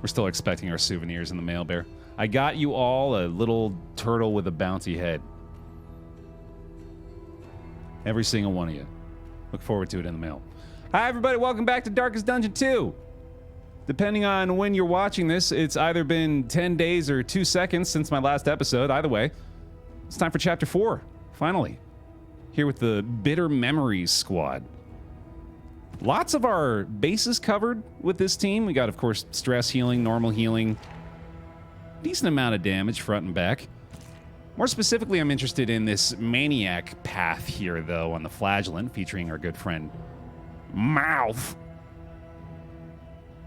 We're still expecting our souvenirs in the mail, Bear. I got you all a little turtle with a bouncy head. Every single one of you. Look forward to it in the mail. Hi, everybody. Welcome back to Darkest Dungeon 2. Depending on when you're watching this, it's either been 10 days or 2 seconds since my last episode. Either way, it's time for Chapter 4, finally. Here with the Bitter Memories squad. Lots of our bases covered with this team. We got, of course, stress healing, normal healing. Decent amount of damage front and back. More specifically, I'm interested in this maniac path here, though, on the Flagellant, featuring our good friend, Mouth.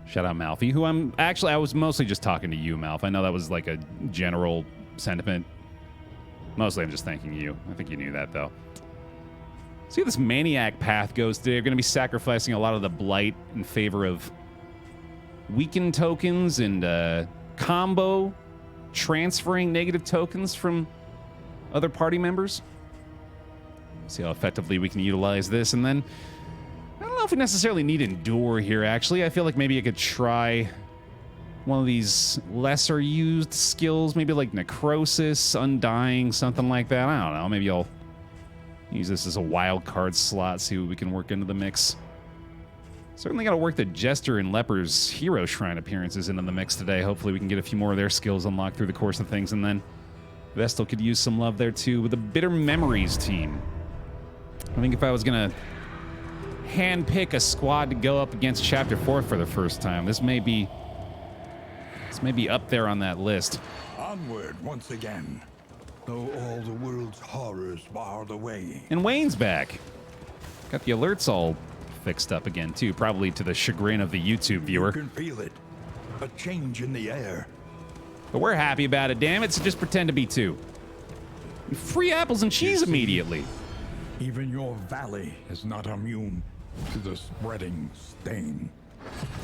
Shout out Mouthy, who I was mostly just talking to you, Mouth. I know that was like a general sentiment. Mostly I'm just thanking you. I think you knew that, though. See how this maniac path goes today. We're going to be sacrificing a lot of the blight in favor of weakened tokens and combo transferring negative tokens from other party members. See how effectively we can utilize this. And then, I don't know if we necessarily need Endure here, actually. I feel like maybe I could try one of these lesser used skills, maybe like Necrosis, Undying, something like that. I don't know. Maybe I'll use this as a wild card slot, see what we can work into the mix. Certainly got to work the Jester and Leper's Hero Shrine appearances into the mix today. Hopefully we can get a few more of their skills unlocked through the course of things. And then Vestal could use some love there too with the Bitter Memories team. I think if I was going to handpick a squad to go up against Chapter 4 for the first time, this may be up there on that list. Onward once again. Though all the world's horrors bar the way. And Wayne's back. Got the alerts all fixed up again, too. Probably to the chagrin of the YouTube viewer. You can feel it. A change in the air. But we're happy about it, damn it, so just pretend to be too. And free apples and cheese immediately. Even your valley is not immune to the spreading stain.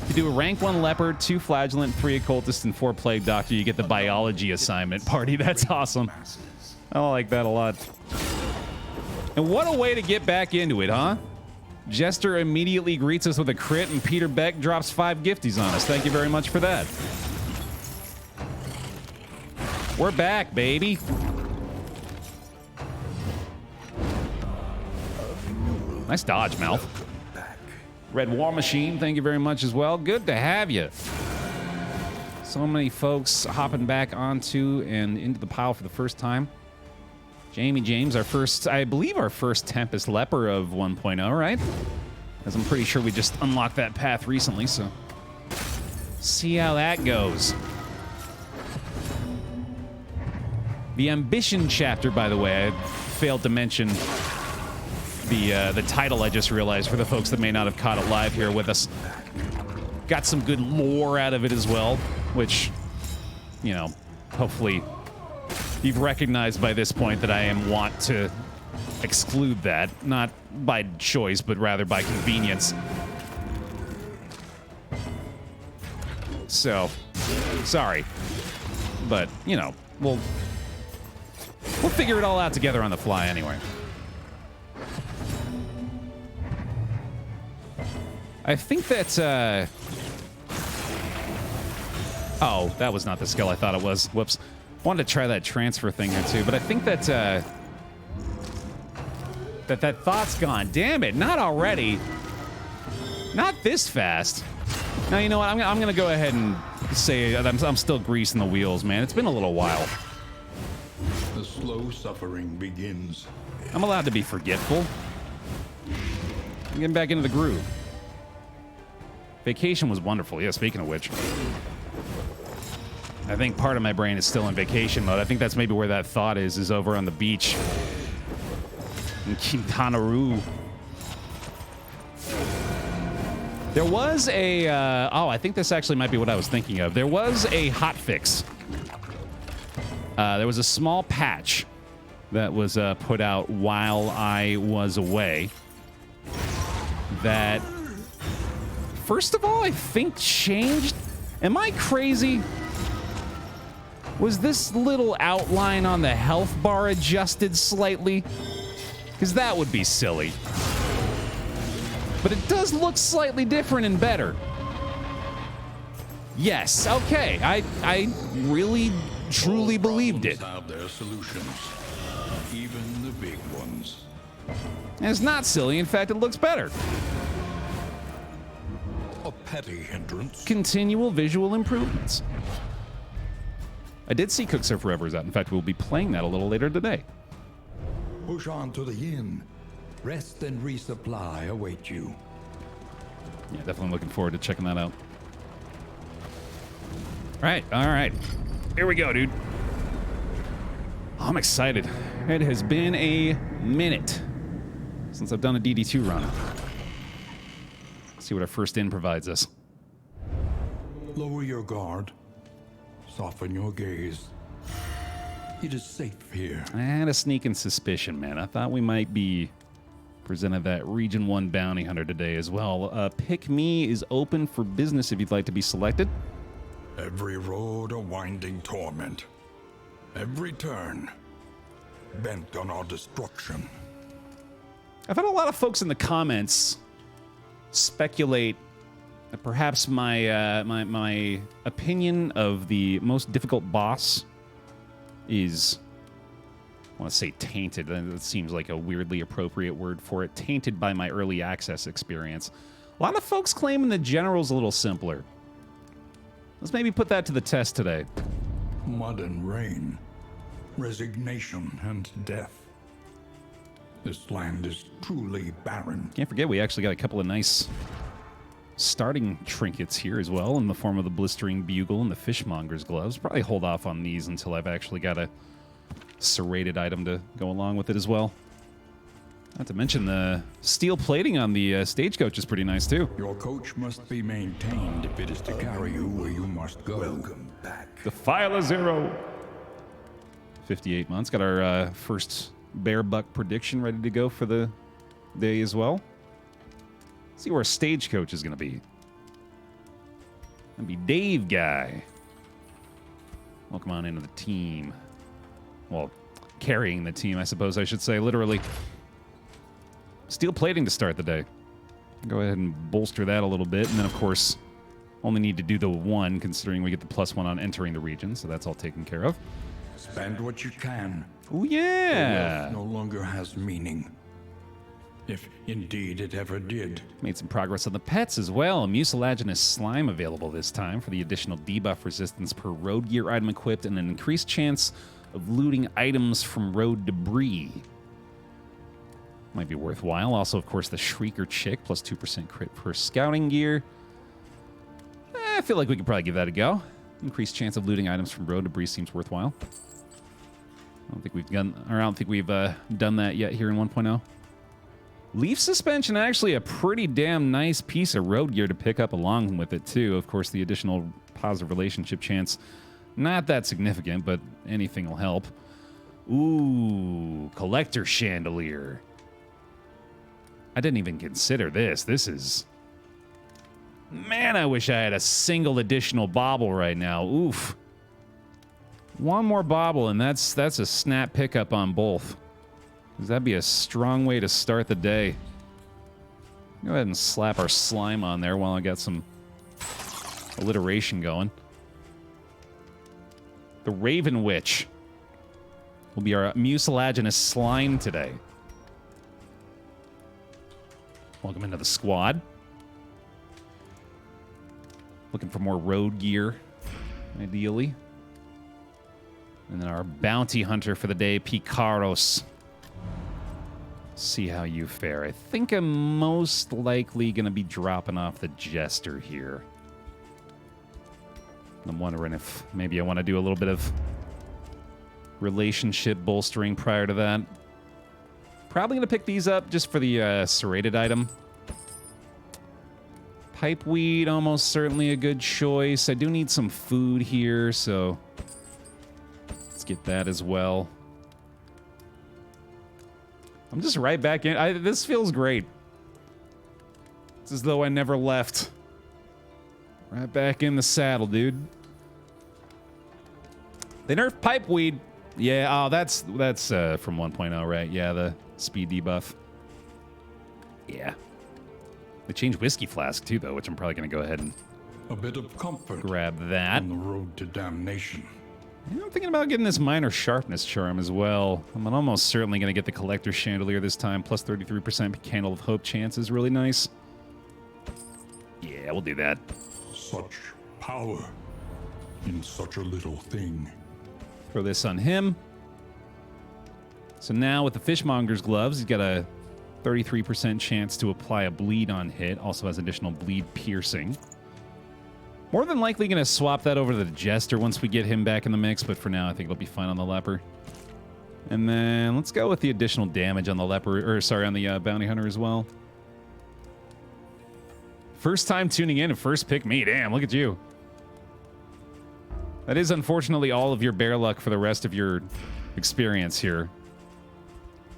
If you do a rank 1 Leopard, 2 Flagellant, 3 Occultist, and 4 Plague Doctor, you get the biology assignment party. That's awesome. I like that a lot. And what a way to get back into it, huh? Jester immediately greets us with a crit, and Peter Beck drops 5 gifties on us. Thank you very much for that. We're back, baby. Nice dodge, Mouth. Red War Machine, thank you very much as well. Good to have you. So many folks hopping back onto and into the pile for the first time. Jamie James, I believe our first Tempest Leper of 1.0, right? As I'm pretty sure we just unlocked that path recently, so see how that goes. The Ambition chapter, by the way, I failed to mention the title I just realized for the folks that may not have caught it live here with us. Got some good lore out of it as well, which, you know, hopefully you've recognized by this point that I am want to exclude that, not by choice, but rather by convenience. So, sorry. But, you know, we'll figure it all out together on the fly anyway. I think that's, oh, that was not the skill I thought it was. Whoops. Wanted to try that transfer thing here too, but I think that, that thought's gone. Damn it, not already. Not this fast. Now, you know what? I'm going to go ahead and say I'm still greasing the wheels, man. It's been a little while. The slow suffering begins. I'm allowed to be forgetful. I'm getting back into the groove. Vacation was wonderful. Yeah, speaking of which. I think part of my brain is still in vacation mode. I think that's maybe where that thought is over on the beach in Quintana Roo. There was a, I think this actually might be what I was thinking of. There was a hotfix. There was a small patch that was put out while I was away that, first of all, I think changed. Am I crazy? Was this little outline on the health bar adjusted slightly? Because that would be silly. But it does look slightly different and better. Yes, okay. I really, truly believed it. Have their solutions, even the big ones. And it's not silly. In fact, it looks better. A petty hindrance. Continual visual improvements. I did see Cook Serve Forever is out. In fact, we'll be playing that a little later today. Push on to the inn. Rest and resupply await you. Yeah, definitely looking forward to checking that out. All right. Here we go, dude. I'm excited. It has been a minute since I've done a DD2 run. Let's see what our first inn provides us. Lower your guard. Soften your gaze. It is safe here. I had a sneaking suspicion, man. I thought we might be presented that Region 1 bounty hunter today as well. Pick Me is open for business if you'd like to be selected. Every road a winding torment. Every turn bent on our destruction. I've had a lot of folks in the comments speculate that perhaps my my opinion of the most difficult boss is, I want to say tainted. That seems like a weirdly appropriate word for it. Tainted by my early access experience. A lot of folks claiming the general's a little simpler. Let's maybe put that to the test today. Mud and rain. Resignation and death. This land is truly barren. Can't forget we actually got a couple of nice starting trinkets here as well in the form of the blistering bugle and the fishmonger's gloves. Probably hold off on these until I've actually got a serrated item to go along with it as well. Not to mention the steel plating on the stagecoach is pretty nice too. Your coach must be maintained if it is to carry you where you must go. Welcome back. The File of Zero. 58 months. Got our first bear buck prediction ready to go for the day as well. See where stagecoach is going to be. Gonna be Dave guy. Welcome on into the team. Well, carrying the team, I suppose I should say, literally. Steel plating to start the day. Go ahead and bolster that a little bit, and then of course, only need to do the one, considering we get the +1 on entering the region, so that's all taken care of. Spend what you can. Oh yeah! Wealth no longer has meaning. If indeed it ever did. Made some progress on the pets as well. A mucilaginous slime available this time for the additional debuff resistance per road gear item equipped and an increased chance of looting items from road debris. Might be worthwhile. Also, of course, the Shrieker Chick, +2% crit per scouting gear. I feel like we could probably give that a go. Increased chance of looting items from road debris seems worthwhile. I don't think we've done that yet here in 1.0. Leaf suspension, actually a pretty damn nice piece of road gear to pick up along with it too. Of course, the additional positive relationship chance, not that significant, but anything will help. Ooh, collector chandelier. I didn't even consider this. This is... Man, I wish I had a single additional bauble right now. Oof. One more bauble, and that's a snap pickup on both. That'd be a strong way to start the day. Go ahead and slap our slime on there while I got some alliteration going. The Raven Witch will be our mucilaginous slime today. Welcome into the squad. Looking for more road gear, ideally. And then our bounty hunter for the day, Picaros. See how you fare. I think I'm most likely going to be dropping off the Jester here. I'm wondering if maybe I want to do a little bit of relationship bolstering prior to that. Probably going to pick these up just for the serrated item. Pipeweed, almost certainly a good choice. I do need some food here, so let's get that as well. I'm just right back in. This feels great. It's as though I never left. Right back in the saddle, dude. They nerfed pipeweed. Yeah, oh, that's from 1.0, right? Yeah, the speed debuff. Yeah. They changed Whiskey Flask, too, though, which I'm probably going to go ahead and A bit of comfort Grab that. on the road to damnation. Yeah, I'm thinking about getting this minor sharpness charm as well. I'm almost certainly going to get the collector chandelier this time. Plus 33% candle of hope chance is really nice. Yeah, we'll do that. Such power in such a little thing. Throw this on him. So now with the fishmonger's gloves, he's got a 33% chance to apply a bleed on hit. Also has additional bleed piercing. More than likely going to swap that over to the Jester once we get him back in the mix, but for now I think it'll be fine on the Leper. And then let's go with the additional damage on the Leper, or sorry, on the Bounty Hunter as well. First time tuning in and first pick me. Damn, look at you. That is unfortunately all of your bear luck for the rest of your experience here.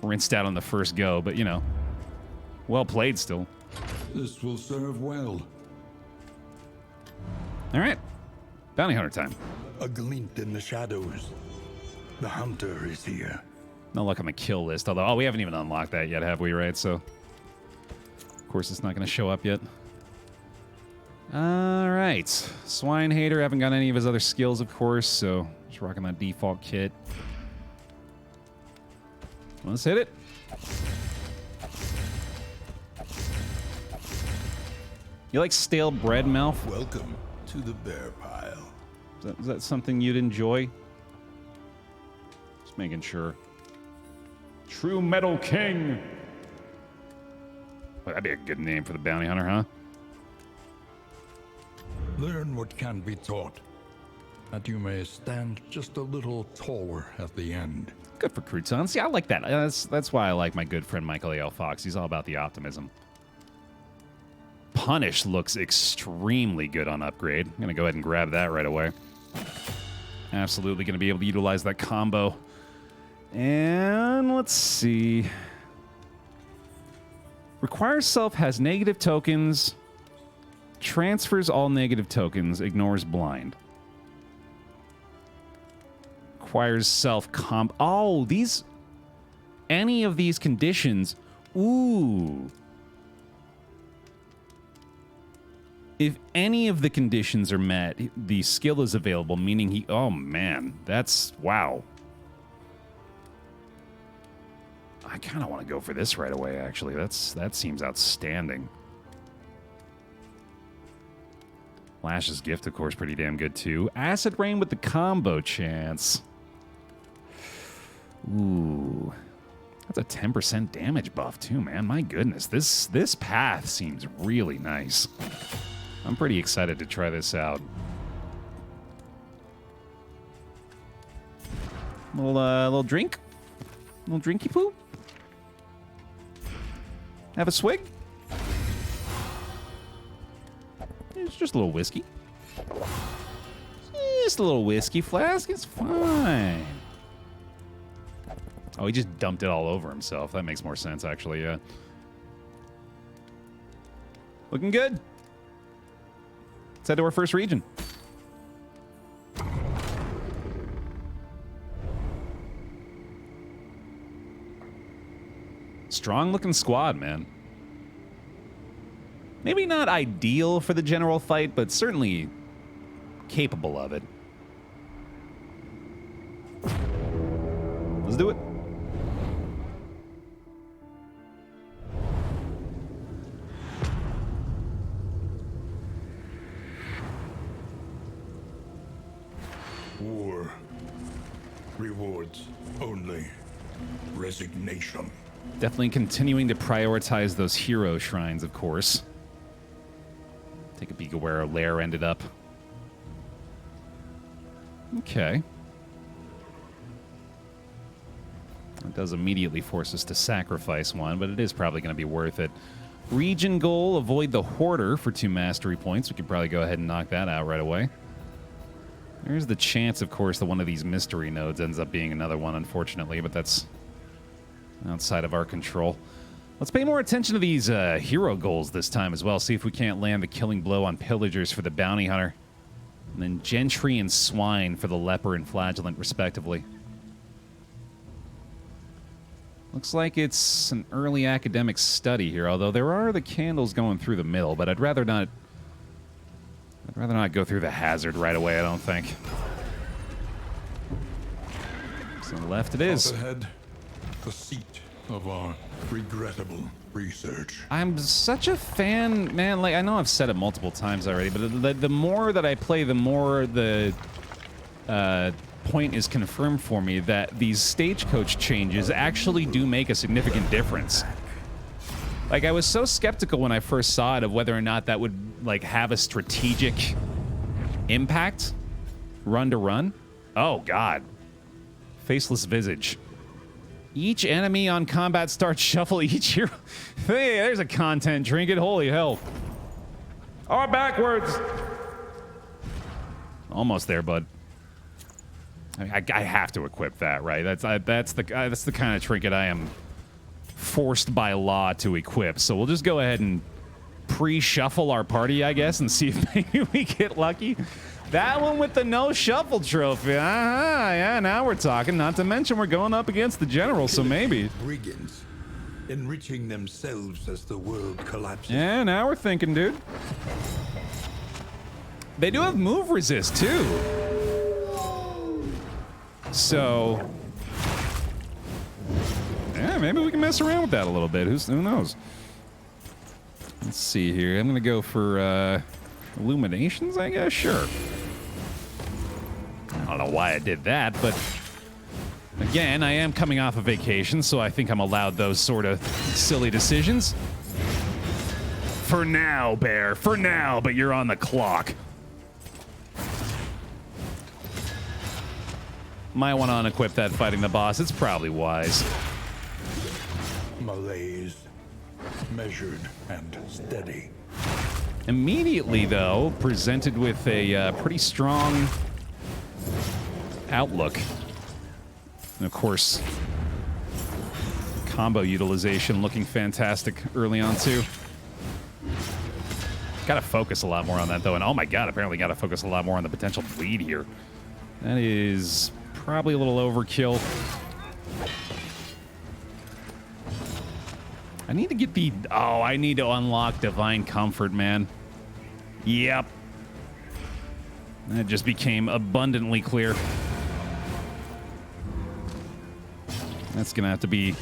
Rinsed out on the first go, but you know, well played still. This will serve well. All right, Bounty Hunter time. A glint in the shadows. The hunter is here. No luck on the kill list, although, oh, we haven't even unlocked that yet, have we, right? So, of course, it's not going to show up yet. All right, Swine Hater, haven't got any of his other skills, of course, so just rocking that default kit. Let's hit it. You like stale bread, Melf? Welcome to the bear pile. Is that something you'd enjoy? Just making sure. True Metal King. Well, that'd be a good name for the bounty hunter, huh? Learn what can be taught, that you may stand just a little taller at the end. Good for croutons. Yeah, I like that. That's why I like my good friend Michael A.L. Fox. He's all about the optimism. Punish looks extremely good on upgrade. I'm going to go ahead and grab that right away. Absolutely going to be able to utilize that combo. And let's see. Requires self has negative tokens. Transfers all negative tokens. Ignores blind. Requires self comp. Oh, these. Any of these conditions. Ooh. If any of the conditions are met, the skill is available, meaning he... Oh, man. That's... Wow. I kind of want to go for this right away, actually. That seems outstanding. Lash's Gift, of course, pretty damn good, too. Acid Rain with the combo chance. Ooh. That's a 10% damage buff, too, man. My goodness. This path seems really nice. I'm pretty excited to try this out. Little drink? Little drinky poo? Have a swig? It's just a little whiskey. Just a little whiskey flask. It's fine. Oh, he just dumped it all over himself. That makes more sense, actually, yeah. Looking good. Let's head to our first region. Strong looking squad, man. Maybe not ideal for the general fight, but certainly capable of it. Let's do it. War. Rewards only. Resignation. Definitely continuing to prioritize those hero shrines, of course. Take a peek at where our lair ended up. Okay. It does immediately force us to sacrifice one, but it is probably going to be worth it. Region goal, avoid the Hoarder for 2 mastery points. We could probably go ahead and knock that out right away. There's the chance, of course, that one of these mystery nodes ends up being another one, unfortunately, but that's outside of our control. Let's pay more attention to these hero goals this time as well. See if we can't land the killing blow on pillagers for the bounty hunter. And then gentry and swine for the leper and flagellant, respectively. Looks like it's an early academic study here, although there are the candles going through the middle, but I'd rather not I'd rather not go through the hazard right away, I don't think. So left it is. Up ahead, the seat of our regrettable research. I'm such a fan, man. Like, I know I've said it multiple times already, but the more that I play, the more the point is confirmed for me that these stagecoach changes actually do make a significant difference. Like, I was so skeptical when I first saw it of whether or not that would, like, have a strategic impact run to run. Oh, God. Faceless Visage. Each enemy on combat starts shuffle each hero. Hey, there's a content trinket. Holy hell. Oh, backwards. Almost there, bud. I have to equip that, right? That's the kind of trinket I am forced by law to equip. So we'll just go ahead and pre-shuffle our party, I guess, and see if maybe we get lucky. That one with the no shuffle trophy. Yeah, now we're talking. Not to mention we're going up against the general, so maybe. Brigands, enriching themselves as the world collapses. Yeah, now we're thinking, dude. They do have move resist, too. So, yeah, maybe we can mess around with that a little bit. Who knows? Let's see here. I'm going to go for Illuminations, I guess. Sure. I don't know why I did that, but again, I am coming off a vacation, so I think I'm allowed those sort of silly decisions. For now, Baer. For now, but you're on the clock. Might want to unequip that fighting the boss. It's probably wise. Malaise, measured and steady. Immediately, though, presented with a pretty strong outlook. And of course, combo utilization looking fantastic early on, too. Gotta focus a lot more on that, though. And oh my god, apparently gotta focus a lot more on the potential bleed here. That is probably a little overkill. I need to get the... Oh, I need to unlock Divine Comfort, man. Yep. That just became abundantly clear. That's going to have to be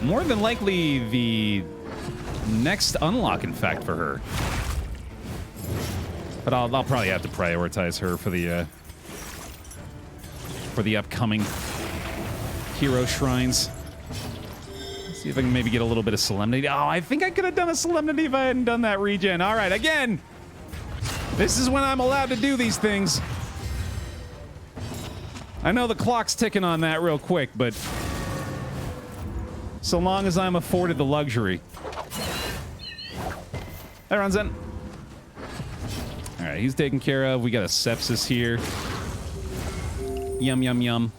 more than likely the next unlock, in fact, for her. But I'll probably have to prioritize her for the upcoming hero shrines. See if I can maybe get a little bit of Solemnity. Oh, I think I could have done a Solemnity if I hadn't done that regen. All right, again. This is when I'm allowed to do these things. I know the clock's ticking on that real quick, but so long as I'm afforded the luxury. That runs in. All right, he's taken care of. We got a sepsis here. Yum, yum, yum.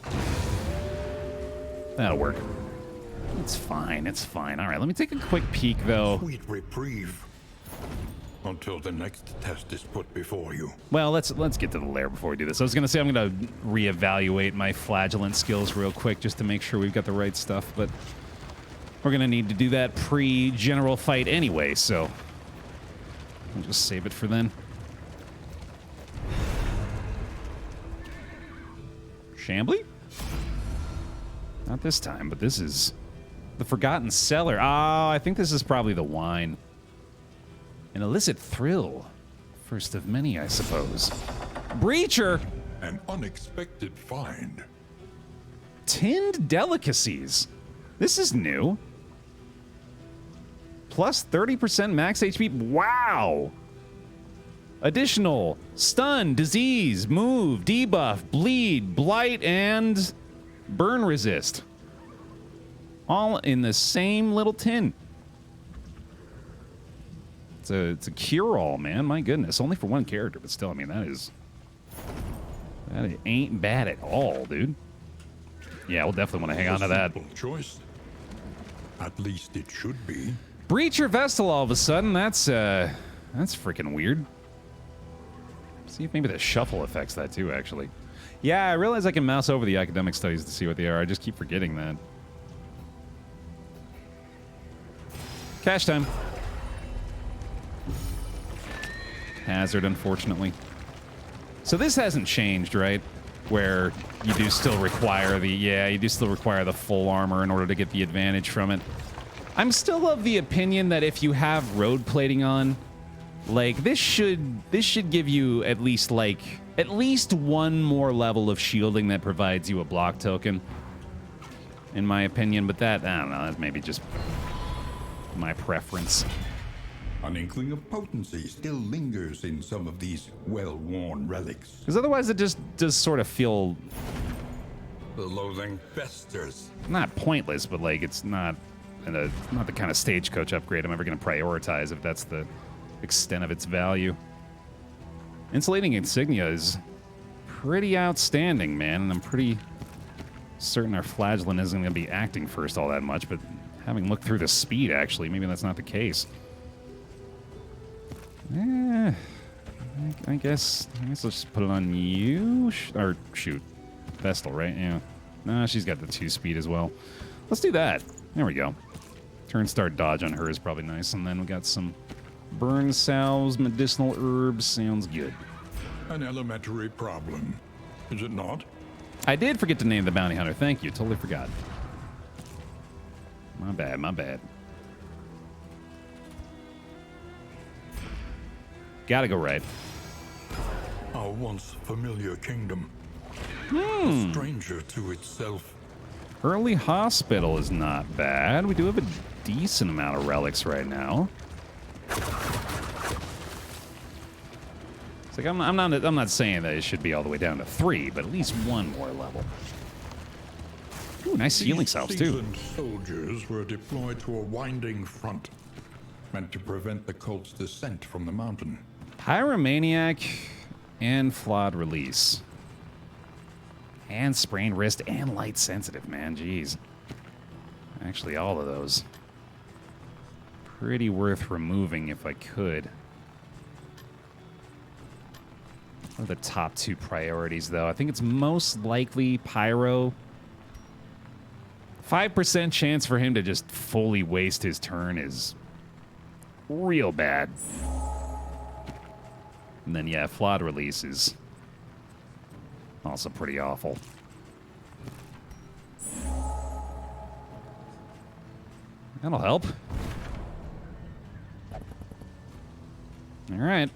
That'll work. It's fine. It's fine. All right, let me take a quick peek, though. Sweet reprieve. Until the next test is put before you. Well, let's get to the lair before we do this. I was going to say I'm going to reevaluate my flagellant skills real quick just to make sure we've got the right stuff, but we're going to need to do that pre-general fight anyway, so I'll just save it for then. Shambly? Not this time, but this is the Forgotten Cellar. Oh, I think this is probably the wine. An illicit thrill. First of many, I suppose. Breacher! An unexpected find. Tinned delicacies. This is new. Plus 30% max HP. Wow! Additional stun, disease, move, debuff, bleed, blight, and burn resist. All in the same little tin. It's a cure-all, man. My goodness. Only for one character, but still, I mean, that ain't bad at all, dude. Yeah, we'll definitely want to hang on to that. Simple choice. At least it should be. Breacher Vestal all of a sudden. That's freaking weird. See if maybe the shuffle affects that too, actually. Yeah, I realize I can mouse over the academic studies to see what they are. I just keep forgetting that. Cash time. hazard, unfortunately. So this hasn't changed, right? Where you do still require the full armor in order to get the advantage from it. I'm still of the opinion that if you have road plating on, like this should give you at least one more level of shielding that provides you a block token, in my opinion. But that, I don't know, that's maybe just my preference. An inkling of potency still lingers in some of these well-worn relics. Because otherwise it just does sort of feel The loathing festers. not pointless, but like it's not the kind of stagecoach upgrade I'm ever going to prioritize if that's the extent of its value. Insulating insignia is pretty outstanding, man, and I'm pretty certain our flagellant isn't going to be acting first all that much, but having looked through the speed, actually, maybe that's not the case. I guess let's just put it on you. Or shoot. Vestal, right? Yeah. Nah, she's got the 2 speed as well. Let's do that. There we go. Turn start dodge on her is probably nice. And then we got some burn salves, medicinal herbs. Sounds good. An elementary problem, is it not? I did forget to name the bounty hunter. Thank you. Totally forgot. My bad, my bad. Gotta go right. Our once familiar kingdom. A stranger to itself. Early hospital is not bad. We do have a decent amount of relics right now. It's like I'm not saying that it should be all the way down to 3, but at least 1 more level. Ooh, nice healing salves too. Seasoned soldiers were deployed to a winding front, meant to prevent the cult's descent from the mountain. Pyromaniac and flawed release. And sprained wrist and light sensitive, man. Jeez. Actually, all of those. Pretty worth removing if I could. What are the top 2 priorities, though? I think it's most likely Pyro. 5% chance for him to just fully waste his turn is real bad. And then, yeah, flawed release is also pretty awful. That'll help. All right.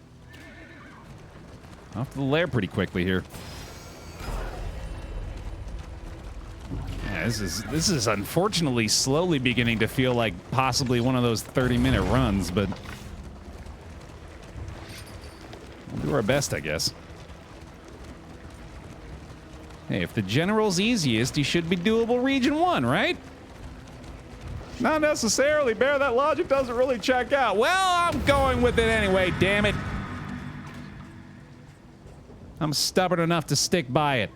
Off to the lair pretty quickly here. Yeah, this is unfortunately slowly beginning to feel like possibly one of those 30-minute runs, but we'll do our best, I guess. Hey, if the general's easiest, he should be doable Region 1, right? Not necessarily, Baer. That logic doesn't really check out. Well, I'm going with it anyway, damn it. I'm stubborn enough to stick by it.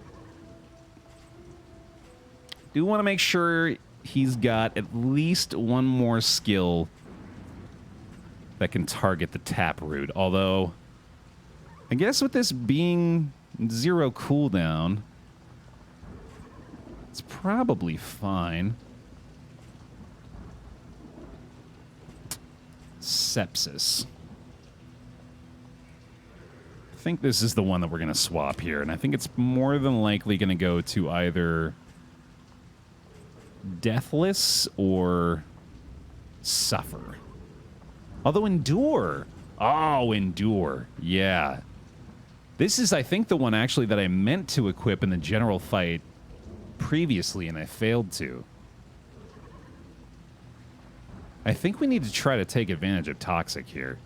Do want to make sure he's got at least 1 more skill that can target the taproot. Although, I guess with this being 0 cooldown, it's probably fine. Sepsis. I think this is the one that we're going to swap here, and I think it's more than likely going to go to either Deathless or Suffer. Although Endure. Oh, Endure. Yeah. This is, I think, the one actually that I meant to equip in the general fight previously, and I failed to. I think we need to try to take advantage of Toxic here.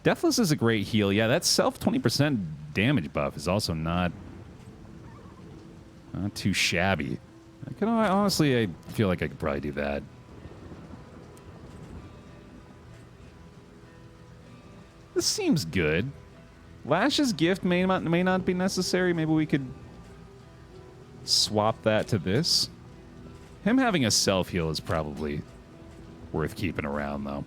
Deathless is a great heal. Yeah, that self 20% damage buff is also not too shabby. Honestly, I feel like I could probably do that. This seems good. Lash's gift may not be necessary. Maybe we could swap that to this. Him having a self-heal is probably worth keeping around, though.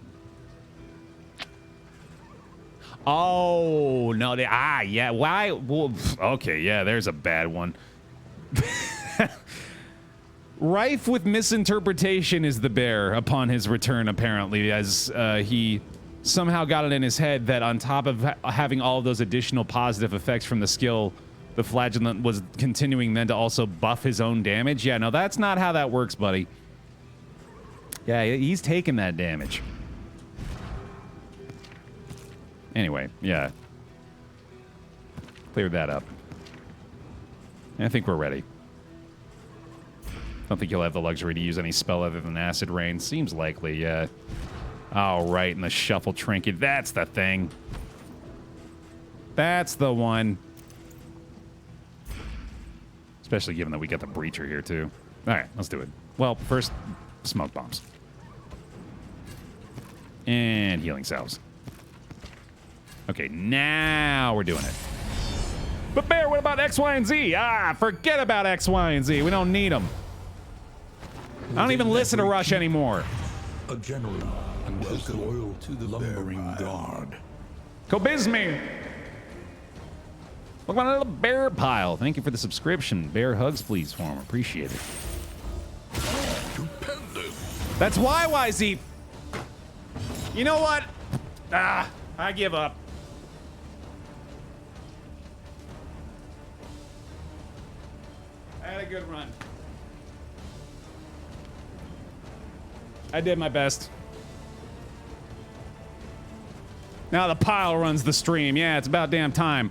Oh, no. Yeah. Why? Well, okay, yeah, there's a bad one. Rife with misinterpretation is the Baer upon his return, apparently, as he somehow got it in his head that on top of having all of those additional positive effects from the skill, the flagellant was continuing then to also buff his own damage. Yeah, no, that's not how that works, buddy. Yeah, he's taking that damage. Anyway, yeah. Cleared that up. I think we're ready. Don't think you'll have the luxury to use any spell other than Acid Rain. Seems likely, yeah. All right, and the Shuffle Trinket. That's the thing. That's the one. Especially given that we got the Breacher here, too. All right, let's do it. Well, first, Smoke Bombs. And Healing Salves. Okay, now we're doing it. But Baer, what about X, Y, and Z? Ah, forget about X, Y, and Z. We don't need them. I don't even listen to Rush anymore. A general and disloyal to the lumbering guard. Kobizmi! Look at my little bear pile. Thank you for the subscription. Bear hugs, please, for him. Appreciate it. Stupendous. That's YYZ. You know what? Ah, I give up. I had a good run. I did my best. Now the pile runs the stream. Yeah, it's about damn time.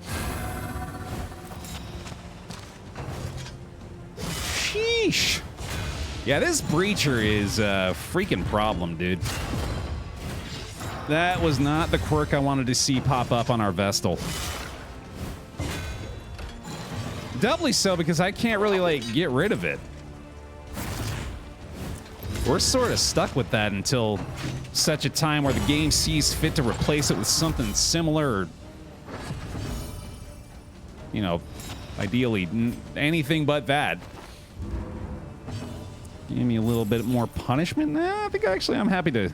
Sheesh. Yeah, this Breacher is a freaking problem, dude. That was not the quirk I wanted to see pop up on our Vestal. Doubly so because I can't really, like, get rid of it. We're sort of stuck with that until such a time where the game sees fit to replace it with something similar or, you know, ideally anything but that. Give me a little bit more punishment? Nah, I think actually I'm happy to...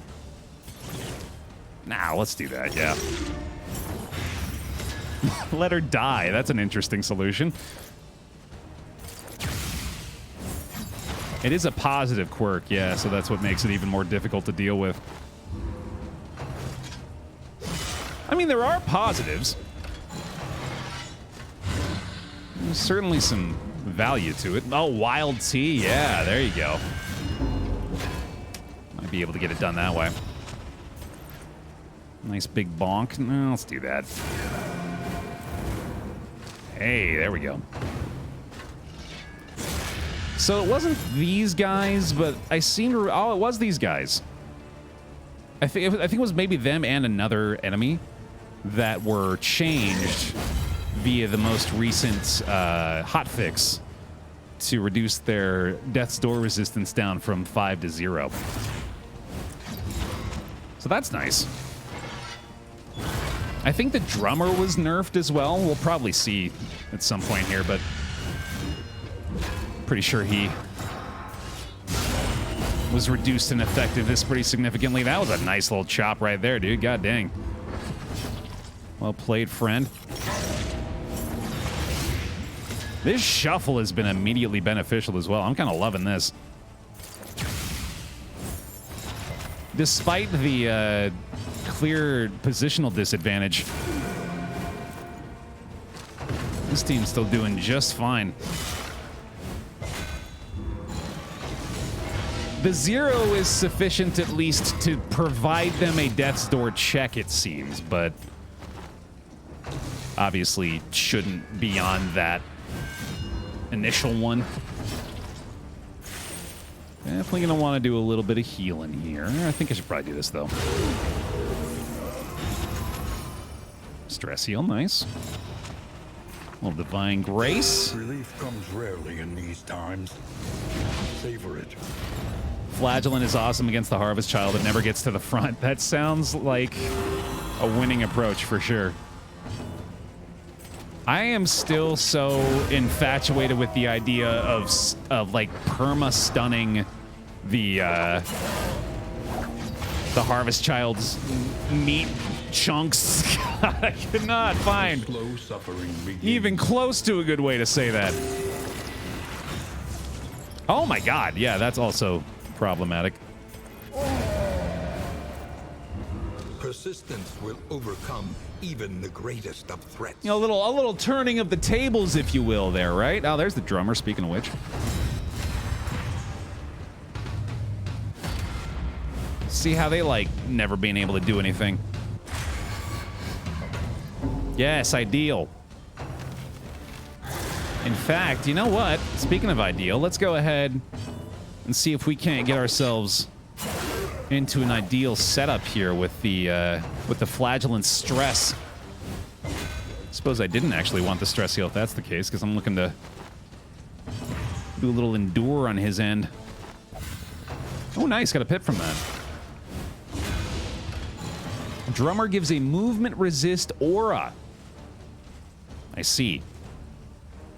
Nah, let's do that, yeah. Let her die. That's an interesting solution. It is a positive quirk, yeah, so that's what makes it even more difficult to deal with. I mean, there are positives. There's certainly some value to it. Oh, Wild Tea, yeah, there you go. Might be able to get it done that way. Nice big bonk. No, let's do that. Hey, there we go. So it wasn't these guys, but I seem to... Oh, it was these guys. I think it was maybe them and another enemy that were changed via the most recent hotfix to reduce their Death's Door resistance down from 5 to 0. So that's nice. I think the drummer was nerfed as well. We'll probably see at some point here, but pretty sure he was reduced in effectiveness pretty significantly. That was a nice little chop right there, dude. God dang. Well played, friend. This shuffle has been immediately beneficial as well. I'm kind of loving this. Despite the clear positional disadvantage, this team's still doing just fine. The 0 is sufficient at least to provide them a Death's Door check, it seems, but obviously shouldn't beyond that initial one. Definitely gonna want to do a little bit of healing here. I think I should probably do this though. Stress heal, nice. A little Divine Grace. Relief comes rarely in these times. Savor it. Flagellant is awesome against the Harvest Child. It never gets to the front. That sounds like a winning approach for sure. I am still so infatuated with the idea of like perma-stunning the Harvest Child's meat chunks. I could not find Slow suffering begins. even close to a good way to say that. Oh my god, yeah, that's also problematic. Persistence will overcome even the greatest of threats. You know, a little turning of the tables, if you will, there, right? Oh, there's the drummer, speaking of which. See how they like never being able to do anything. Yes, ideal. In fact, you know what? Speaking of ideal, let's go ahead and see if we can't get ourselves into an ideal setup here with the flagellant stress. Suppose I didn't actually want the stress heal if that's the case, because I'm looking to do a little endure on his end. Oh, nice. Got a pip from that. Drummer gives a movement resist aura. I see.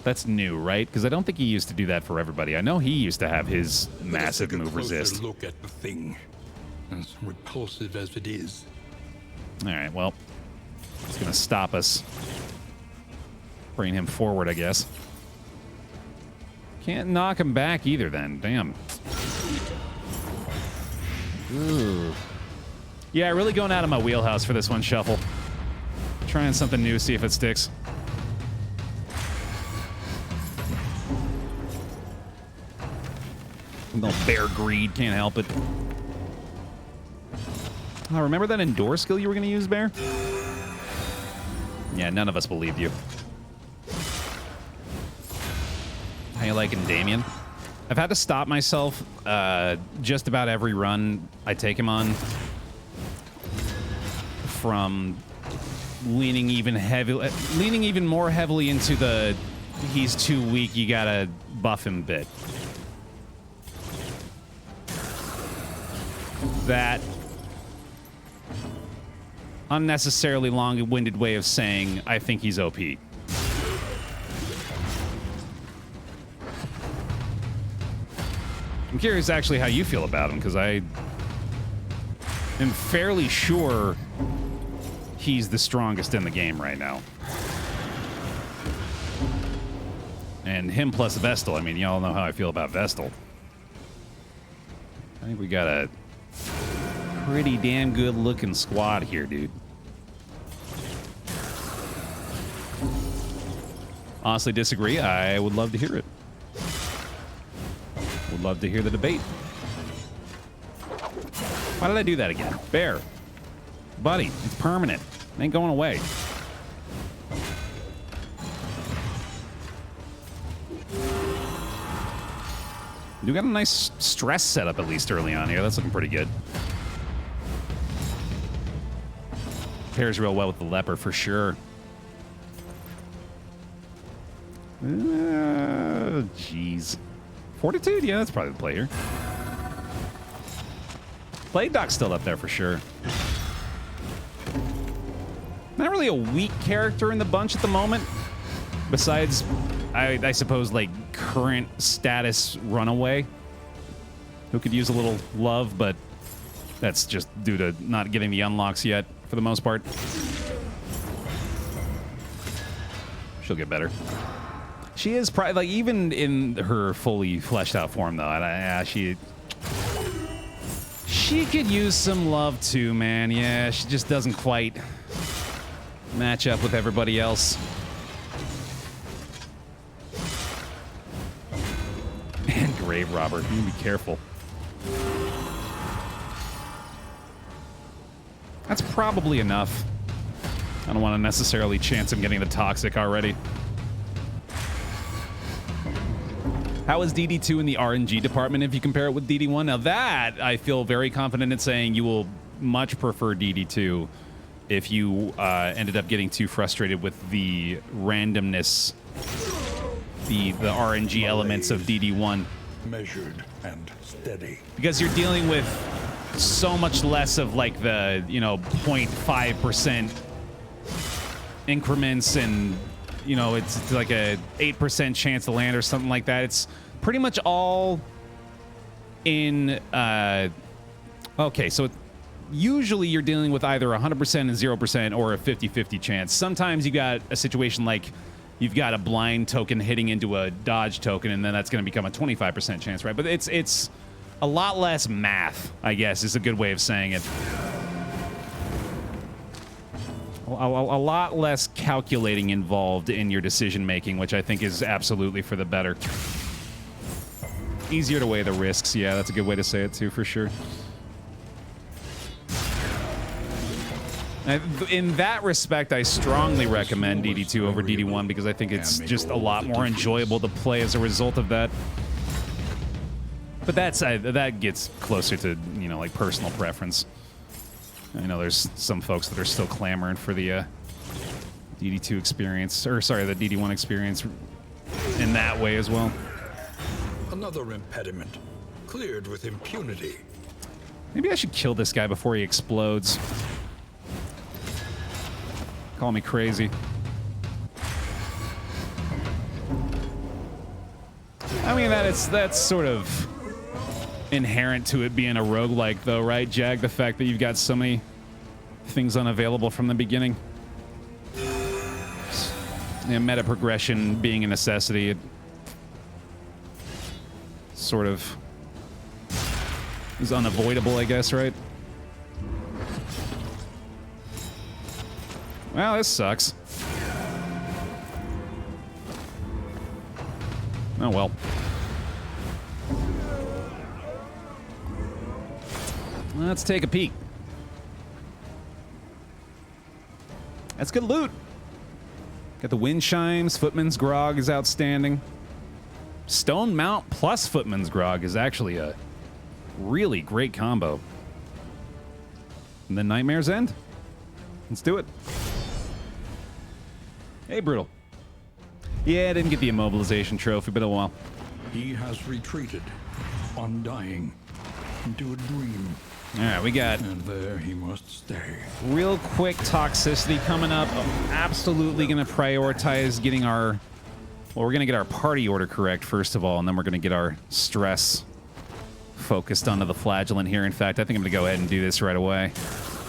That's new, right? Because I don't think he used to do that for everybody. I know he used to have his massive move resist. Look at the thing, as repulsive as it is. All right, well, it's gonna stop us. Bring him forward, I guess. Can't knock him back either. Then, damn. Ooh. Yeah, really going out of my wheelhouse for this one, Shuffle. Trying something new, see if it sticks. No bear greed, can't help it. Oh, remember that endure skill you were going to use, Baer? Yeah, none of us believed you. How you liking Damien? I've had to stop myself just about every run I take him on from leaning even more heavily into the he's too weak, you gotta buff him bit. That unnecessarily long-winded way of saying I think he's OP. I'm curious actually how you feel about him, because I am fairly sure he's the strongest in the game right now. And him plus Vestal, I mean, y'all know how I feel about Vestal. I think we got a pretty damn good looking squad here, dude. Honestly disagree. I would love to hear it. Would love to hear the debate. Why did I do that again? Baer. Buddy, it's permanent. It ain't going away. You got a nice stress setup at least early on here. That's looking pretty good. Pairs real well with the leper for sure. Jeez. Fortitude? Yeah, that's probably the play here. Blade Doc's still up there for sure. Not really a weak character in the bunch at the moment. Besides, I suppose, like, current status Runaway, who could use a little love, but that's just due to not getting the unlocks yet, for the most part. She'll get better. She is probably, like, even in her fully fleshed out form, though, she could use some love, too, man. Yeah, she just doesn't quite match up with everybody else. Man, Grave Robber, you need to be careful. That's probably enough. I don't want to necessarily chance him getting the Toxic already. How is DD2 in the RNG department if you compare it with DD1? Now that, I feel very confident in saying you will much prefer DD2 if you ended up getting too frustrated with the randomness, the RNG elements of DD1. Measured and steady. Because you're dealing with so much less of like the, 0.5% increments and, it's like a 8% chance to land or something like that. It's pretty much all in, okay, so usually you're dealing with either 100% and 0% or a 50-50 chance. Sometimes you got a situation like you've got a blind token hitting into a dodge token, and then that's going to become a 25% chance, right? But it's a lot less math, I guess, is a good way of saying it. A lot less calculating involved in your decision making, which I think is absolutely for the better. Easier to weigh the risks. Yeah, that's a good way to say it too, for sure. In that respect, I strongly recommend DD2 over DD1 because I think it's just a lot more enjoyable to play as a result of that. But that gets closer to, you know, like personal preference. I know there's some folks that are still clamoring for the DD2 experience, or sorry, the DD1 experience in that way as well. Another impediment, cleared with impunity. Maybe I should kill this guy before he explodes. Call me crazy. I mean, that's sort of inherent to it being a roguelike, though, right, Jag? The fact that you've got so many things unavailable from the beginning. Yeah, meta progression being a necessity, it sort of is unavoidable, I guess, right? Well, this sucks. Oh, well. Let's take a peek. That's good loot. Got the wind chimes. Footman's Grog is outstanding. Stone Mount plus Footman's Grog is actually a really great combo. And then Nightmare's End. Let's do it. Hey, Brutal. Yeah, I didn't get the immobilization trophy, but oh well. He has retreated, undying, into a dream. All right, we got And there he must stay. real quick toxicity coming up. I'm absolutely going to prioritize getting our... Well, we're going to get our party order correct, first of all, and then we're going to get our stress focused onto the flagellant here. In fact, I think I'm going to go ahead and do this right away.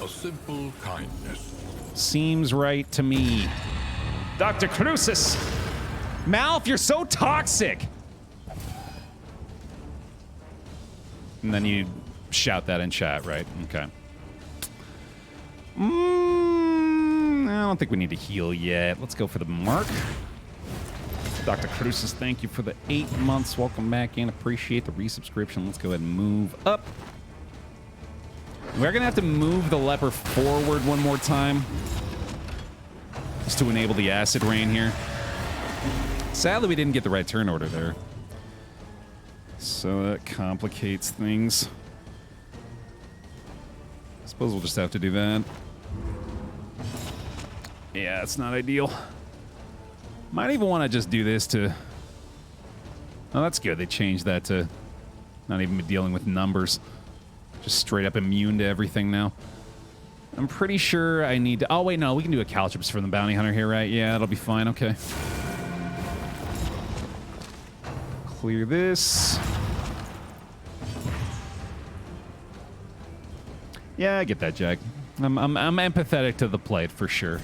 A simple kindness. Seems right to me. Dr. Crucis! Malf, you're so toxic! And then you shout that in chat, right? Okay. I don't think we need to heal yet. Let's go for the mark. Dr. Crucis, thank you for the 8 months. Welcome back in. Appreciate the resubscription. Let's go ahead and move up. We're going to have to move the leper forward one more time just to enable the acid rain here. Sadly, we didn't get the right turn order there. So that complicates things. I suppose we'll just have to do that. Yeah, it's not ideal. Might even want to just do this to... Oh, that's good. They changed that to not even dealing with numbers. Just straight up immune to everything now. I'm pretty sure I need to... Oh, wait, no. We can do a Caltrops from the Bounty Hunter here, right? Yeah, that'll be fine. Okay. Clear this. Yeah, I get that, Jack. I'm empathetic to the plight for sure.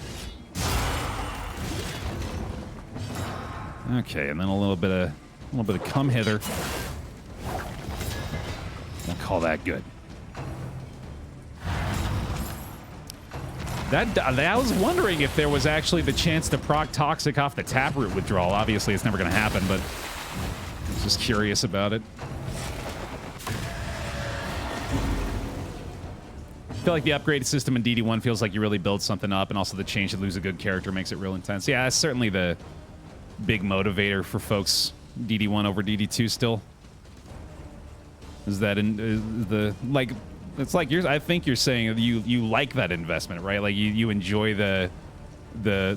Okay, and then a little bit of come hither. We'll call that good. I was wondering if there was actually the chance to proc Toxic off the Taproot withdrawal. Obviously, it's never going to happen, but I was just curious about it. I feel like the upgraded system in DD1 feels like you really build something up, and also the change to lose a good character makes it real intense. Yeah, that's certainly the big motivator for folks DD1 over DD2 still. Is that like it's like I think you're saying you like that investment, right? Like you enjoy the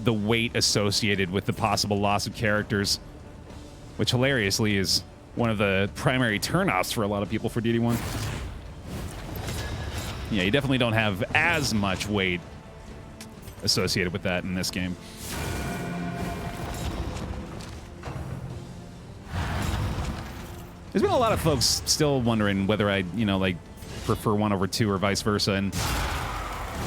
weight associated with the possible loss of characters, which hilariously is one of the primary turnoffs for a lot of people for DD1. Yeah, you definitely don't have as much weight associated with that in this game. There's been a lot of folks still wondering whether I, like, prefer 1 over 2 or vice versa, and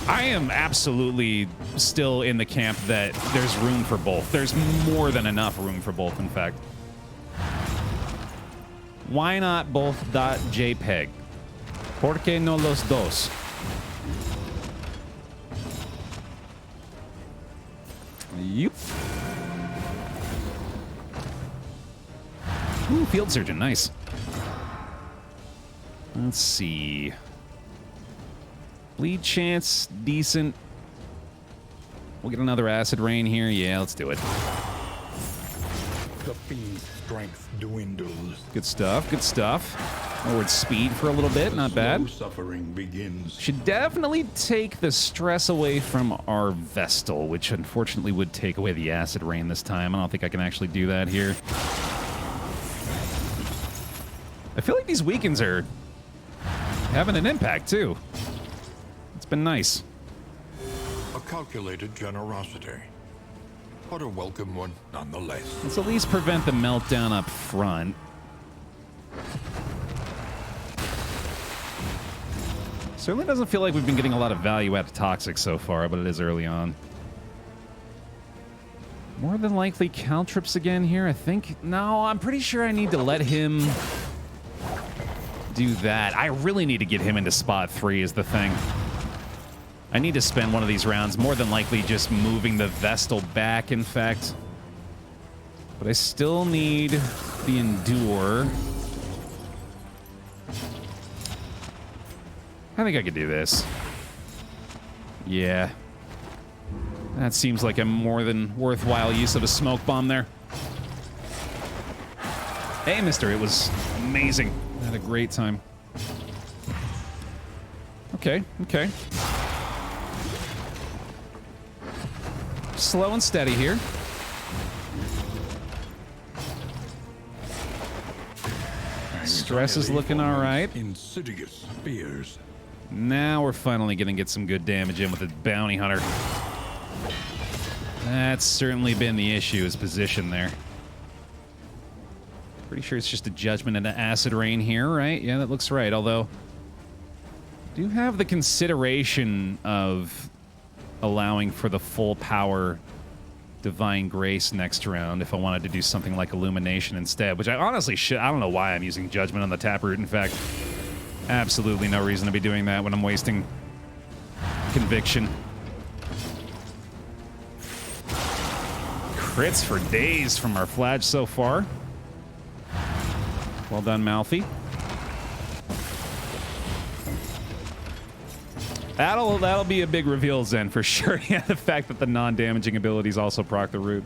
I am absolutely still in the camp that there's room for both. There's more than enough room for both, in fact. Why not both .jpeg? ¿Por qué no los dos? Yep. Ooh, field surgeon, nice. Let's see. Bleed chance, decent. We'll get another acid rain here. Yeah, let's do it. The fiend's strength dwindles. Good stuff, good stuff. Lowered speed for a little bit, not bad. Suffering begins. Should definitely take the stress away from our Vestal, which unfortunately would take away the acid rain this time. I don't think I can actually do that here. I feel like these weekends are having an impact, too. It's been nice. A calculated generosity, but a welcome one nonetheless. Let's at least prevent the meltdown up front. Certainly doesn't feel like we've been getting a lot of value out of Toxic so far, but it is early on. More than likely Caltrips again here, I think. No, I'm pretty sure I need to let him do that. I really need to get him into spot 3 is the thing. I need to spend one of these rounds, more than likely just moving the Vestal back, in fact. But I still need the Endure. I think I could do this. Yeah. That seems like a more than worthwhile use of a smoke bomb there. Hey, mister, it was amazing. I had a great time. Okay, okay. Slow and steady here. Stress is looking all right. Insidious fears. Now we're finally going to get some good damage in with the Bounty Hunter. That's certainly been the issue, his position there. Pretty sure it's just a Judgment and an Acid Rain here, right? Yeah, that looks right, although I do have the consideration of allowing for the full power Divine Grace next round if I wanted to do something like Illumination instead, which I honestly should. I don't know why I'm using Judgment on the Taproot. In fact, absolutely no reason to be doing that when I'm wasting Conviction. Crits for days from our Fladge so far. Well done, Malfi. That'll be a big reveal, Zen, for sure. Yeah, the fact that the non-damaging abilities also proc the root.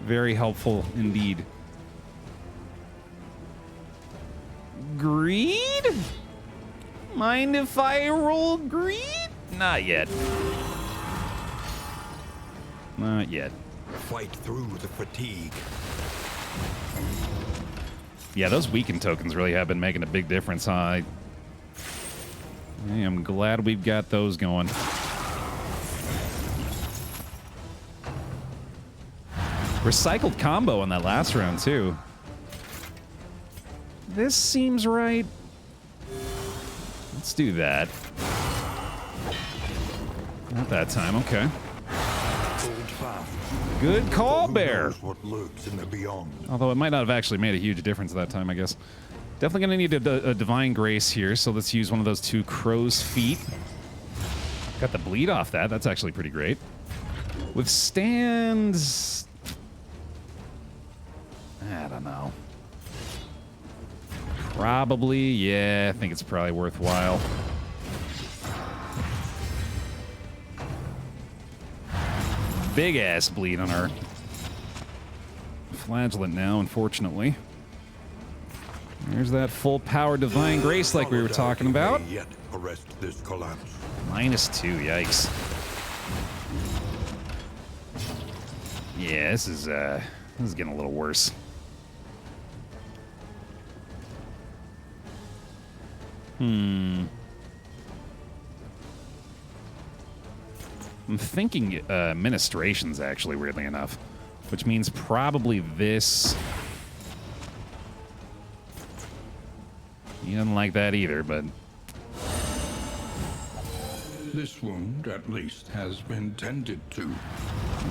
Very helpful indeed. Greed? Mind if I roll greed? Not yet. Not yet. Fight through the fatigue. Yeah, those weakened tokens really have been making a big difference, huh? I am glad we've got those going. Recycled combo on that last round, too. This seems right. Let's do that. Not that time, okay. Good call, Baer. What lurks in the beyond. Although it might not have actually made a huge difference that time, I guess. Definitely going to need a Divine Grace here, so let's use one of those 2 crow's feet. Got the bleed off that. That's actually pretty great. Withstands... I don't know. Probably, yeah, I think it's probably worthwhile. Big-ass bleed on our Flagellant now, unfortunately. There's that full power Divine Grace like we were talking about. Yet arrest this collapse. -2, yikes. Yeah, this is getting a little worse. I'm thinking Ministrations, actually, weirdly enough. Which means probably this. He doesn't like that either, but... This wound, at least, has been tended to.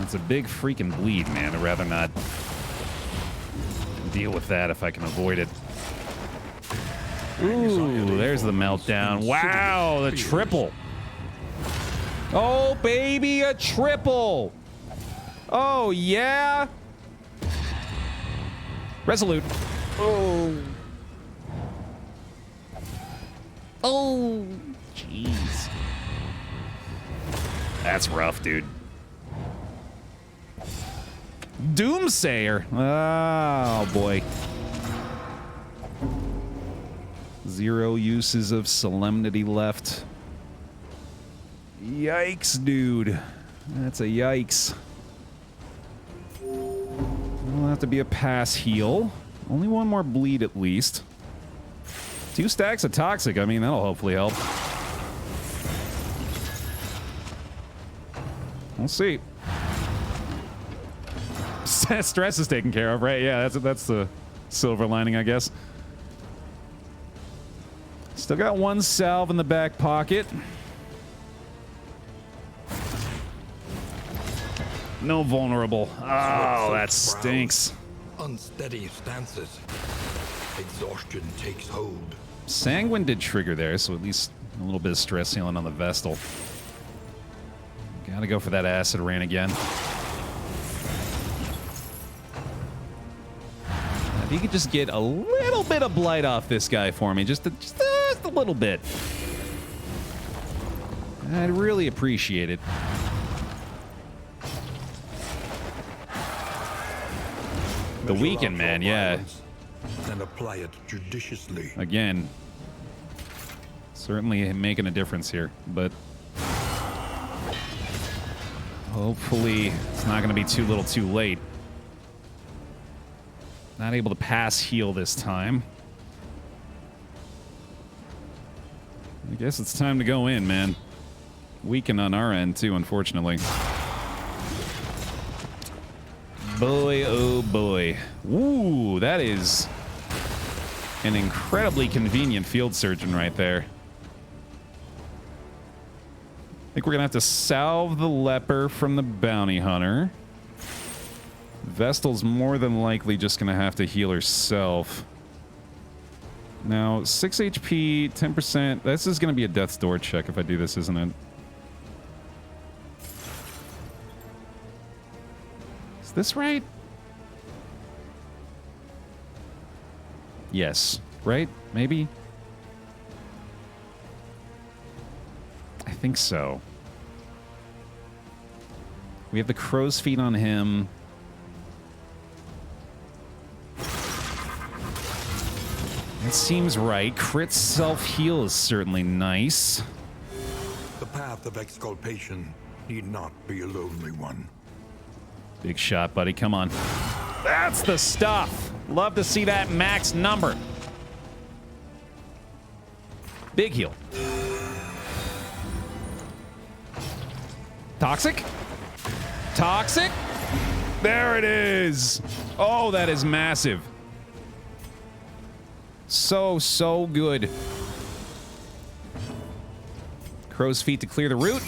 It's a big freaking bleed, man. I'd rather not deal with that if I can avoid it. Ooh, there's the meltdown. Wow, the triple. Oh, baby, a triple. Oh, yeah. Resolute. Oh. Oh. Jeez. That's rough, dude. Doomsayer. Oh, boy. 0 uses of Solemnity left. Yikes, dude. That's a yikes. Will have to be a pass heal. Only 1 more bleed at least. 2 stacks of toxic. I mean, that'll hopefully help. We'll see. Stress is taken care of, right? Yeah, that's the silver lining, I guess. Still got 1 salve in the back pocket. No vulnerable. Oh, that stinks. Unsteady stances. Exhaustion takes hold. Sanguine did trigger there, so at least a little bit of stress healing on the Vestal. Gotta go for that acid rain again. If you could just get a little bit of blight off this guy for me, just a little bit. I'd really appreciate it. The weekend, man, yeah. And apply it judiciously. Again, certainly making a difference here, but hopefully it's not going to be too little too late. Not able to pass heal this time. I guess it's time to go in, man. Weaken on our end, too, unfortunately. Boy, oh boy. Ooh, that is an incredibly convenient field surgeon right there. I think we're going to have to salve the leper from the bounty hunter. Vestal's more than likely just going to have to heal herself. Now, 6 HP, 10%. This is going to be a death's door check if I do this, isn't it? Is this right? Yes. Right? Maybe? I think so. We have the crow's feet on him. It seems right. Crit self-heal is certainly nice. The path of exculpation need not be a lonely one. Big shot, buddy. Come on. That's the stuff. Love to see that max number. Big heal. Toxic? Toxic? There it is. Oh, that is massive. So good. Crow's feet to clear the route.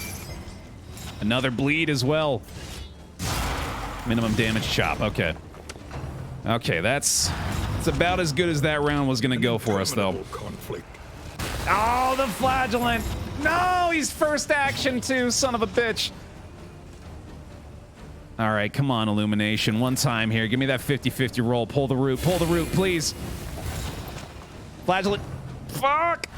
Another bleed as well. Minimum damage chop. Okay. Okay, that's about as good as that round was going to go for us, though. Conflict. Oh, the flagellant. No, he's first action, too, son of a bitch. All right, come on, Illumination. One time here. Give me that 50-50 roll. Pull the root. Pull the root, please. Flagellant. Fuck!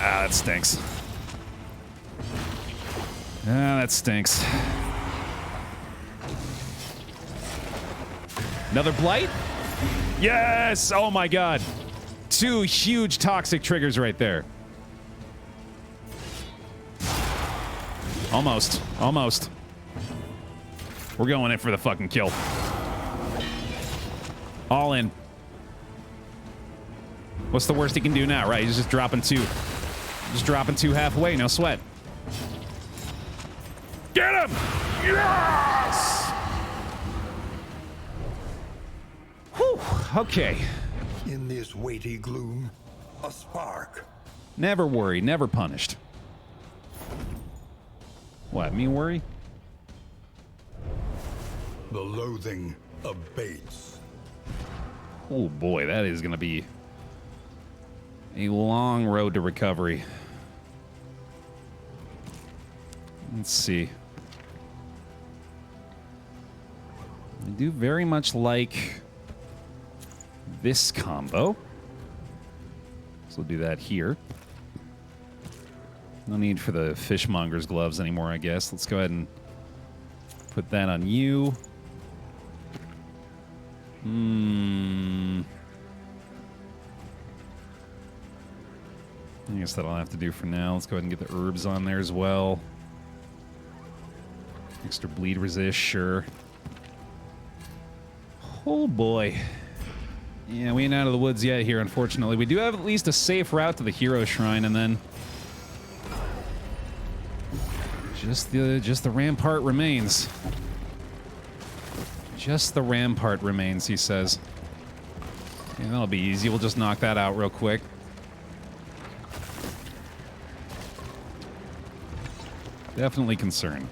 Ah, that stinks. Ah, that stinks. Another blight? Yes! Oh my god. 2 huge toxic triggers right there. Almost. Almost. We're going in for the fucking kill. All in. What's the worst he can do now, right? He's just dropping 2. Just dropping 2 halfway, no sweat. Get him! Yes! Whew, okay. In this weighty gloom, a spark. Never worry, never punished. What, me worry? The loathing abates. Oh boy, that is going to be a long road to recovery. Let's see. I do very much like this combo. So we'll do that here. No need for the fishmonger's gloves anymore, I guess. Let's go ahead and put that on you. I guess that'll have to do for now. Let's go ahead and get the herbs on there as well. Extra bleed resist, sure. Oh boy. Yeah, we ain't out of the woods yet here, unfortunately. We do have at least a safe route to the hero shrine, and then just the rampart remains. Just the rampart remains, he says. Yeah, that'll be easy. We'll just knock that out real quick. Definitely concerned.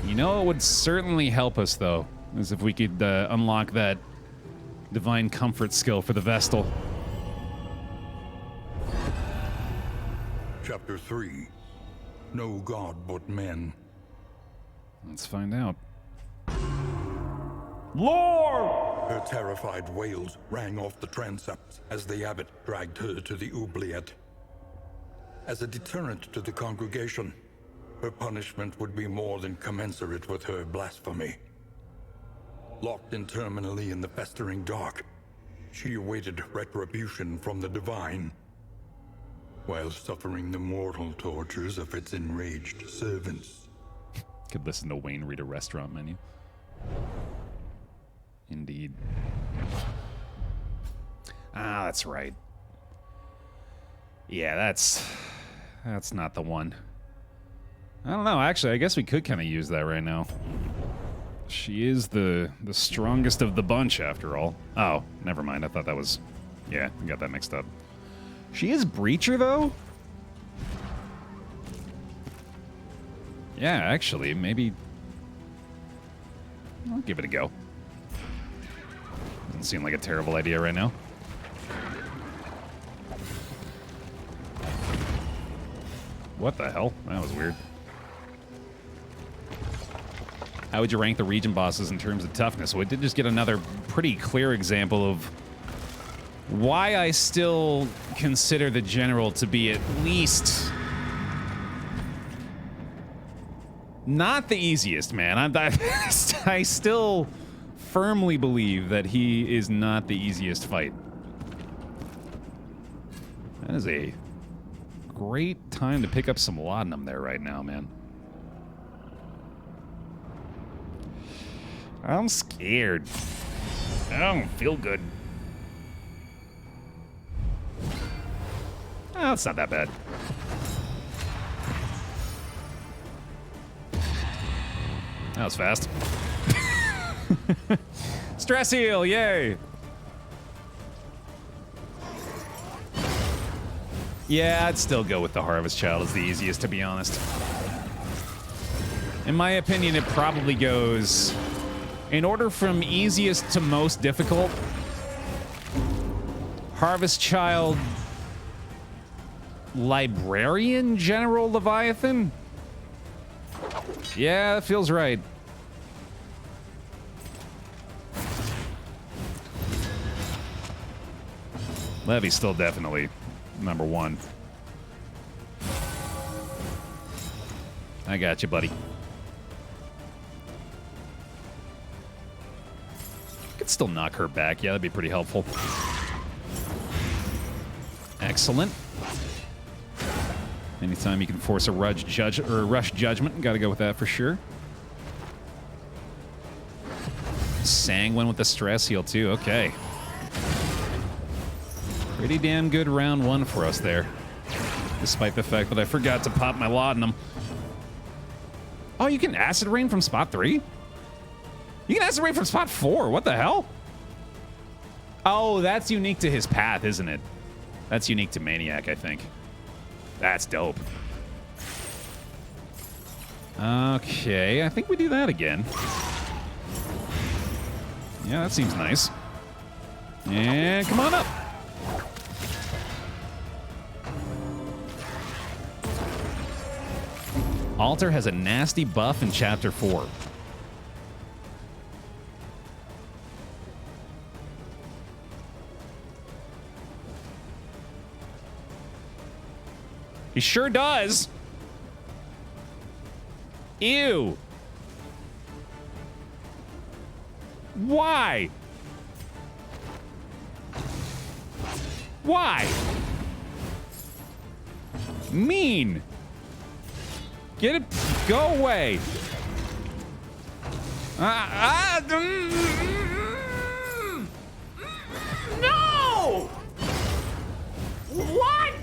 You know what would certainly help us, though, is if we could unlock that divine comfort skill for the Vestal. Chapter 3. No god but men. Let's find out. Lord! Her terrified wails rang off the transepts as the abbot dragged her to the oubliette. As a deterrent to the congregation, her punishment would be more than commensurate with her blasphemy. Locked interminably in the festering dark, she awaited retribution from the divine, while suffering the mortal tortures of its enraged servants. Could listen to Wayne read a restaurant menu. Indeed. Ah, that's right. Yeah, that's not the one. I don't know. Actually, I guess we could kind of use that right now. She is the strongest of the bunch, after all. Oh, never mind. I thought that was... Yeah, I got that mixed up. She is Breacher, though? Yeah, actually, maybe... I'll give it a go. Doesn't seem like a terrible idea right now. What the hell? That was weird. How would you rank the region bosses in terms of toughness? So we did just get another pretty clear example of why I still consider the general to be at least not the easiest, man. I still firmly believe that he is not the easiest fight. That is a great time to pick up some laudanum there right now, man. I'm scared. I don't feel good. Oh, it's not that bad. That was fast. Stress heal, yay! Yeah, I'd still go with the Harvest Child as the easiest, to be honest. In my opinion, it probably goes... In order from easiest to most difficult, Harvest Child, Librarian, General Leviathan? Yeah, that feels right. Levy's still definitely number one. I got you, buddy. Could still knock her back. Yeah, that'd be pretty helpful. Excellent. Anytime you can force a rush judgment, gotta go with that for sure. Sanguine with the stress heal too. Okay. Pretty damn good round one for us there. Despite the fact that I forgot to pop my laudanum. Oh, you can acid rain from spot 3? You can acid rain from spot 4. What the hell? Oh, that's unique to his path, isn't it? That's unique to Maniac, I think. That's dope. Okay, I think we do that again. Yeah, that seems nice. And come on up. Alter has a nasty buff in Chapter 4. He sure does. Ew. Why? Why? Mean. Get it. Go away. No! What?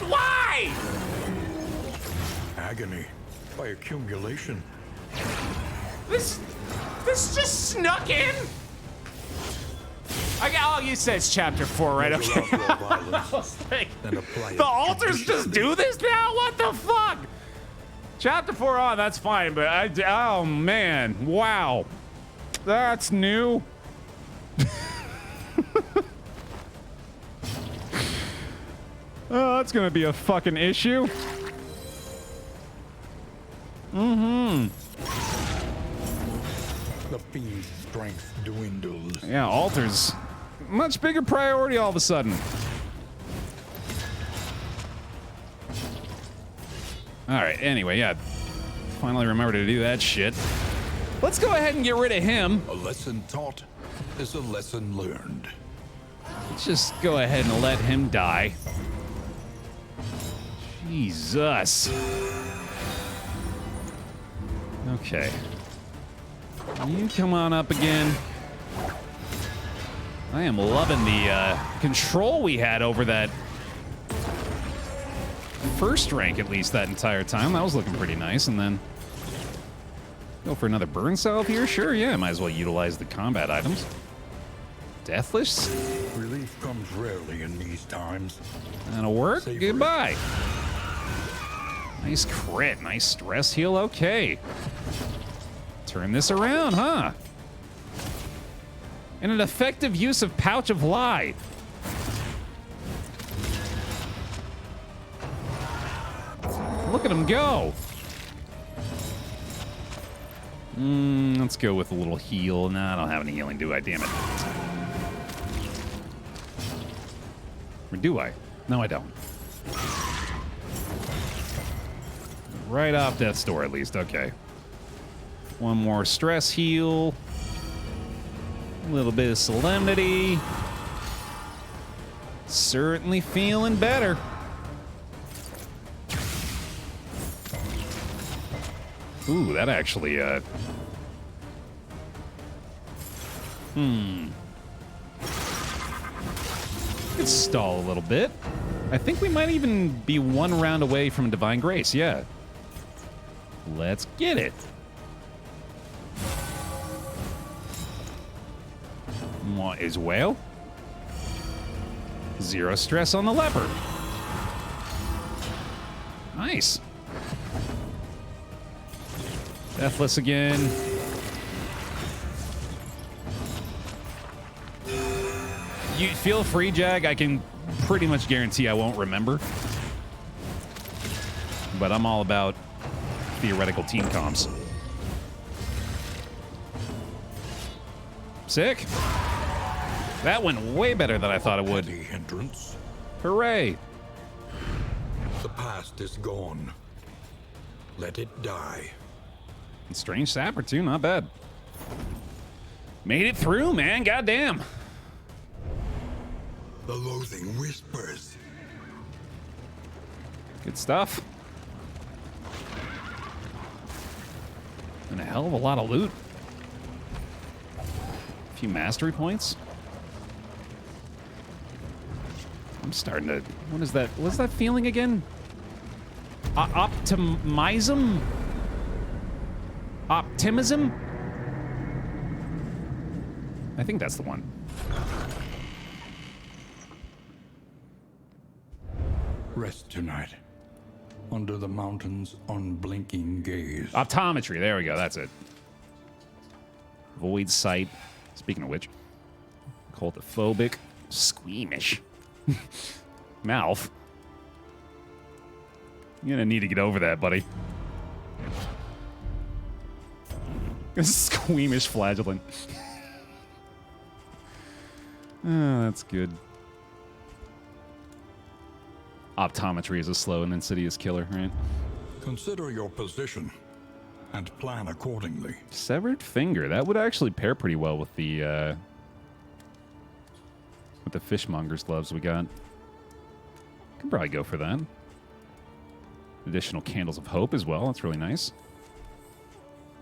Why? Agony by accumulation. This just snuck in? Oh, you said it's Chapter 4, right? Measure Okay. out your violence, I was like, then apply it the altars just judiciously. do this now? What the fuck? Chapter 4 on, that's fine, but oh man, wow. That's new. Oh, that's gonna be a fucking issue. Mm-hmm. The fiend's strength dwindles. Yeah, altars. Much bigger priority all of a sudden. Alright, anyway, yeah. Finally remember to do that shit. Let's go ahead and get rid of him. A lesson taught is a lesson learned. Let's just go ahead and let him die. Jesus. Okay. You come on up again. I am loving the control we had over that first rank, at least that entire time. That was looking pretty nice. And then go for another burn salve here. Sure, yeah, might as well utilize the combat items. Deathless. Relief comes rarely in these times. That'll work. Savory. Goodbye. Nice crit. Nice stress heal. Okay. Turn this around, huh? And an effective use of Pouch of Lie. Look at him go. Let's go with a little heal. Nah, I don't have any healing, do I? Damn it. Or do I? No, I don't. Right off death's door, at least. Okay. One more stress heal. A little bit of solemnity. Certainly feeling better. Ooh, that actually, Could stall a little bit. I think we might even be one round away from Divine Grace, yeah. Let's get it. What is whale? Zero stress on the leopard. Nice. Deathless again. You feel free, Jag. I can pretty much guarantee I won't remember. But I'm all about theoretical team comms. Sick. That went way better than I thought it would. The hindrance. Hooray. The past is gone. Let it die. Strange sapper, too. Not bad. Made it through, man. Goddamn. The loathing whispers. Good stuff. And a hell of a lot of loot. A few mastery points. I'm starting to... What is that? What's that feeling again? Optimism? Optimism? I think that's the one. Rest tonight. Under the mountain's unblinking gaze. Optometry. There we go. That's it. Void sight. Speaking of which, cultophobic, squeamish. Mouth. You're gonna need to get over that, buddy. A squeamish flagellant. Oh, that's good. Optometry is a slow and insidious killer, right? Consider your position and plan accordingly. Severed finger. That would actually pair pretty well with the fishmonger's gloves we got. Could probably go for that. Additional candles of hope as well. That's really nice.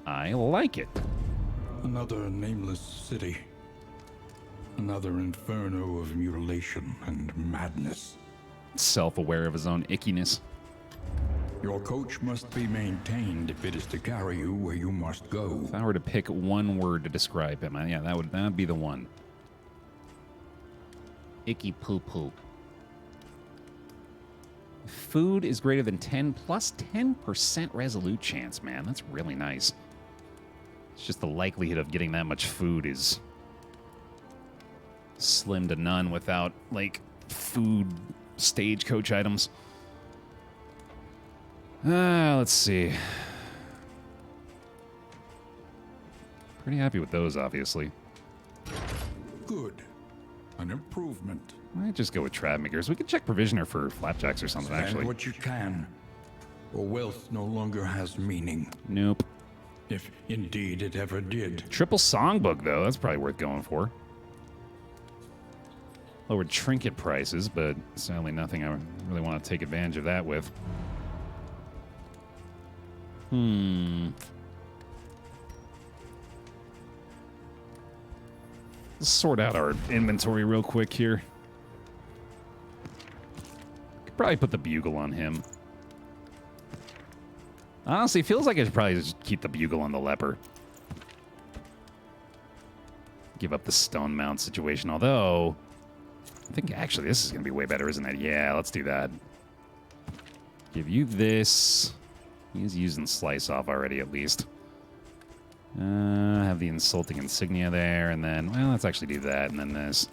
I like it. Another nameless city. Another inferno of mutilation and madness. Self-aware of his own ickiness. Your coach must be maintained if it is to carry you where you must go. If I were to pick one word to describe him, yeah, that would be the one. Icky poo-poo. Food is greater than 10 plus 10% resolute chance, man. That's really nice. It's just the likelihood of getting that much food is slim to none without, like, food stagecoach items. Let's see. Pretty happy with those, obviously. Good. An improvement. Might just go with trap makers. We could check provisioner for flapjacks or something, Spend actually. what you can, or wealth no longer has meaning. Nope. If indeed it ever did. Triple songbook, though. That's probably worth going for. Lowered trinket prices, but sadly nothing I really want to take advantage of that with. Let's sort out our inventory real quick here. Could probably put the bugle on him. Honestly, feels like I should probably just keep the bugle on the leper. Give up the stone mount situation, although I think actually this is going to be way better, isn't it? Yeah, let's do that. Give you this. He's using slice off already, at least. Have the insulting insignia there, and then, well, let's actually do that, and then this.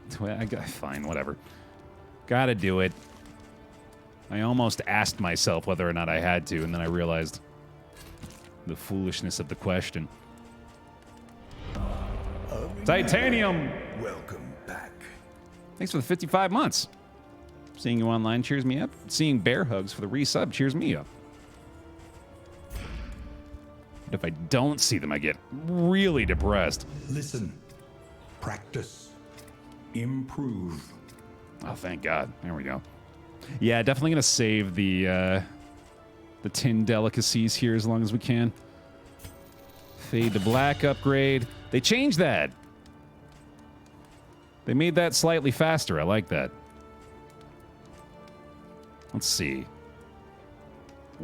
Fine, whatever. Gotta do it. I almost asked myself whether or not I had to, and then I realized the foolishness of the question. Titanium! Welcome back. Thanks for the 55 months. Seeing you online cheers me up. Seeing bear hugs for the resub cheers me up. But if I don't see them, I get really depressed. Listen. Practice. Improve. Oh, thank God. There we go. Yeah, definitely gonna save the tin delicacies here as long as we can. Fade to black upgrade. They changed that. They made that slightly faster. I like that. Let's see.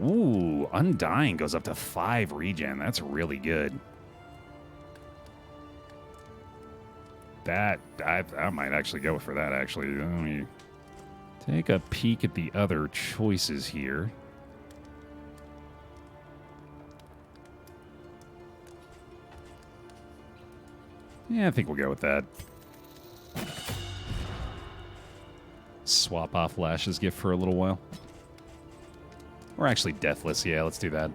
Ooh, Undying goes up to 5 regen. That's really good. That, I might actually go for that, actually. Let me take a peek at the other choices here. Yeah, I think we'll go with that. Swap off Lash's gift for a little while. Or actually Deathless. Yeah, let's do that.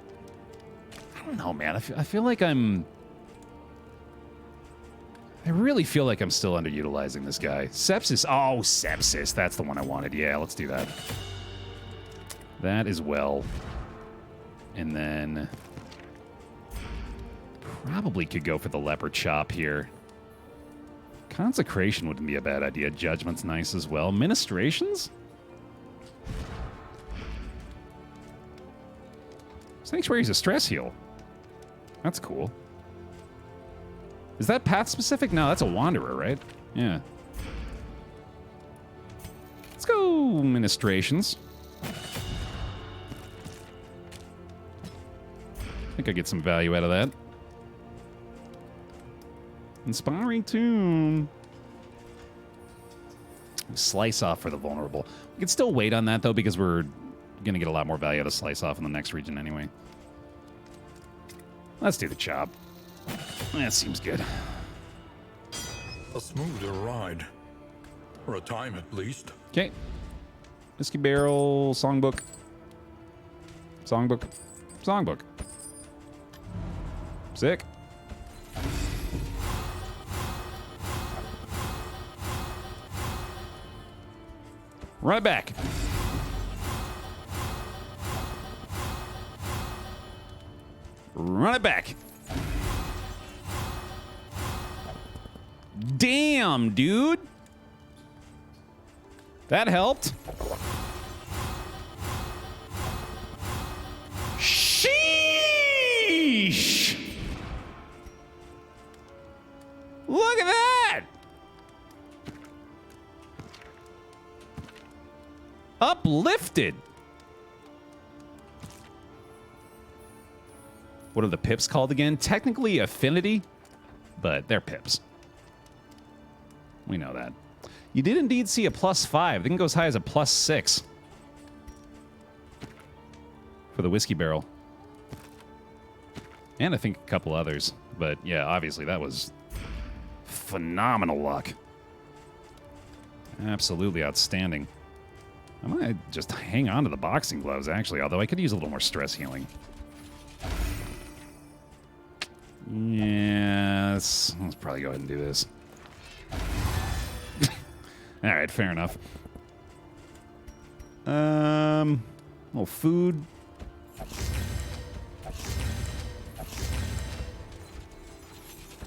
I don't know, man. I feel like I really feel like I'm still underutilizing this guy. Sepsis. Oh, Sepsis. That's the one I wanted. Yeah, let's do that. That as well. And then probably could go for the Leper Chop here. Consecration wouldn't be a bad idea. Judgment's nice as well. Ministrations? Sanctuary's a stress heal. That's cool. Is that path specific? No, that's a wanderer, right? Yeah. Let's go ministrations. I think I get some value out of that. Inspiring tune. Slice off for the vulnerable. We can still wait on that, though, because we're going to get a lot more value out of slice off in the next region anyway. Let's do the chop. That seems good. A smoother ride. For a time, at least. Okay. Whiskey barrel, songbook. Songbook. Songbook. Sick. Run it back. Run it back. Damn, dude. That helped. Sheesh. Look at that. Uplifted. What are the pips called again? Technically affinity, but they're pips. We know that. You did indeed see a +5. I think it goes high as a +6 for the whiskey barrel. And I think a couple others. But yeah, obviously that was phenomenal luck. Absolutely outstanding. I might just hang on to the boxing gloves, actually, although I could use a little more stress healing. Yes, let's probably go ahead and do this. All right, fair enough. Little food.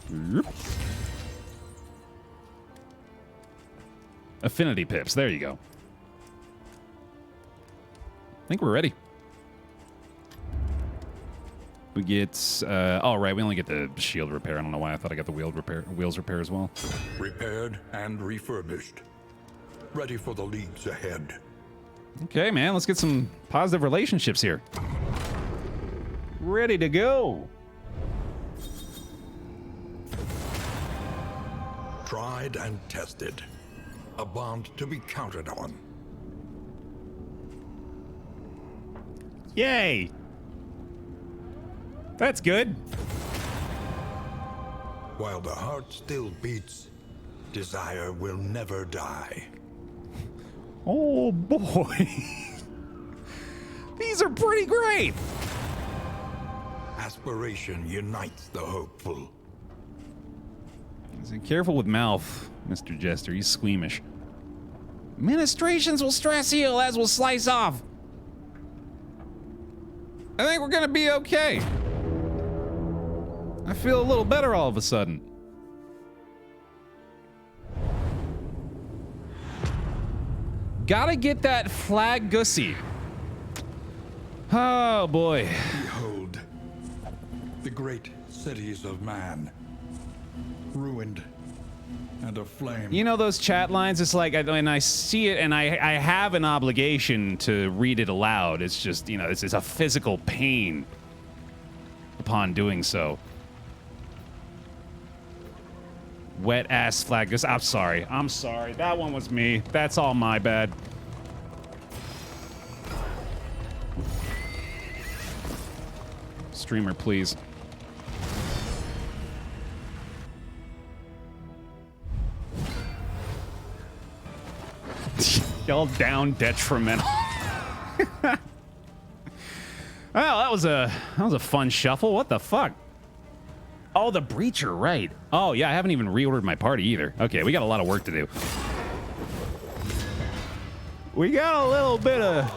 Yep. Affinity pips. There you go. I think we're ready. We get, oh, right, we only get the shield repair. I don't know why I thought I got the wheels repair as well. Repaired and refurbished. Ready for the leagues ahead. Okay, man, let's get some positive relationships here. Ready to go. Tried and tested. A bond to be counted on. Yay. That's good. While the heart still beats, desire will never die. Oh, boy. These are pretty great. Aspiration unites the hopeful. Careful with mouth, Mr. Jester. He's squeamish. Ministrations will stress heal, as will slice off. I think we're gonna be okay. I feel a little better all of a sudden. Gotta get that flag gussy. Oh boy. Behold, the great cities of man, ruined and aflame. You know those chat lines? It's like, and I see it, and I have an obligation to read it aloud. It's just, you know, it's a physical pain upon doing so. Wet ass flag. I'm sorry. I'm sorry. That one was me. That's all my bad. Streamer, please. Y'all down detrimental. Well, that was a fun shuffle. What the fuck? Oh, the breacher, right. Oh, yeah, I haven't even reordered my party either. Okay, we got a lot of work to do. We got a little bit of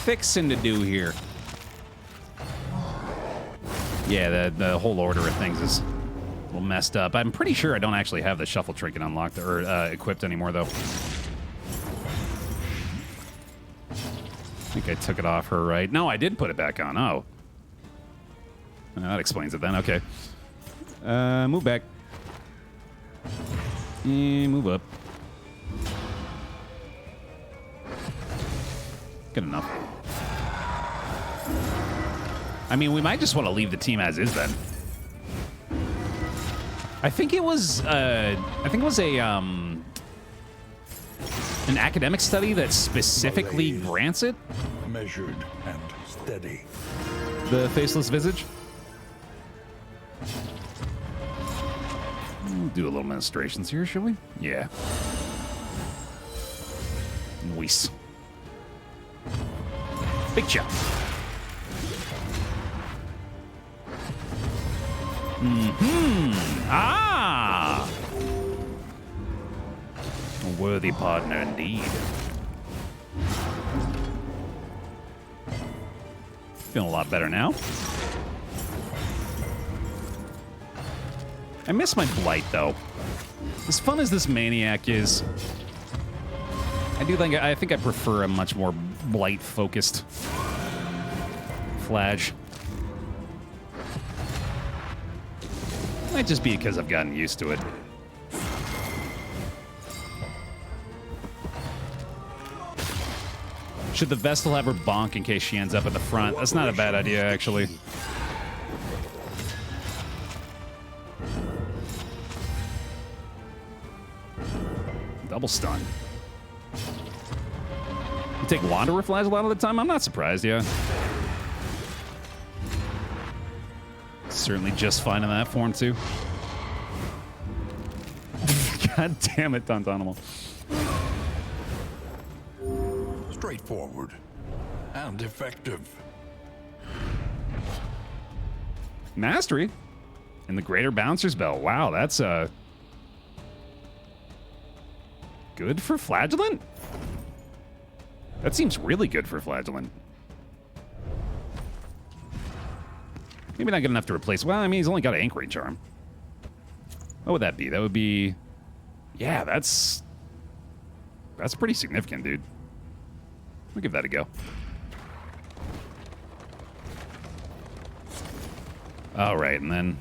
fixing to do here. Yeah, the whole order of things is a little messed up. I'm pretty sure I don't actually have the shuffle trinket unlocked or equipped anymore, though. I think I took it off her, right? No, I did put it back on. Oh. That explains it then. Okay. Move back. And move up. Good enough. I mean, we might just want to leave the team as is then. I think it was an academic study that specifically grants it. Measured and steady. The faceless visage. We'll do a little ministrations here, shall we? Yeah. Nice. Big chop. Ah! A worthy partner indeed. Feeling a lot better now. I miss my blight, though. As fun as this maniac is, I think I prefer a much more blight-focused flash. Might just be because I've gotten used to it. Should the Vestal have her bonk in case she ends up at the front? That's not a bad idea, actually. Double stun. You take Wanderer Flash a lot of the time? I'm not surprised, yeah. Certainly just fine in that form, too. God damn it, Duntonimal. Straightforward and effective. Mastery in the Greater Bouncer's Bell. Wow, that's good for Flagellant? That seems really good for Flagellant. Maybe not good enough to replace. Well, I mean, he's only got an Anchoring Charm. What would that be? That would be... Yeah, that's pretty significant, dude. We'll give that a go. All right, and then...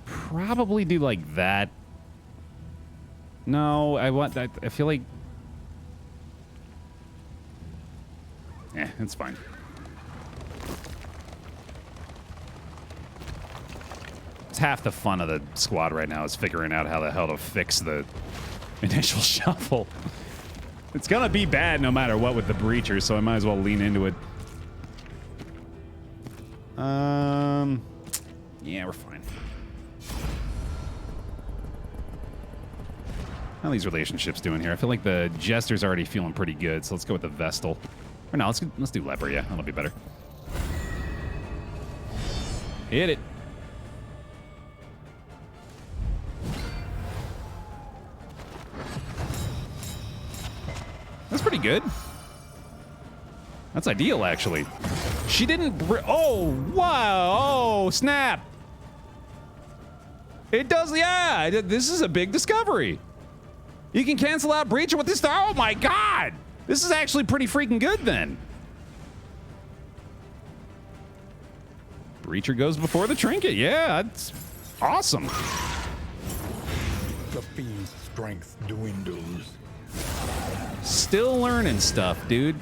Probably do like that. No, I feel like... it's fine. It's half the fun of the squad right now is figuring out how the hell to fix the initial shuffle. It's gonna be bad no matter what with the Breacher, so I might as well lean into it. Yeah, we're fine. How are these relationships doing here? I feel like the Jester's already feeling pretty good, so let's go with the Vestal. Or no, let's do Leper, yeah, that'll be better. Hit it. That's pretty good. That's ideal, actually. She didn't... Oh, wow. Oh, snap. It does, yeah. This is a big discovery. You can cancel out Breacher with this... Oh, my God. This is actually pretty freaking good, then. Breacher goes before the Trinket. Yeah, that's awesome. The Fiend's strength dwindles. Still learning stuff, dude.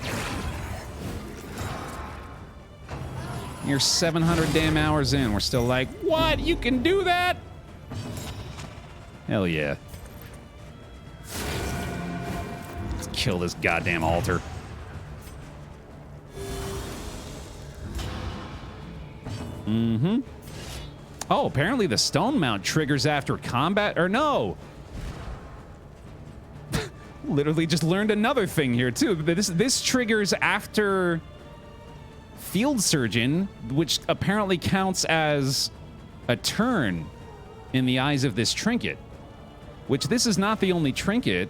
You're 700 damn hours in. We're still like, what? You can do that? Hell yeah. Let's kill this goddamn altar. Mm-hmm. Oh, apparently the Stone Mount triggers after combat. Or no. Literally just learned another thing here, too. This triggers after Field Surgeon, which apparently counts as a turn in the eyes of this trinket. Which this is not the only trinket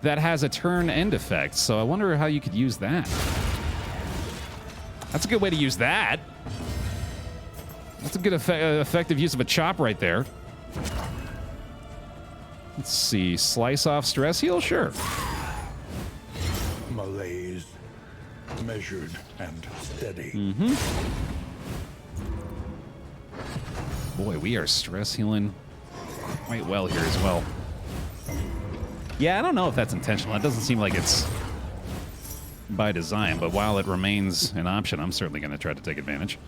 that has a turn end effect, so I wonder how you could use that. That's a good way to use that. That's a good effective use of a chop right there. Let's see, slice off stress heal? Sure. Malaise, measured and steady. Mm-hmm. Boy, we are stress healing quite well here as well. Yeah, I don't know if that's intentional. It doesn't seem like it's by design, but while it remains an option, I'm certainly going to try to take advantage.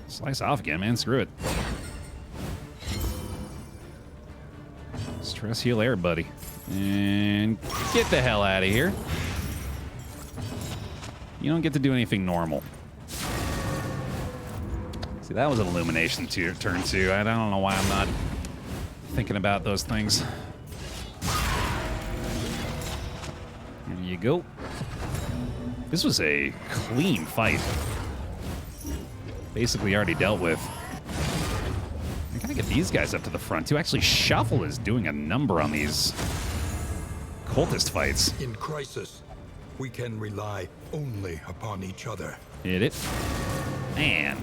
Slice off again, man. Screw it. Stress heal air, buddy. And get the hell out of here. You don't get to do anything normal. See, that was an illumination turn two. I don't know why I'm not thinking about those things. There you go. This was a clean fight. Basically already dealt with. I gotta get these guys up to the front, too. Actually, Shuffle is doing a number on these cultist fights. In crisis, we can rely only upon each other. Hit it. And...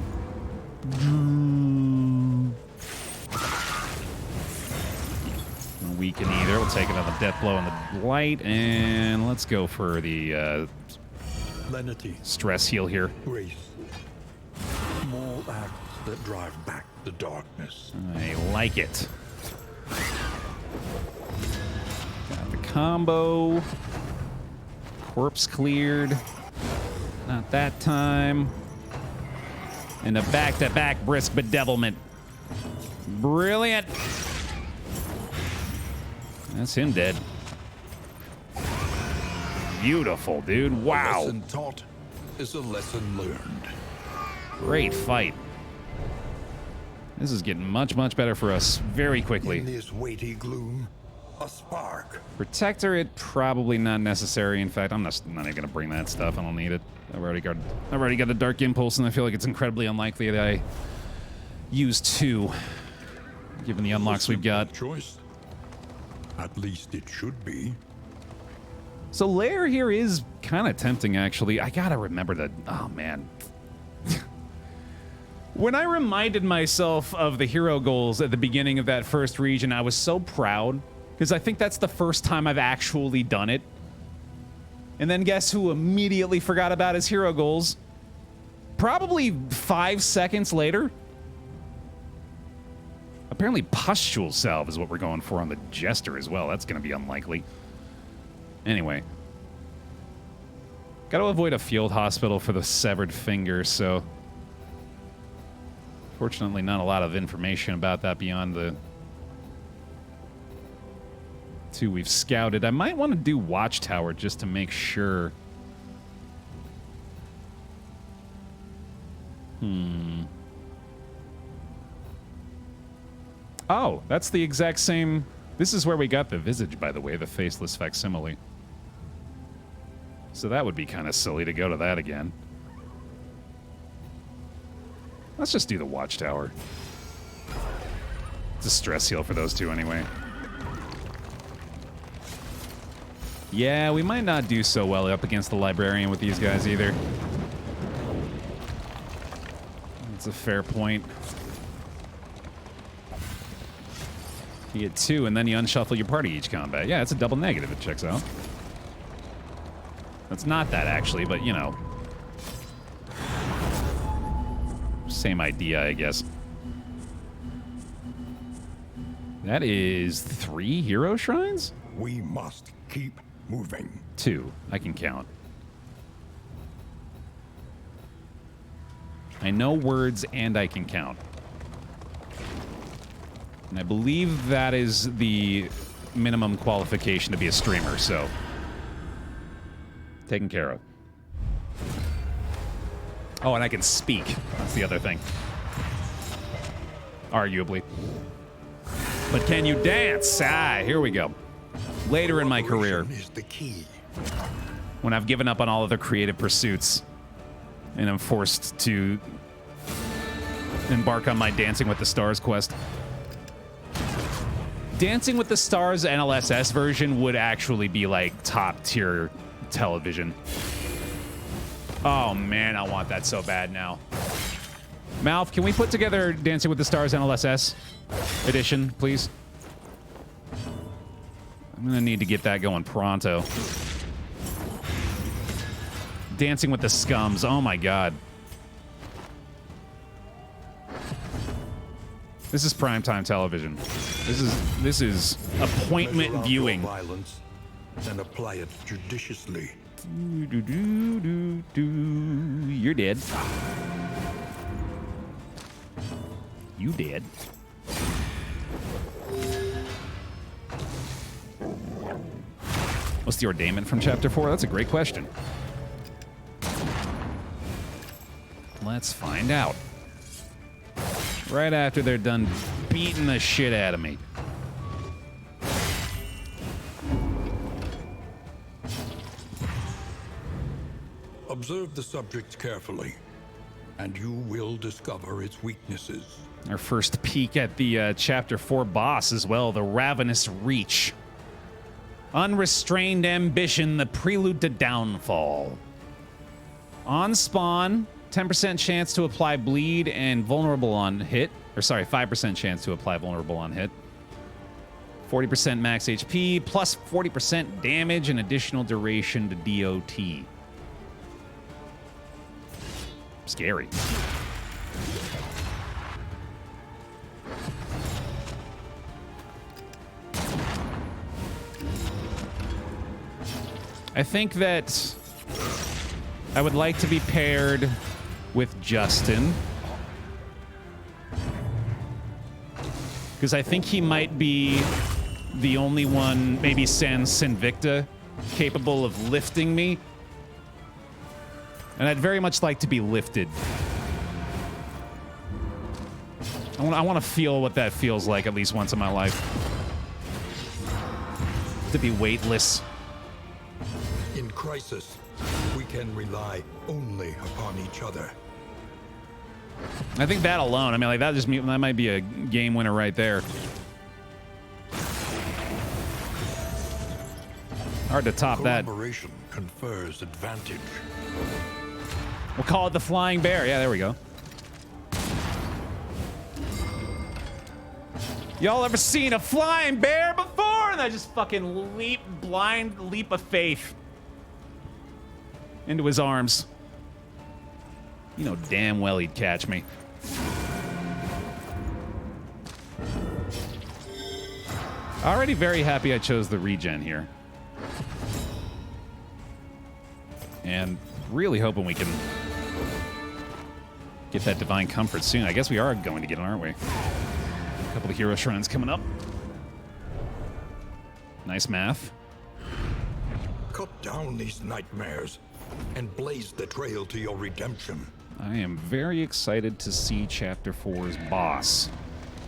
weaken either. We'll take another death blow on the light, and let's go for the Lenity, stress heal here. grace, small acts that drive back the darkness. I like it. Got the combo. Corpse cleared. Not that time. And a back-to-back brisk bedevilment. Brilliant. That's him dead. Beautiful, dude. A Wow. lesson taught is a lesson learned. Great fight. This is getting much, much better for us very quickly. In this weighty gloom, a spark. Protectorate, probably not necessary. In fact, I'm not even gonna bring that stuff. I don't need it. I've already got a Dark Impulse, and I feel like it's incredibly unlikely that I use 2, given the unlocks we've got. Choice. At least it should be. So Lair here is kind of tempting, actually. I gotta remember that. Oh man. When I reminded myself of the hero goals at the beginning of that first region, I was so proud, because I think that's the first time I've actually done it. And then guess who immediately forgot about his hero goals? Probably 5 seconds later. Apparently Pustule Salve is what we're going for on the Jester as well. That's going to be unlikely. Anyway. Got to avoid a field hospital for the severed finger, so... Fortunately, not a lot of information about that beyond the 2 we've scouted. I might want to do Watchtower just to make sure. Oh, that's the exact same... This is where we got the Visage, by the way, the faceless facsimile. So that would be kind of silly to go to that again. Let's just do the Watchtower. It's a stress heal for those 2 anyway. Yeah, we might not do so well up against the Librarian with these guys either. That's a fair point. You get 2, and then you unshuffle your party each combat. Yeah, it's a double negative. It checks out. That's not that, actually, but, you know. Same idea, I guess. That is 3 hero shrines? We must keep moving. 2. I can count. I know words and I can count. And I believe that is the minimum qualification to be a streamer, so... Taken care of. Oh, and I can speak. That's the other thing. Arguably. But can you dance? Ah, here we go. Later in my career, Is the key. when I've given up on all other creative pursuits and I'm forced to embark on my Dancing with the Stars quest. Dancing with the Stars NLSS version would actually be like top tier television. Oh man, I want that so bad now. Malf, can we put together Dancing with the Stars NLSS edition, please? I'm gonna need to get that going pronto. Dancing with the Scums, oh my god. This is primetime television. This is appointment Measure out viewing. your violence and apply it judiciously. You're dead. You dead. What's the ordainment from Chapter 4? That's a great question. Let's find out. Right after they're done beating the shit out of me. Observe the subject carefully, and you will discover its weaknesses. Our first peek at the Chapter 4 boss as well, the Ravenous Reach. Unrestrained ambition, the prelude to downfall. On spawn, 10% chance to apply bleed and vulnerable on hit. Or sorry, 5% chance to apply vulnerable on hit. 40% max HP, plus 40% damage and additional duration to DOT. Scary. I think that I would like to be paired with Justin, because I think he might be the only one, maybe sans Sinvicta, capable of lifting me. And I'd very much like to be lifted. I want to feel what that feels like at least once in my life. To be weightless. In crisis, we can rely only upon each other. I think that alone, I mean, like, that might be a game winner right there. Hard to top that. Collaboration confers advantage. We'll call it the Flying Bear. Yeah, there we go. Y'all ever seen a flying bear before? And I just fucking blind leap of faith into his arms. You know damn well he'd catch me. Already very happy I chose the regen here. And really hoping we can get that Divine Comfort soon. I guess we are going to get it, aren't we? A couple of hero shrines coming up. Nice math. Cut down these nightmares and blaze the trail to your redemption. I am very excited to see Chapter 4's boss.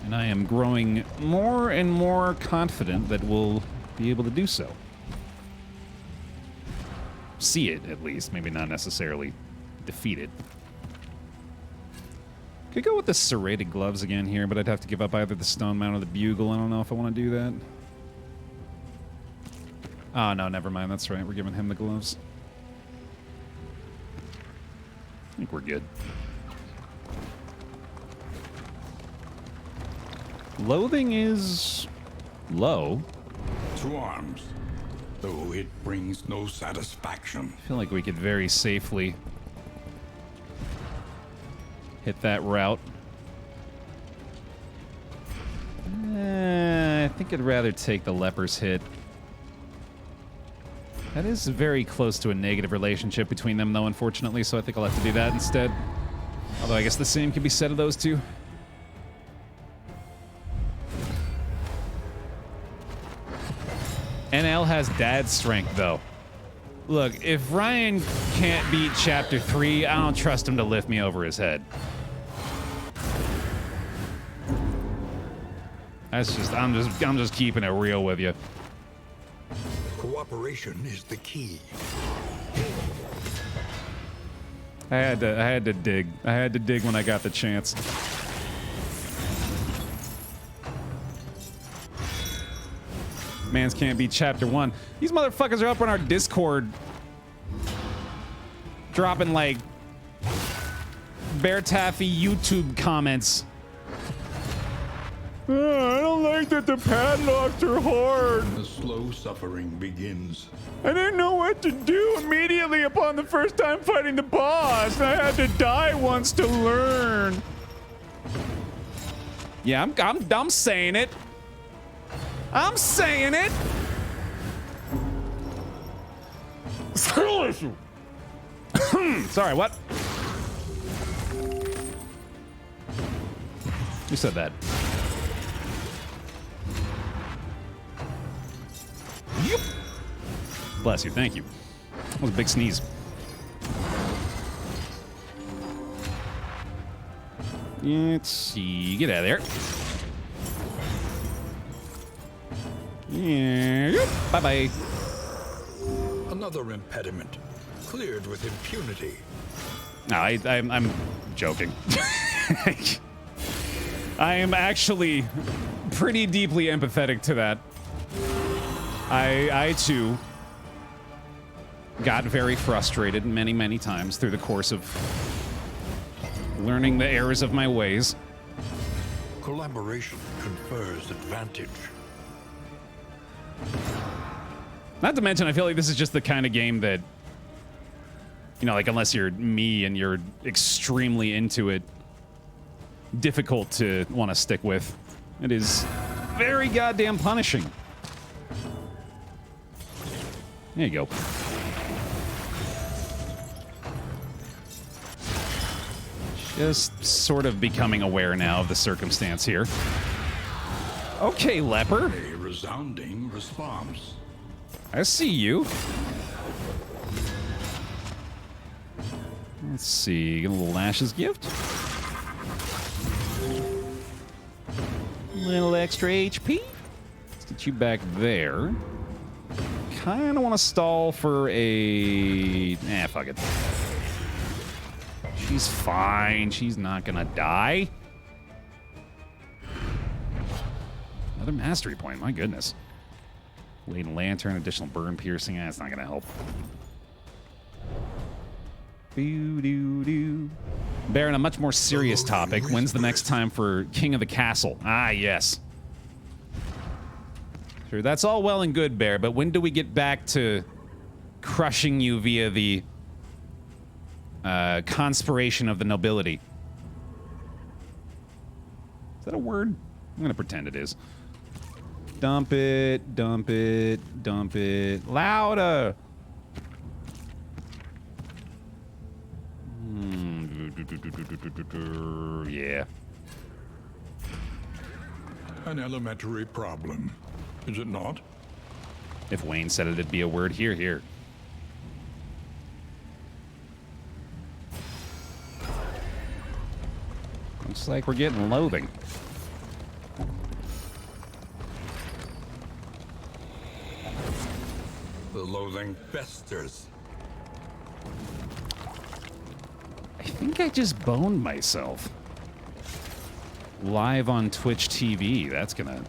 And I am growing more and more confident that we'll be able to do so. See it, at least. Maybe not necessarily defeat it. Could go with the serrated gloves again here, but I'd have to give up either the stone mount or the bugle. I don't know if I want to do that. Oh, no, never mind. That's right. We're giving him the gloves. I think we're good. Loathing is low. To arms, though it brings no satisfaction. I feel like we could very safely hit that route. I think I'd rather take the leper's hit. That is very close to a negative relationship between them, though, unfortunately, so I think I'll have to do that instead. Although I guess the same could be said of those two. NL has dad strength, though. Look, if Ryan can't beat Chapter 3, I don't trust him to lift me over his head. That's just, I'm just keeping it real with you. Cooperation is the key. I had to dig. I had to dig when I got the chance. Mans can't beat Chapter 1. These motherfuckers are up on our Discord dropping, like, BaerTaffy YouTube comments. I don't like that the padlocks are hard. The slow suffering begins. I didn't know what to do immediately upon the first time fighting the boss. I had to die once to learn. Yeah, I'm saying it. I'm saying it. Skill issue. Sorry, what? Who said that? Yep. Bless you, thank you. That was a big sneeze. Let's see. Get out of there. Yeah. Bye-bye. Another impediment. cleared with impunity. No, I'm joking. I am actually pretty deeply empathetic to that. I too got very frustrated many, many times through the course of learning the errors of my ways. Collaboration confers advantage. Not to mention, I feel like this is just the kind of game that, you know, like, unless you're me and you're extremely into it, difficult to want to stick with. It is very goddamn punishing. There you go. Just sort of becoming aware now of the circumstance here. Okay, leper. A resounding response. I see you. Let's see. Get a little Lash's gift. Little extra HP. Let's get you back there. Kind of want to stall for a... fuck it. She's fine. She's not gonna die. Another mastery point. My goodness. Laden Lantern, additional burn piercing. That's not gonna help. Baer, on a much more serious topic, when's the next time for King of the Castle? Ah, yes. Sure, that's all well and good, Baer, but when do we get back to crushing you via the conspiration of the nobility? Is that a word? I'm gonna pretend it is. Dump it, dump it, dump it. Louder! Yeah. An elementary problem, is it not? If Wayne said it, it'd be a word. Here, here. Looks like we're getting loathing. The loathing festers. I think I just boned myself. Live on Twitch TV. That's gonna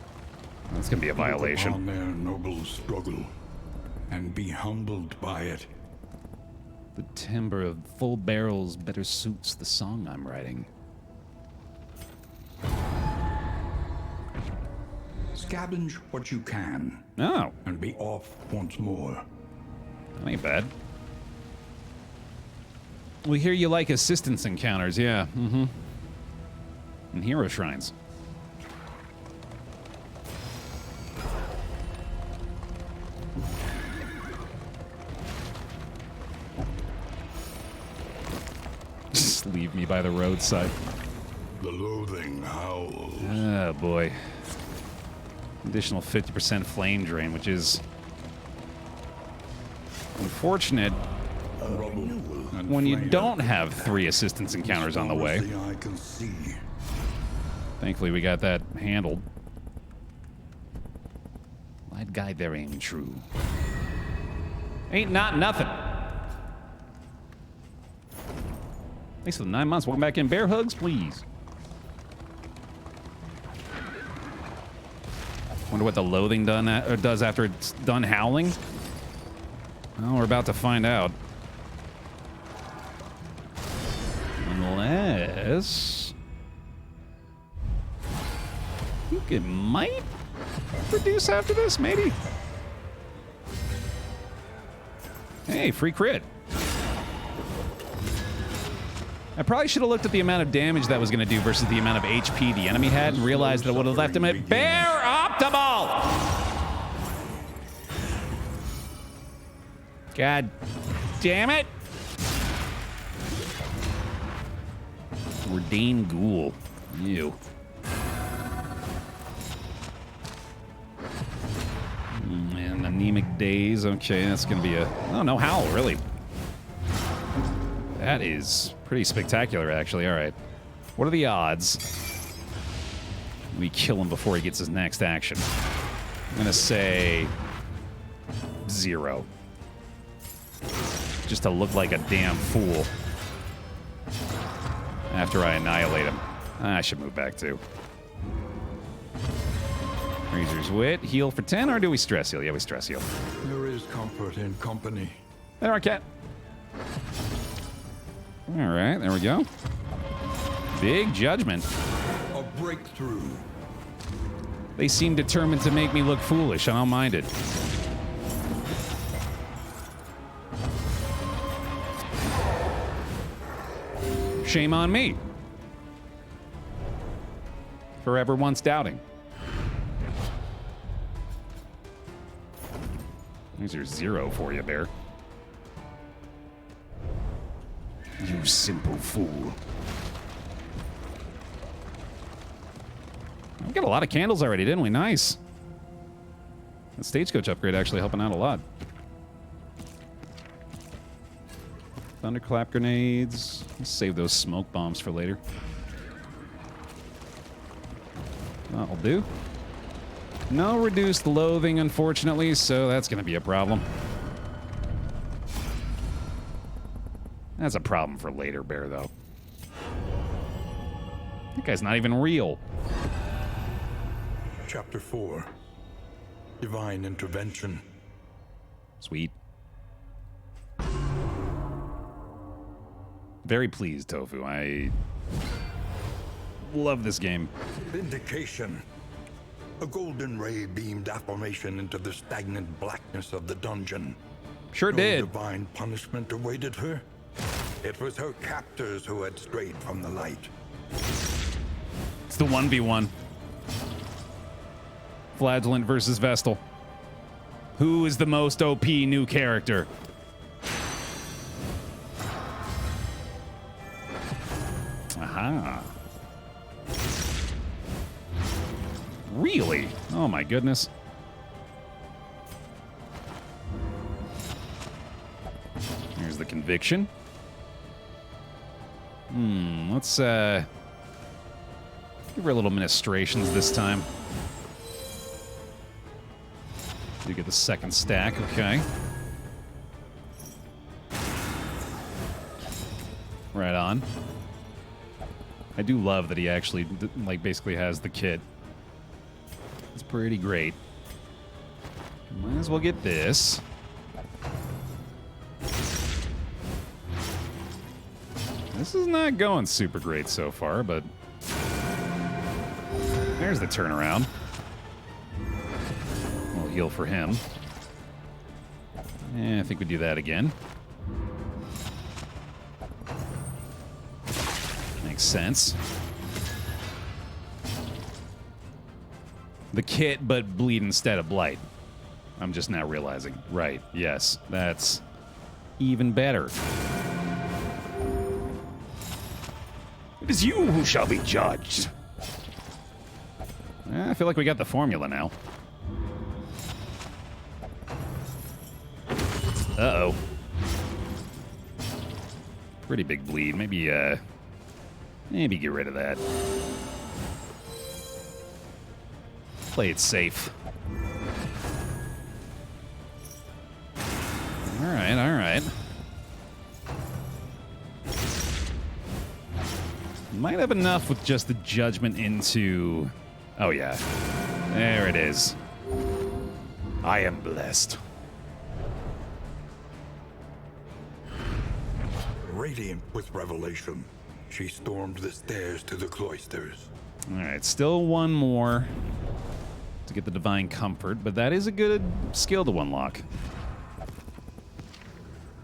be a violation. Look upon their noble struggle and be humbled by it. The timbre of full barrels better suits the song I'm writing. Scavenge what you can Oh, and be off once more. that ain't bad. We hear you like assistance encounters, yeah. Mm-hmm. And hero shrines. Just leave me by the roadside. The loathing howls. Oh, boy. Additional 50% flame drain, which is unfortunate when you don't have 3 assistance encounters on the way. The eye can see. Thankfully, we got that handled. Light guide there ain't true. Ain't not nothing. Thanks for the 9 months. Welcome back in. Bear hugs, please. Wonder what the loathing does after it's done howling. Well, we're about to find out. Unless... I think it might reduce after this, maybe? Hey, free crit. I probably should have looked at the amount of damage that was going to do versus the amount of HP the enemy had and realized that it would have left him at Baer Optimal! God damn it! Ordained Ghoul. Ew. And Anemic Days. Okay, that's going to be a... Oh, no howl, really. That is pretty spectacular, actually. All right. What are the odds we kill him before he gets his next action? I'm going to say 0. just to look like a damn fool after I annihilate him. I should move back too. Razor's Wit. Heal for 10, or do we stress heal? Yeah, we stress heal. There is comfort in company. There, our cat. All right, there we go. Big judgment. A breakthrough. They seem determined to make me look foolish. I don't mind it. Shame on me. Forever once doubting. There's your 0 for you, Baer. You simple fool. We got a lot of candles already, didn't we? Nice. The stagecoach upgrade actually helping out a lot. Thunderclap grenades. Let's save those smoke bombs for later. That'll do. No reduced loathing, unfortunately, so that's going to be a problem. That's a problem for later, Baer, though. That guy's not even real. Chapter 4. Divine Intervention. Sweet. Very pleased, Tofu. I love this game. Vindication. A golden ray beamed affirmation into the stagnant blackness of the dungeon. Sure No did. divine punishment awaited her. It was her captors who had strayed from the light. It's the 1v1. Flagellant versus Vestal. Who is the most OP new character? Aha. Really? Oh my goodness. Here's the conviction. Let's give her a little ministrations this time. You get the second stack, okay. Right on. I do love that he actually, like, basically has the kit. It's pretty great. Might as well get this. This is not going super great so far, but there's the turnaround. We'll heal for him. Yeah, I think we do that again. Makes sense. The kit, but bleed instead of blight. I'm just now realizing. Right, yes, that's even better. It is you who shall be judged. I feel like we got the formula now. Uh-oh. Pretty big bleed. Maybe get rid of that. Play it safe. All right, all right. Might have enough with just the judgment into... Oh, yeah. There it is. I am blessed. Radiant with revelation, she stormed the stairs to the cloisters. All right, still one more to get the divine comfort, but that is a good skill to unlock.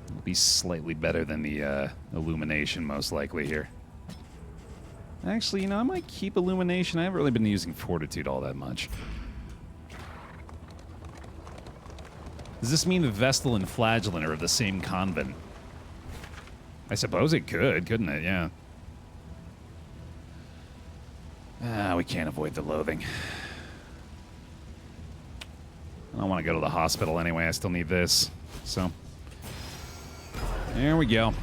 It'll be slightly better than the illumination, most likely here. Actually, you know, I might keep illumination. I haven't really been using fortitude all that much. Does this mean the Vestal and Flagellant are of the same convent? I suppose it could, couldn't it? Yeah. We can't avoid the loathing. I don't want to go to the hospital anyway. I still need this. So, there we go.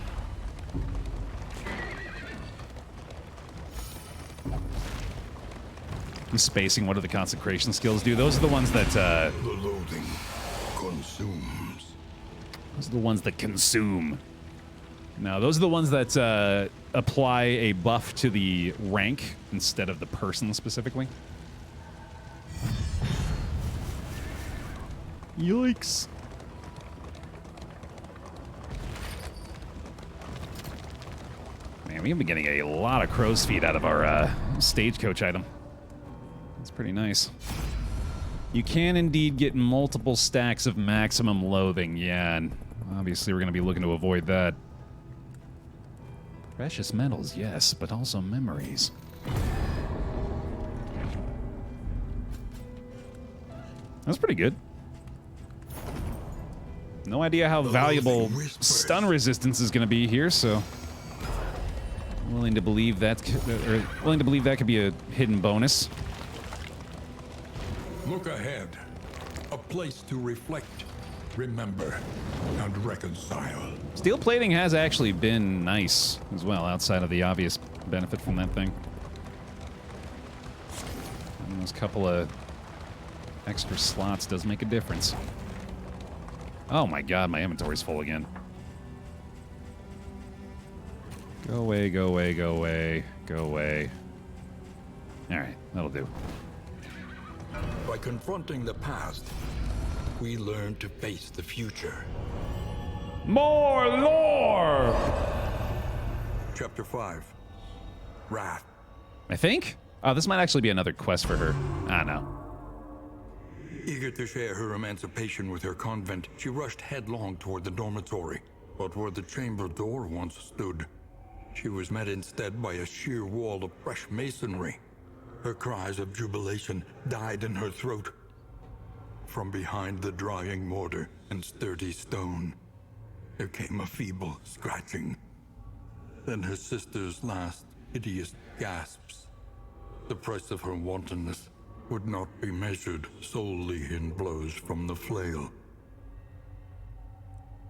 Spacing, what do the consecration skills do? Those are the ones that, The loathing consumes. Those are the ones that consume. No, those are the ones that apply a buff to the rank instead of the person specifically. Yikes. Man, we've been getting a lot of crow's feet out of our stagecoach item. That's pretty nice. You can indeed get multiple stacks of maximum loathing. Yeah, and obviously we're going to be looking to avoid that. Precious metals, yes, but also memories. That's pretty good. No idea how valuable stun resistance is going to be here, so willing to believe that could be a hidden bonus. Look ahead. A place to reflect, remember, and reconcile. Steel plating has actually been nice as well, outside of the obvious benefit from that thing. And those couple of extra slots does make a difference. Oh my god, my inventory's full again. Go away, go away, go away, go away. Alright, that'll do. By confronting the past, we learn to face the future. More lore! Chapter 5. Wrath. I think? Oh, this might actually be another quest for her. I don't know. Eager to share her emancipation with her convent, she rushed headlong toward the dormitory. But where the chamber door once stood, she was met instead by a sheer wall of fresh masonry. Her cries of jubilation died in her throat. From behind the drying mortar and sturdy stone, there came a feeble scratching. Then her sister's last hideous gasps. The price of her wantonness would not be measured solely in blows from the flail.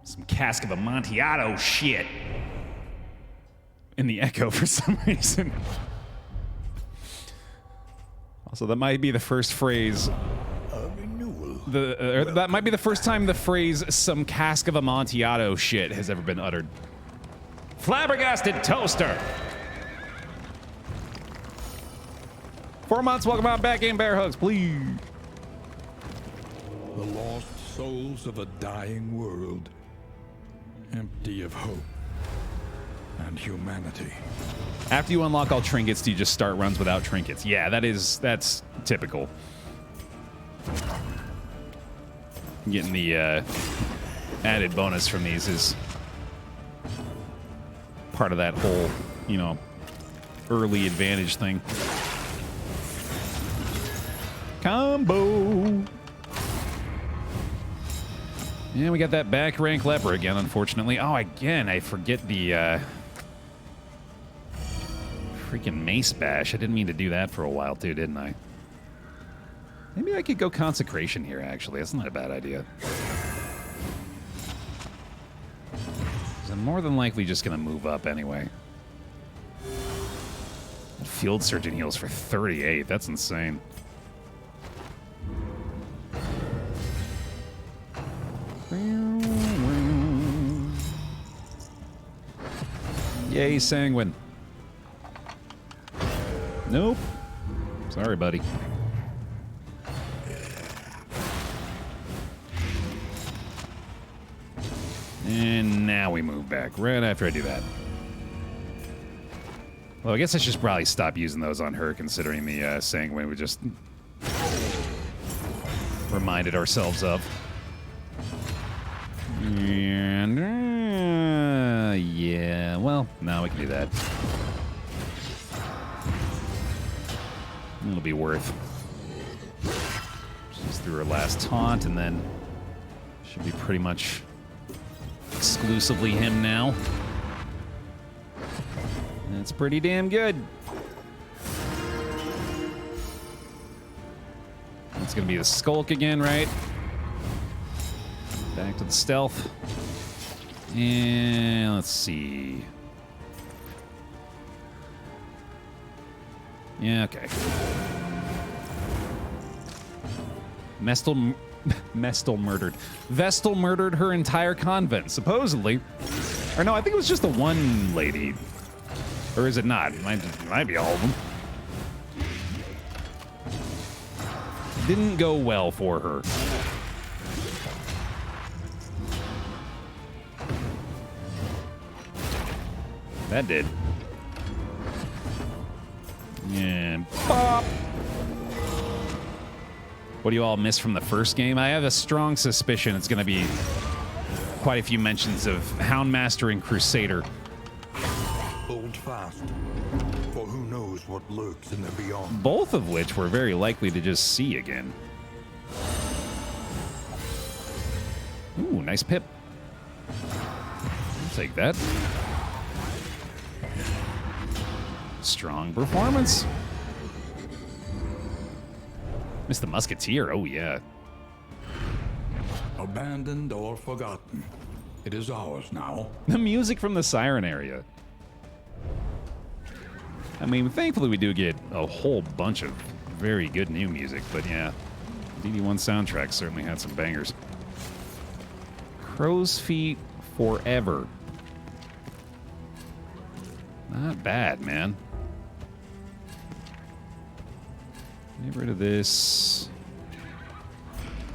Some cask of Amontillado shit. In the echo for some reason. Also, that might be the first phrase. A renewal. That might be the first time the phrase "some cask of Amontillado shit" has ever been uttered. Flabbergasted toaster. 4 months. Welcome on back in, Bear Hugs, please. The lost souls of a dying world, empty of hope and humanity. After you unlock all trinkets, do you just start runs without trinkets? Yeah, that's typical. Getting the added bonus from these is part of that whole, you know, early advantage thing. Combo. Yeah, we got that back rank leper again, unfortunately. Oh, again, I forget the freaking mace bash. I didn't mean to do that for a while too, didn't I? Maybe I could go consecration here, actually. That's not a bad idea. 'Cause I'm more than likely just gonna move up anyway. Field surgeon heals for 38. That's insane. Yay, sanguine. Nope. Sorry, buddy. And now we move back right after I do that. Well, I guess I should probably stop using those on her, considering the sanguine we just reminded ourselves of. And, yeah, well, now we can do that. It'll be worth. She's through her last taunt, and then should be pretty much exclusively him now. That's pretty damn good. It's gonna be the Skulk again, right? Back to the stealth. And let's see. Yeah, okay. Mestel murdered. Vestal murdered her entire convent, supposedly. Or no, I think it was just the one lady. Or is it not? It might be all of them. Didn't go well for her. That did. And pop! What do you all miss from the first game? I have a strong suspicion it's going to be quite a few mentions of Houndmaster and Crusader. Hold fast, for who knows what lurks in the beyond. Both of which we're very likely to just see again. Ooh, nice pip. I'll take that. Strong performance. Missed the Musketeer. Oh, yeah. Abandoned or forgotten. It is ours now. The music from the Siren area. I mean, thankfully we do get a whole bunch of very good new music, but yeah. DD1 soundtrack certainly had some bangers. Crow's Feet Forever. Not bad, man. Get rid of this.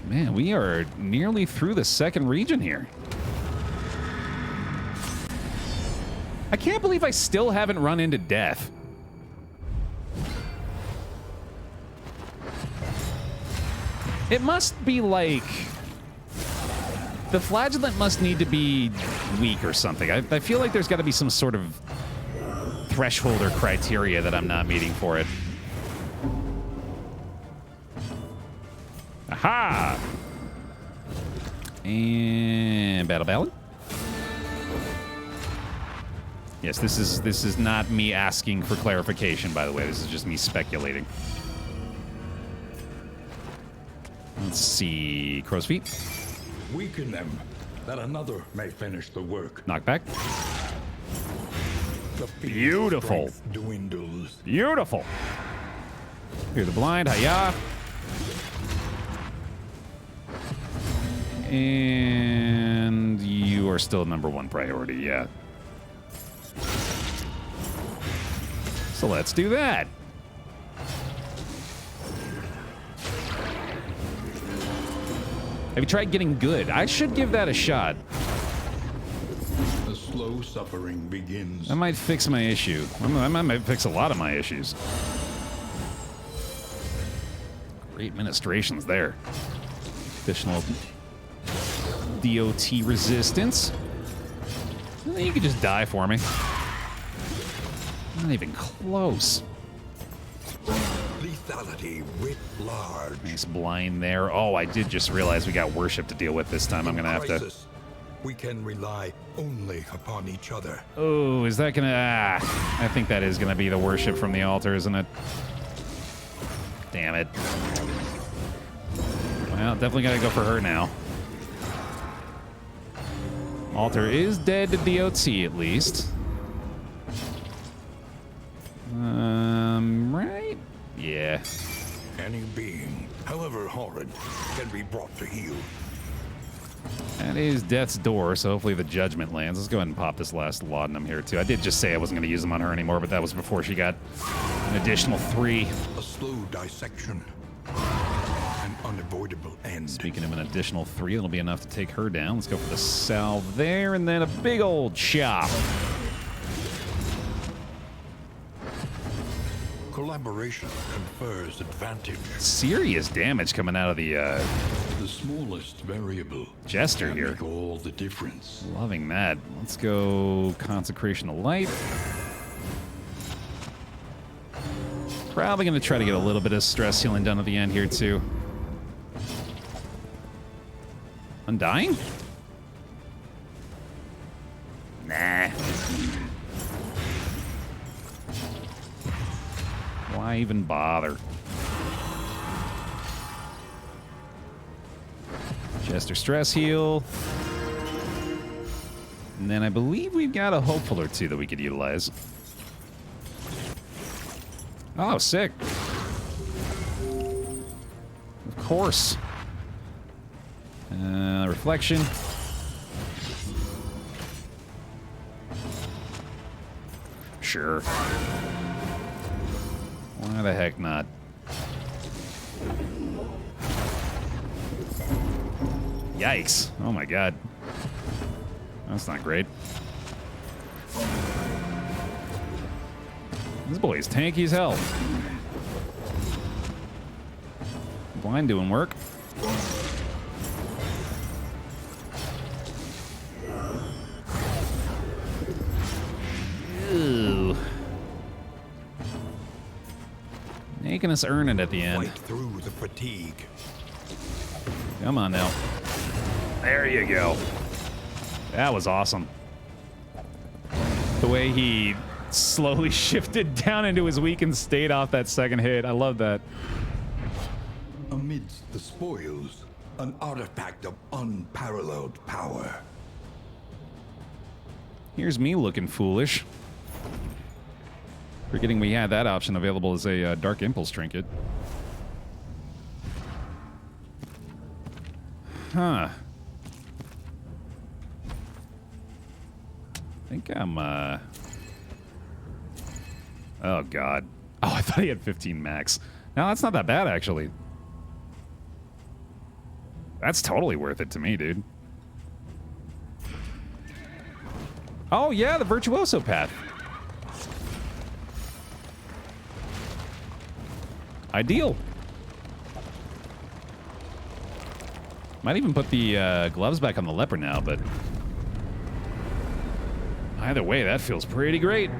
Man, we are nearly through the second region here. I can't believe I still haven't run into death. It must be like... The flagellant must need to be weak or something. I feel like there's got to be some sort of threshold or criteria that I'm not meeting for it. Aha! And battle ballad. Yes, this is not me asking for clarification, by the way. This is just me speculating. Let's see. Crow's feet. Weaken them, that another may finish the work. Knockback. The field's Beautiful. strength dwindles. Beautiful. Hear the blind. Hiya. And you are still #1 priority, yeah. So let's do that. Have you tried getting good? I should give that a shot. The slow suffering begins. That might fix my issue. I might fix a lot of my issues. Great ministrations there. Additional DOT resistance. You could just die for me. Not even close. Lethality writ large. Nice blind there. Oh, I did just realize we got worship to deal with this time. I'm gonna have to... Crisis, we can rely only upon each other. Oh, is that gonna... I think that is gonna be the worship from the altar, isn't it? Damn it. Well, definitely gotta go for her now. Altar is dead to DOT, at least. Right? Yeah. Any being, however horrid, can be brought to heel. That is death's door, so hopefully the judgment lands. Let's go ahead and pop this last laudanum here, too. I did just say I wasn't going to use them on her anymore, but that was before she got an additional 3. A slow dissection. An unavoidable end. Speaking of an additional 3, it'll be enough to take her down. Let's go for the salve there, and then a big old chop. Collaboration confers advantage. Serious damage coming out of the The smallest variable Jester can here. make all the difference. Loving that. Let's go Consecration of Light. Probably going to try to get a little bit of stress healing done at the end here, too. Undying? Nah. Why even bother? Jester stress heal. And then I believe we've got a hopeful or two that we could utilize. Oh, sick. Of course. Reflection. Sure. Why the heck not? Yikes. Oh my god. That's not great. This boy is tanky as hell. Blind doing work. Ew. Making us earn it at the end. Fight through the fatigue. Come on now. There you go. That was awesome. The way he slowly shifted down into his weakened state off that second hit. I love that. Amidst the spoils, an artifact of unparalleled power. Here's me looking foolish. Forgetting we had that option available as a Dark Impulse trinket. Huh. I think I'm, oh, God. Oh, I thought he had 15 max. No, that's not that bad, actually. That's totally worth it to me, dude. Oh, yeah, the Virtuoso path. Ideal. Might even put the gloves back on the leper now, but either way, that feels pretty great.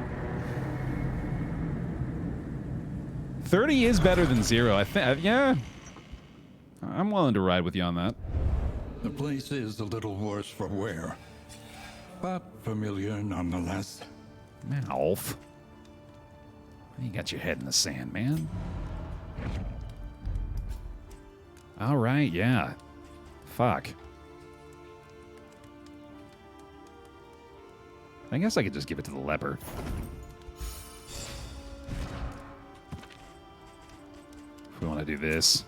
30 is better than 0. I think, yeah. I'm willing to ride with you on that. The place is a little worse for wear, but familiar nonetheless. Man, Alf. You got your head in the sand, man. All right, yeah. Fuck. I guess I could just give it to the leper. If we want to do this.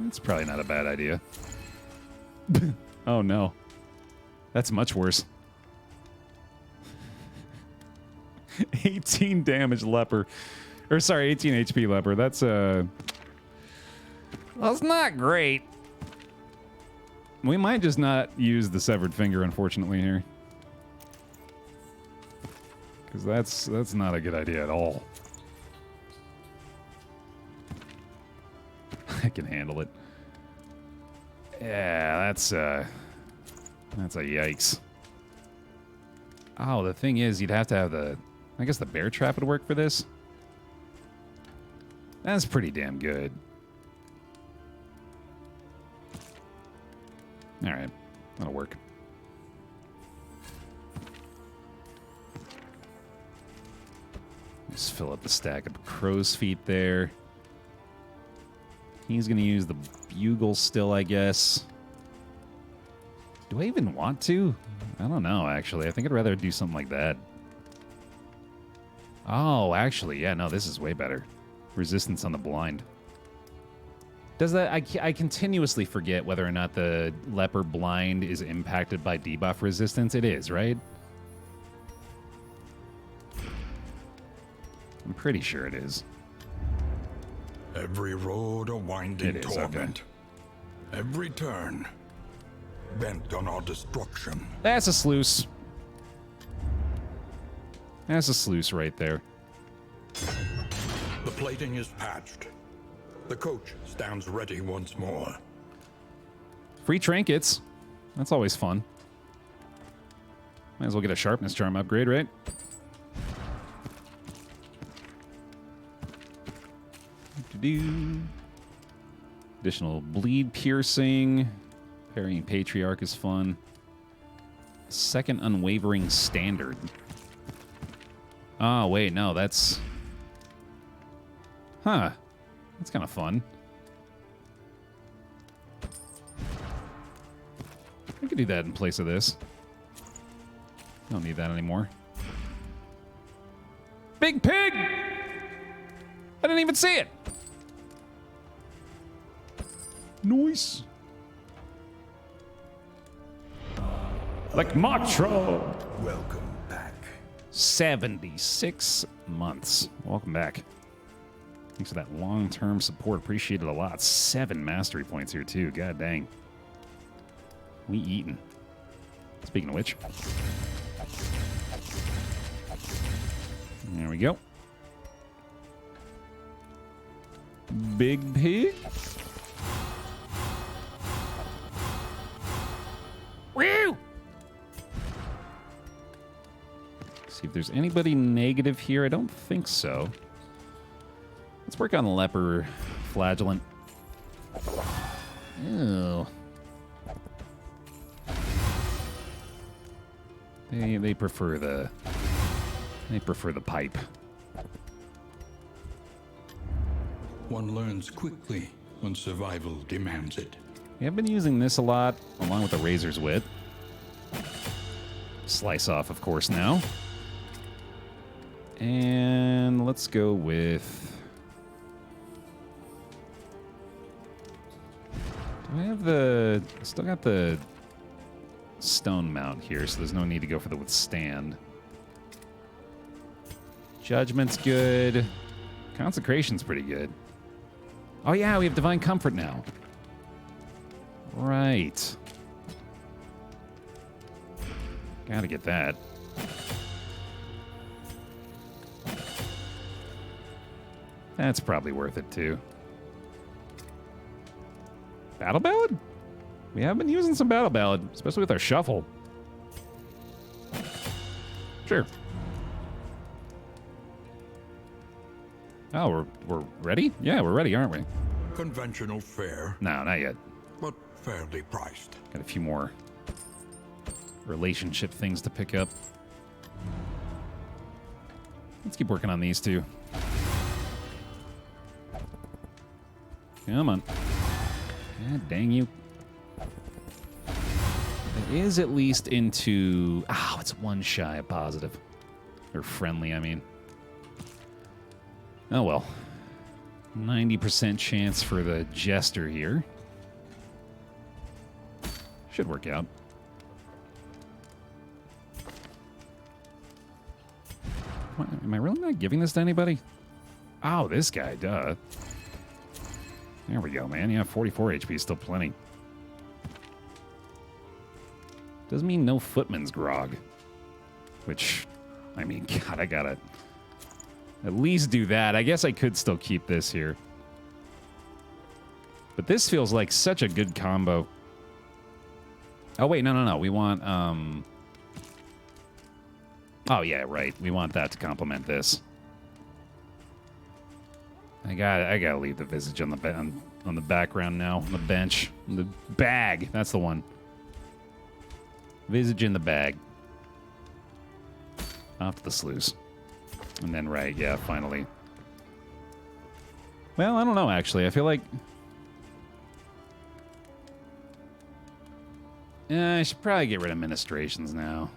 It's probably not a bad idea. Oh no. That's much worse. 18 damage leper. Or sorry, 18 HP leper. That's well, it's not great. We might just not use the severed finger, unfortunately, here. Because that's not a good idea at all. I can handle it. Yeah, that's a yikes. Oh, the thing is, you'd have to have the... I guess the bear trap would work for this. That's pretty damn good. Alright, that'll work. Just fill up the stack of crow's feet there. He's going to use the bugle still, I guess. Do I even want to? I don't know, actually. I think I'd rather do something like that. Oh, actually, yeah, no, this is way better. Resistance on the blind. Does that... I continuously forget whether or not the leper blind is impacted by debuff resistance. It is, right? I'm pretty sure it is. Every road a winding torment. Okay. Every turn bent on our destruction. That's a sluice. That's a sluice right there. The plating is patched. The coach stands ready once more. Free trinkets. That's always fun. Might as well get a sharpness charm upgrade, right? Additional bleed piercing. Parrying Patriarch is fun. Second unwavering standard. Oh, wait, no, that's... Huh. That's kind of fun. I could do that in place of this. Don't need that anymore. Big pig! I didn't even see it! Nice. Like Matro. Welcome back. 76 months. Welcome back. Thanks for that long-term support. Appreciate it a lot. 7 mastery points here, too. God dang. We eatin'. Speaking of which. There we go. Big pig. Woo! See if there's anybody negative here. I don't think so. Let's work on the leper flagellant. Ew. They prefer the pipe. One learns quickly when survival demands it. We have been using this a lot, along with the razor's wit. Slice off, of course, now. And let's go with... Do I have the... Still got the stone mount here, so there's no need to go for the withstand. Judgment's good. Consecration's pretty good. Oh yeah, we have divine comfort now. Right. Gotta get that. That's probably worth it too. Battle Ballad? We have been using some Battle Ballad, especially with our shuffle. Sure. Oh, we're ready? Yeah, we're ready, aren't we? Conventional fare, No, not yet. but fairly priced. Got a few more relationship things to pick up. Let's keep working on these two. Come on. God dang you. It is at least into... Oh, it's one shy of positive. Or friendly, I mean. Oh, well. 90% chance for the Jester here. Should work out. What, am I really not giving this to anybody? Oh, this guy, duh. There we go, man. Yeah, 44 HP is still plenty. Doesn't mean no footman's grog. Which, I mean, God, I gotta at least do that. I guess I could still keep this here. But this feels like such a good combo. Oh, wait, no. We want, Oh, yeah, right. We want that to complement this. I gotta leave the visage on the background now, on the bench. The bag, that's the one. Visage in the bag. Off to the sluice. And then, right, yeah, finally. Well, I don't know, actually. I feel like... I should probably get rid of ministrations now.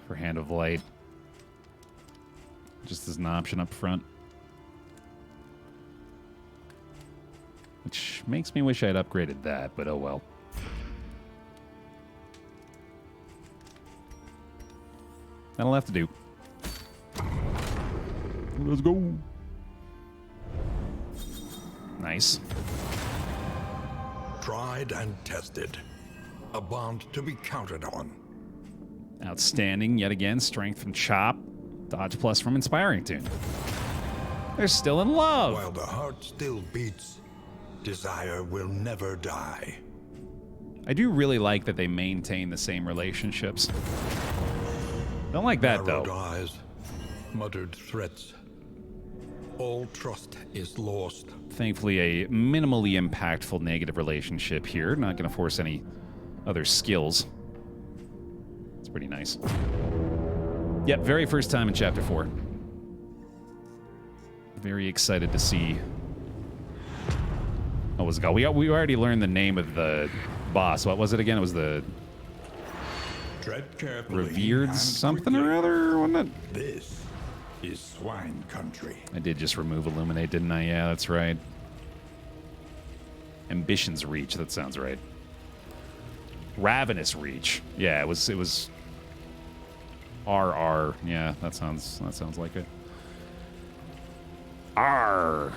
For Hand of Light. Just as an option up front. Which makes me wish I'd upgraded that, but oh well. That'll have to do. Let's go. Nice. Tried and tested. A bond to be counted on. Outstanding yet again. Strength from Chop. Dodge plus from Inspiring Tune. They're still in love. While the heart still beats, desire will never die. I do really like that they maintain the same relationships. Don't like that, Narrowed though. eyes, muttered threats. All trust is lost. Thankfully, a minimally impactful negative relationship here. Not going to force any other skills. It's pretty nice. Yep, very first time in Chapter 4. Very excited to see... What was it called? We already learned the name of the boss. What was it again? It was the... Tread carefully. Revered and something quickly. or other, wasn't it? This is swine country. I did just remove Illuminate, didn't I? Yeah, that's right. Ambition's Reach. That sounds right. Ravenous Reach. Yeah, it was RR. Yeah, that sounds like it. R.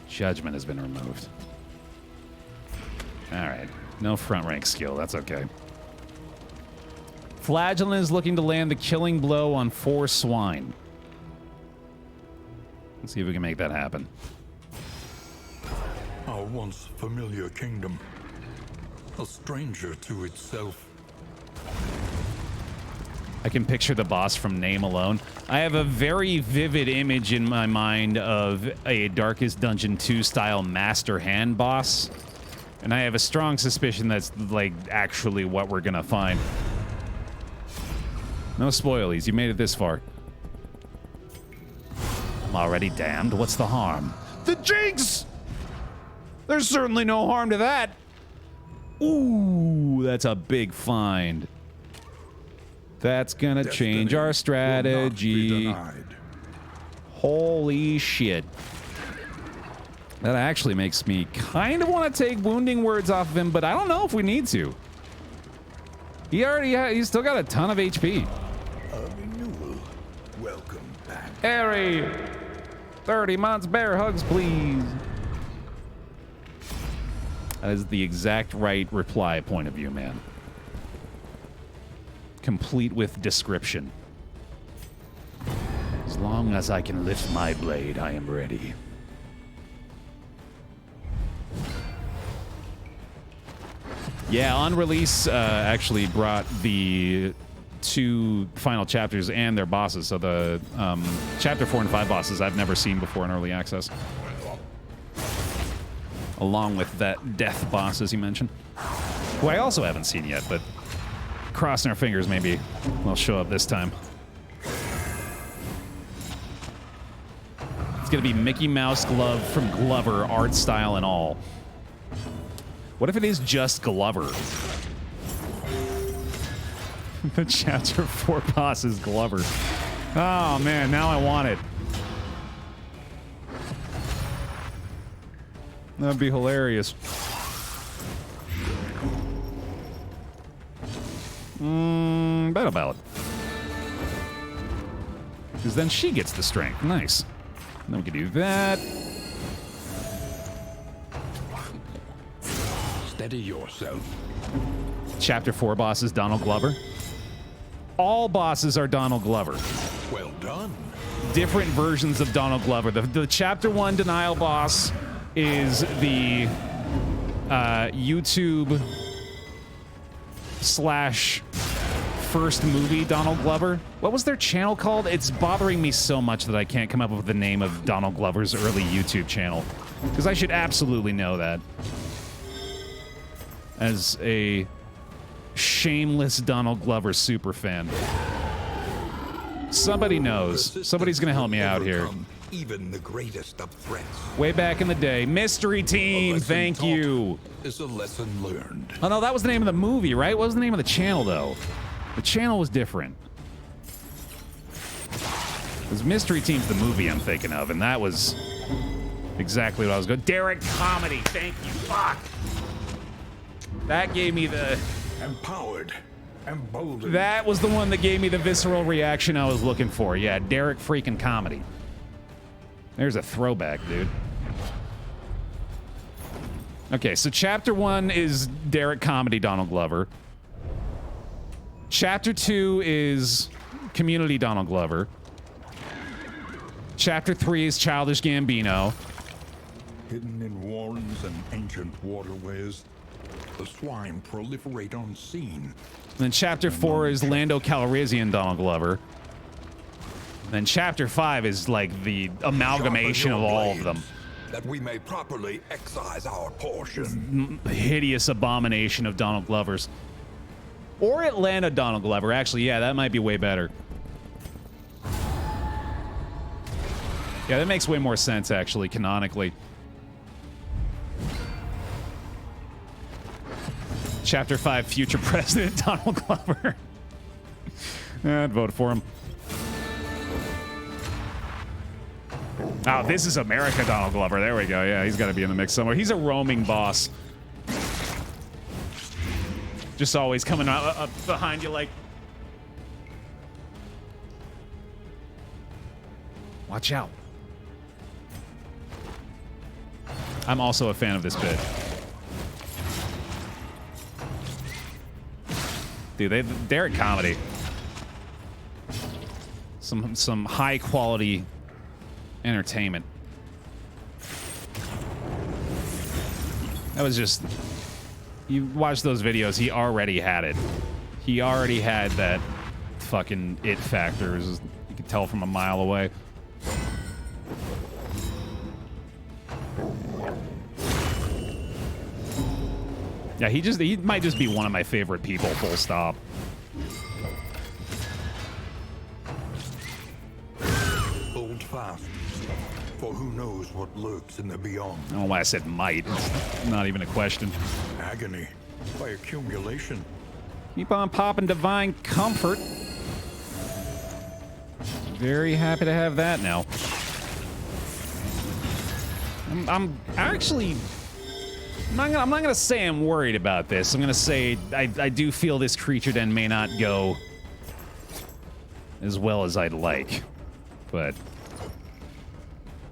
Judgment has been removed. All right. No front rank skill. That's okay. Flagellant is looking to land the killing blow on 4 swine. Let's see if we can make that happen. Our once familiar kingdom, a stranger to itself. I can picture the boss from name alone. I have a very vivid image in my mind of a Darkest Dungeon 2 style Master Hand boss. And I have a strong suspicion that's like actually what we're gonna find. No spoilies, you made it this far. I'm already damned, what's the harm? The jinx! There's certainly no harm to that. Ooh, that's a big find. That's gonna change our strategy. Holy shit. That actually makes me kind of want to take Wounding Words off of him, but I don't know if we need to. He's still got a ton of HP. A renewal. Welcome back. Harry! 30 months, bear hugs, please. That is the exact right reply point of view, man. Complete with description. As long as I can lift my blade, I am ready. Yeah, on release, actually brought the 2 final chapters and their bosses. So the chapter 4 and 5 bosses I've never seen before in early access. Along with that death boss, as you mentioned. Who I also haven't seen yet, but crossing our fingers, maybe they'll show up this time. It's gonna be Mickey Mouse Glove from Glover, art style and all. What if it is just Glover? The chapter 4 boss is Glover. Oh man, now I want it. That'd be hilarious. Bet about it. Because then she gets the strength. Nice. And then we can do that. Steady yourself. Chapter 4 boss is Donald Glover. All bosses are Donald Glover. Well done. Different versions of Donald Glover. The Chapter 1 Denial boss is the YouTube / first movie Donald Glover. What was their channel called? It's bothering me so much that I can't come up with the name of Donald Glover's early YouTube channel. Because I should absolutely know that. As a shameless Donald Glover super fan. Somebody knows. Somebody's gonna help me out here. Even the greatest of threats. Way back in the day. Mystery Team, thank you. Is a lesson learned. Oh no, that was the name of the movie, right? What was the name of the channel, though? The channel was different. Because Mystery Team's the movie I'm thinking of, and that was exactly what I was going. Derek Comedy, thank you. Fuck. That gave me the... Empowered. Emboldened. That was the one that gave me the visceral reaction I was looking for. Yeah, Derek freaking Comedy. There's a throwback, dude. Okay, so Chapter 1 is Derek Comedy Donald Glover. Chapter 2 is Community Donald Glover. Chapter 3 is Childish Gambino. Hidden in warrens and ancient waterways, the swine proliferate unseen. Then Chapter 4 is Lando Calrissian Donald Glover. Then Chapter 5 is like the amalgamation of all of them. That we may properly excise our portion. Hideous abomination of Donald Glovers. Or Atlanta Donald Glover. Actually, yeah, that might be way better. Yeah, that makes way more sense, actually, canonically. Chapter 5, Future President Donald Glover. I'd vote for him. Oh, this is America Donald Glover. There we go. Yeah, he's got to be in the mix somewhere. He's a roaming boss. Just always coming up behind you like... Watch out. I'm also a fan of this bit. Dude, they're at comedy. Some high quality entertainment. That was just... You watch those videos, he already had it. He already had that fucking it factor. You could tell from a mile away. Yeah, he might just be one of my favorite people, full stop. Hold fast, for who knows what lurks in the beyond. I don't know why I said might. It's not even a question. Agony by accumulation. Keep on popping divine comfort. Very happy to have that now. I'm actually... I'm not gonna say I'm worried about this. I'm gonna say I do feel this creature den may not go as well as I'd like. But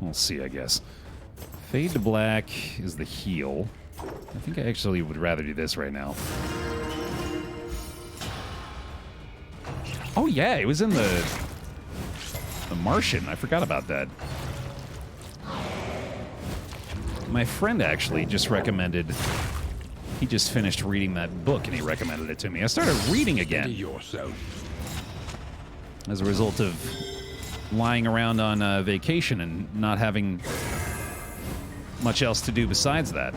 we'll see, I guess. Fade to black is the heal. I think I actually would rather do this right now. Oh yeah, it was in the Martian. I forgot about that. My friend actually just recommended... He just finished reading that book and he recommended it to me. I started reading again. As a result of lying around on vacation and not having much else to do besides that.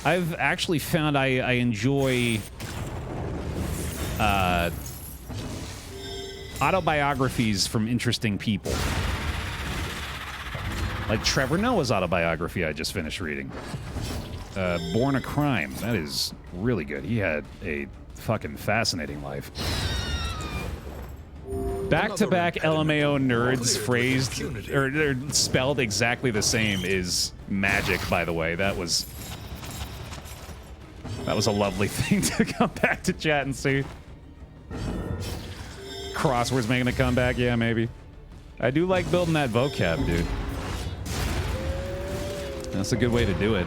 I've actually found I enjoy autobiographies from interesting people. Like Trevor Noah's autobiography I just finished reading. Born a Crime. That is really good. He had a fucking fascinating life. Back-to-back LMAO nerds phrased or spelled exactly the same is magic, by the way. That was a lovely thing to come back to chat and see. Crosswords making a comeback? Yeah, maybe. I do like building that vocab, dude. That's a good way to do it.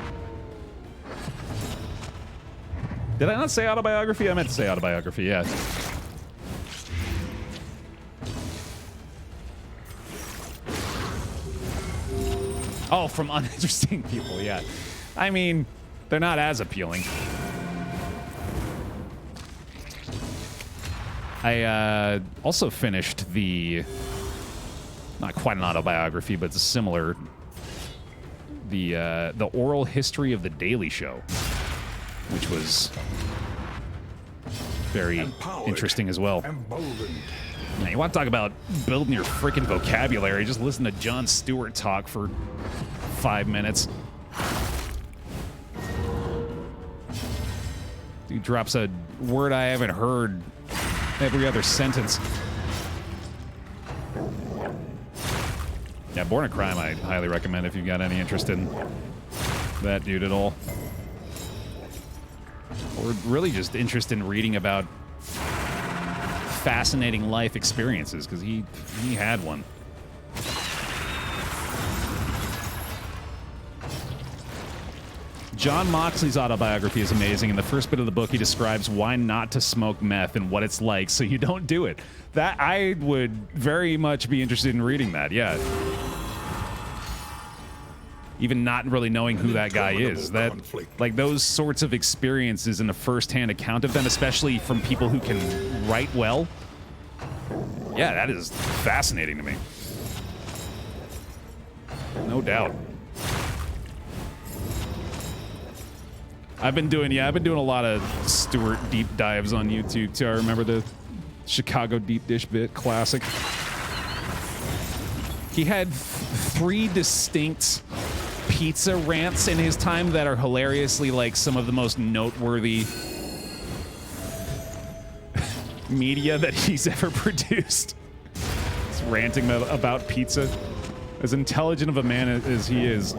Did I not say autobiography? I meant to say autobiography, yeah. Oh, from uninteresting people, yeah. I mean, they're not as appealing. I also finished the... Not quite an autobiography, but it's a similar... The oral history of The Daily Show, which was very interesting as well. Man, you want to talk about building your freaking vocabulary? Just listen to Jon Stewart talk for 5 minutes. Dude drops a word I haven't heard every other sentence. Yeah, Born a Crime I highly recommend if you've got any interest in that dude at all. Or really just interest in reading about fascinating life experiences, because he had one. John Moxley's autobiography is amazing. In the first bit of the book, he describes why not to smoke meth and what it's like, so you don't do it. That I would very much be interested in reading that, yeah. Even not really knowing who that guy is. That, like, those sorts of experiences and a first-hand account of them, especially from people who can write well. Yeah, that is fascinating to me. No doubt. I've been doing a lot of Stewart deep dives on YouTube too. I remember the Chicago deep dish bit, classic. He had 3 distinct pizza rants in his time that are hilariously like some of the most noteworthy media that he's ever produced. He's ranting about pizza. As intelligent of a man as he is,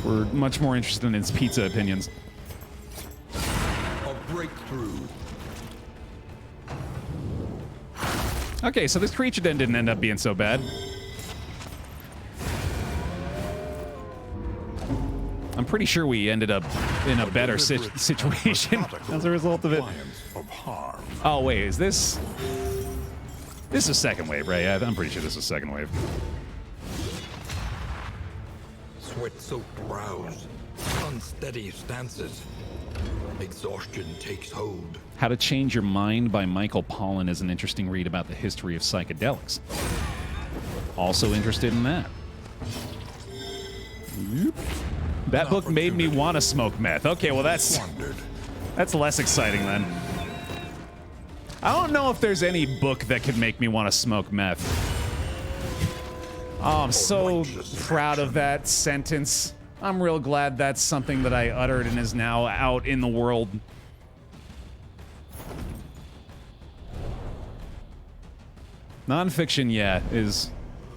we're much more interested in his pizza opinions. A breakthrough. Okay, so this creature den didn't end up being so bad. I'm pretty sure we ended up in a better situation as a result of it. Of harm. Oh, wait, is this... This is second wave, right? Yeah, I'm pretty sure this is second wave. Sweat-soaked brows, unsteady stances. Exhaustion takes hold. How to Change Your Mind by Michael Pollan is an interesting read about the history of psychedelics. Also interested in that. That book made me want to smoke meth. Okay, well that's less exciting then. I don't know if there's any book that could make me want to smoke meth. Oh, I'm so proud of that sentence. I'm real glad that's something that I uttered and is now out in the world. Nonfiction, yeah, is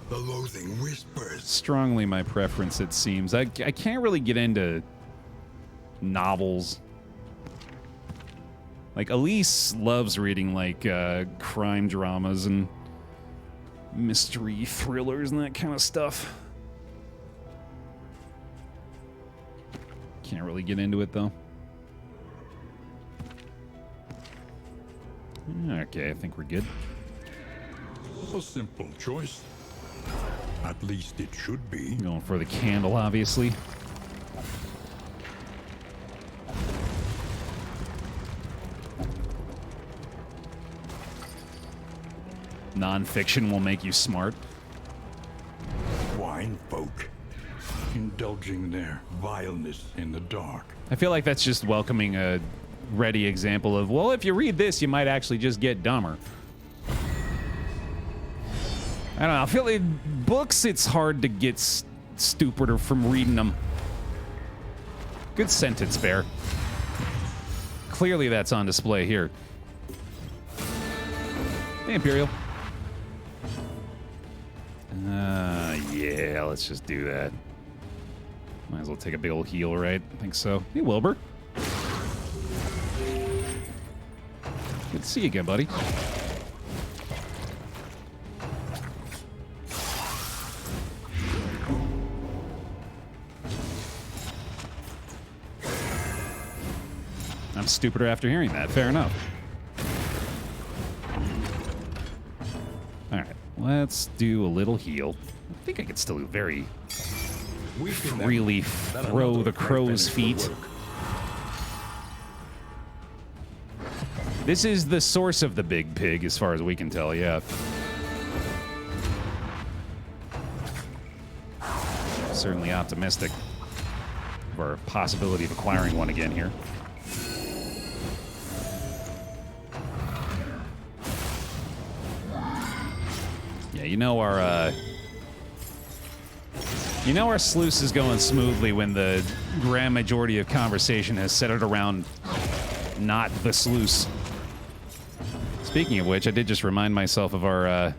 The loathing whispers. strongly my preference, it seems. I can't really get into novels. Like, Elise loves reading, like, crime dramas and mystery thrillers and that kind of stuff. Can't really get into it, though. Okay, I think we're good. A simple choice. At least it should be. Going for the candle, obviously. Nonfiction will make you smart. Wine folk, indulging their vileness in the dark. I feel like that's just welcoming a ready example of, well, if you read this, you might actually just get dumber. I don't know. I feel like books, it's hard to get stupider from reading them. Good sentence, Baer. Clearly that's on display here. Hey, Imperial. Yeah, let's just do that. Might as well take a big old heal, right? I think so. Hey, Wilbur. Good to see you again, buddy. I'm stupider after hearing that. Fair enough. All right, let's do a little heal. I think I could still very freely throw the crow's feet. This is the source of the big pig, as far as we can tell, yeah. Certainly optimistic of our possibility of acquiring one again here. Yeah, you know our sluice is going smoothly when the grand majority of conversation has centered around not the sluice. Speaking of which, I did just remind myself of our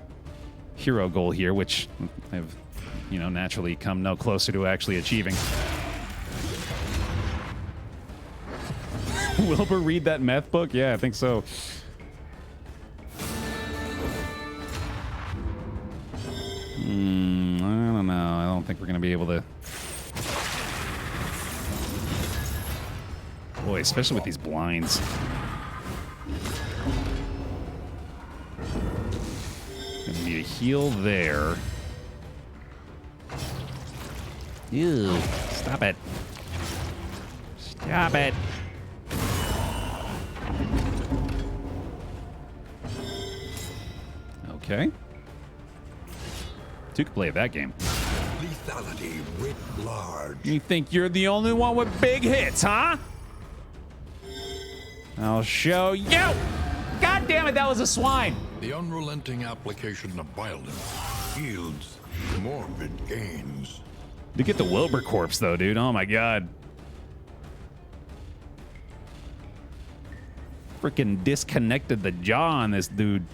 hero goal here, which I've, naturally come no closer to actually achieving. Wilbur read that meth book? Yeah, I think so. I don't know. I don't think we're going to be able to... Boy, especially with these blinds. Gonna need a heal there. Ew. Stop it. Stop it. Okay. Two could play that game. Lethality writ large. You think you're the only one with big hits, huh? I'll show you. God damn it, that was a swine. The unrelenting application of violence yields morbid gains. To get the Wilbur corpse, though, dude. Oh, my God. Freaking disconnected the jaw on this dude.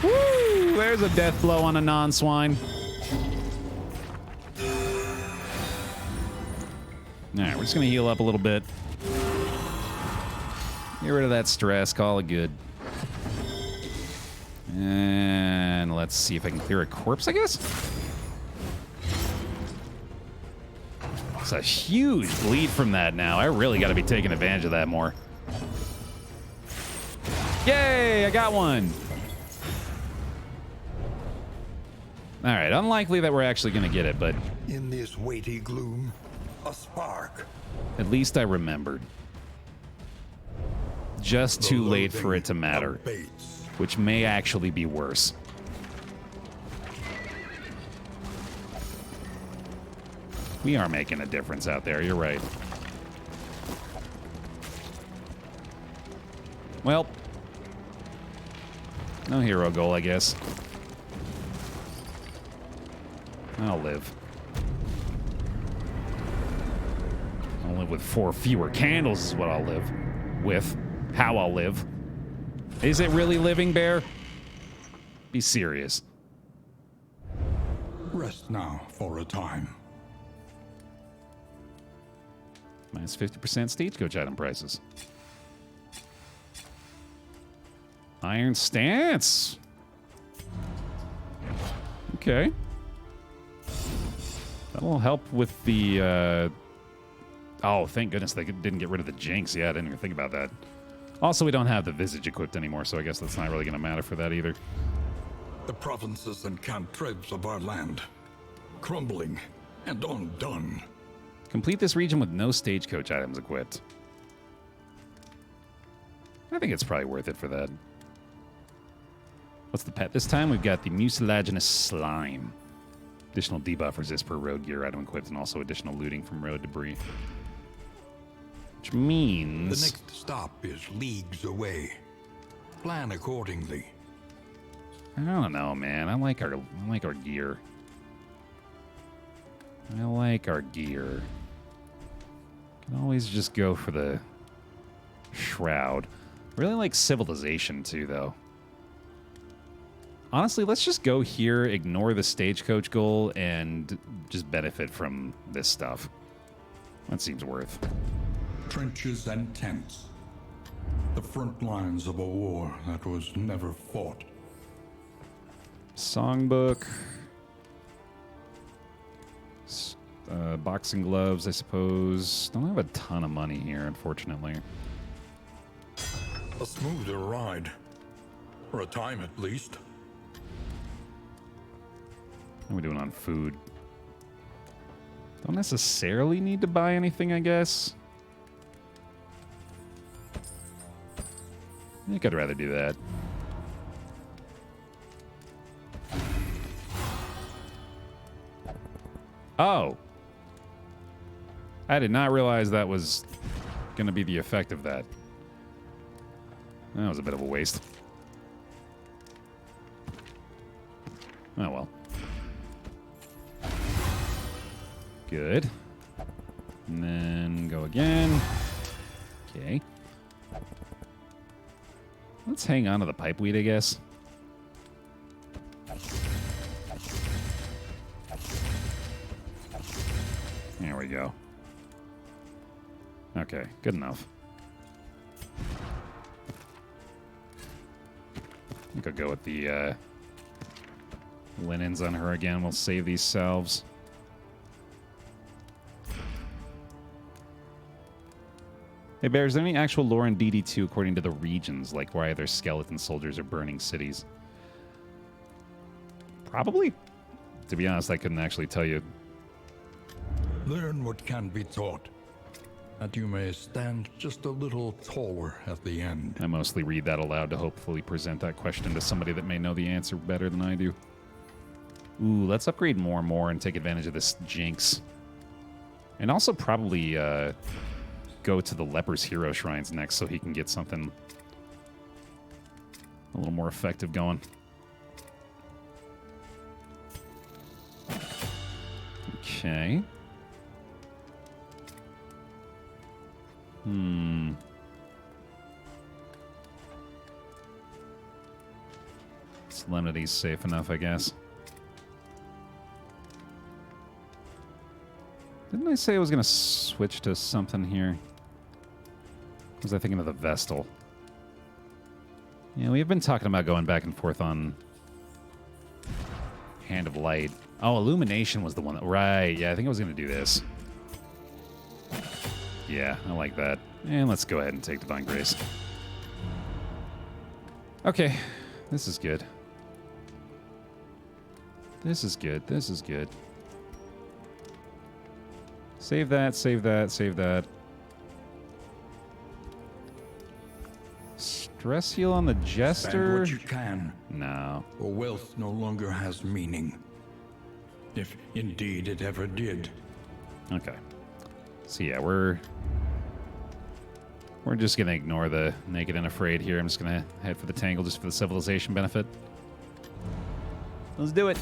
Woo! there's a death blow on a non-swine. All right, we're just going to heal up a little bit. Get rid of that stress. Call it good. And let's see if I can clear a corpse, I guess. It's a huge bleed from that now. I really got to be taking advantage of that more. Yay, I got one. All right, unlikely that we're actually going to get it, but In this weighty gloom, a spark. at least I remembered. Just too late for it to matter, Abates. which may actually be worse. We are making a difference out there, you're right. Well, no hero goal, I guess. I'll live. I'll live with 4 fewer candles is what I'll live with. How I'll live. Is it really living, Baer? Be serious. Rest now for a time. Minus 50% stagecoach item prices. Iron stance. Okay. That'll help with the, oh, thank goodness they didn't get rid of the jinx. Yeah, I didn't even think about that. Also, we don't have the visage equipped anymore, so I guess that's not really going to matter for that either. The provinces and cantreds of our land, crumbling and undone. Complete this region with no stagecoach items equipped. I think it's probably worth it for that. What's the pet this time? We've got the mucilaginous slime. Additional debuff resist per road gear item equipped, and also additional looting from road debris. Which The means... next stop is leagues away. Plan accordingly. I don't know, man. I like our gear. I like our gear. Can always just go for the shroud. Really like civilization too, though. Honestly, let's just go here, ignore the stagecoach goal, and just benefit from this stuff. That seems worth. Trenches and tents. The front lines of a war that was never fought. Songbook. Boxing gloves, I suppose. Don't have a ton of money here, unfortunately. A smoother ride. For a time at least. What are we doing on food? Don't necessarily need to buy anything, I guess. I think I'd rather do that. Oh. I did not realize that was going to be the effect of that. That was a bit of a waste. Oh, well. Good. And then go again. Okay. Let's hang on to the pipeweed, I guess. There we go. Okay, good enough. I think I'll go with the linens on her again. We'll save these salves. Hey, Baer, is there any actual lore in DD2 according to the regions, like why there's skeleton soldiers or burning cities? Probably. To be honest, I couldn't actually tell you. Learn what can be taught, that you may stand just a little taller at the end. I mostly read that aloud to hopefully present that question to somebody that may know the answer better than I do. Ooh, let's upgrade more and more and take advantage of this jinx. And also probably go to the Leper's Hero Shrines next so he can get something a little more effective going. Okay. Solemnity's safe enough, I guess. Didn't I say I was going to switch to something here? Was I thinking of the Vestal? Yeah, we have been talking about going back and forth on Hand of Light. Oh, Illumination was the one that... Right, yeah, I think I was going to do this. Yeah, I like that. And let's go ahead and take Divine Grace. Okay, this is good. This is good, this is good. Save that, save that, save that. Stress heal on the Jester? Spend what you can, No. or wealth no longer has meaning. If indeed it ever did. Okay. So yeah, we're just gonna ignore the Naked and Afraid here. I'm just gonna head for the Tangle just for the civilization benefit. Let's do it.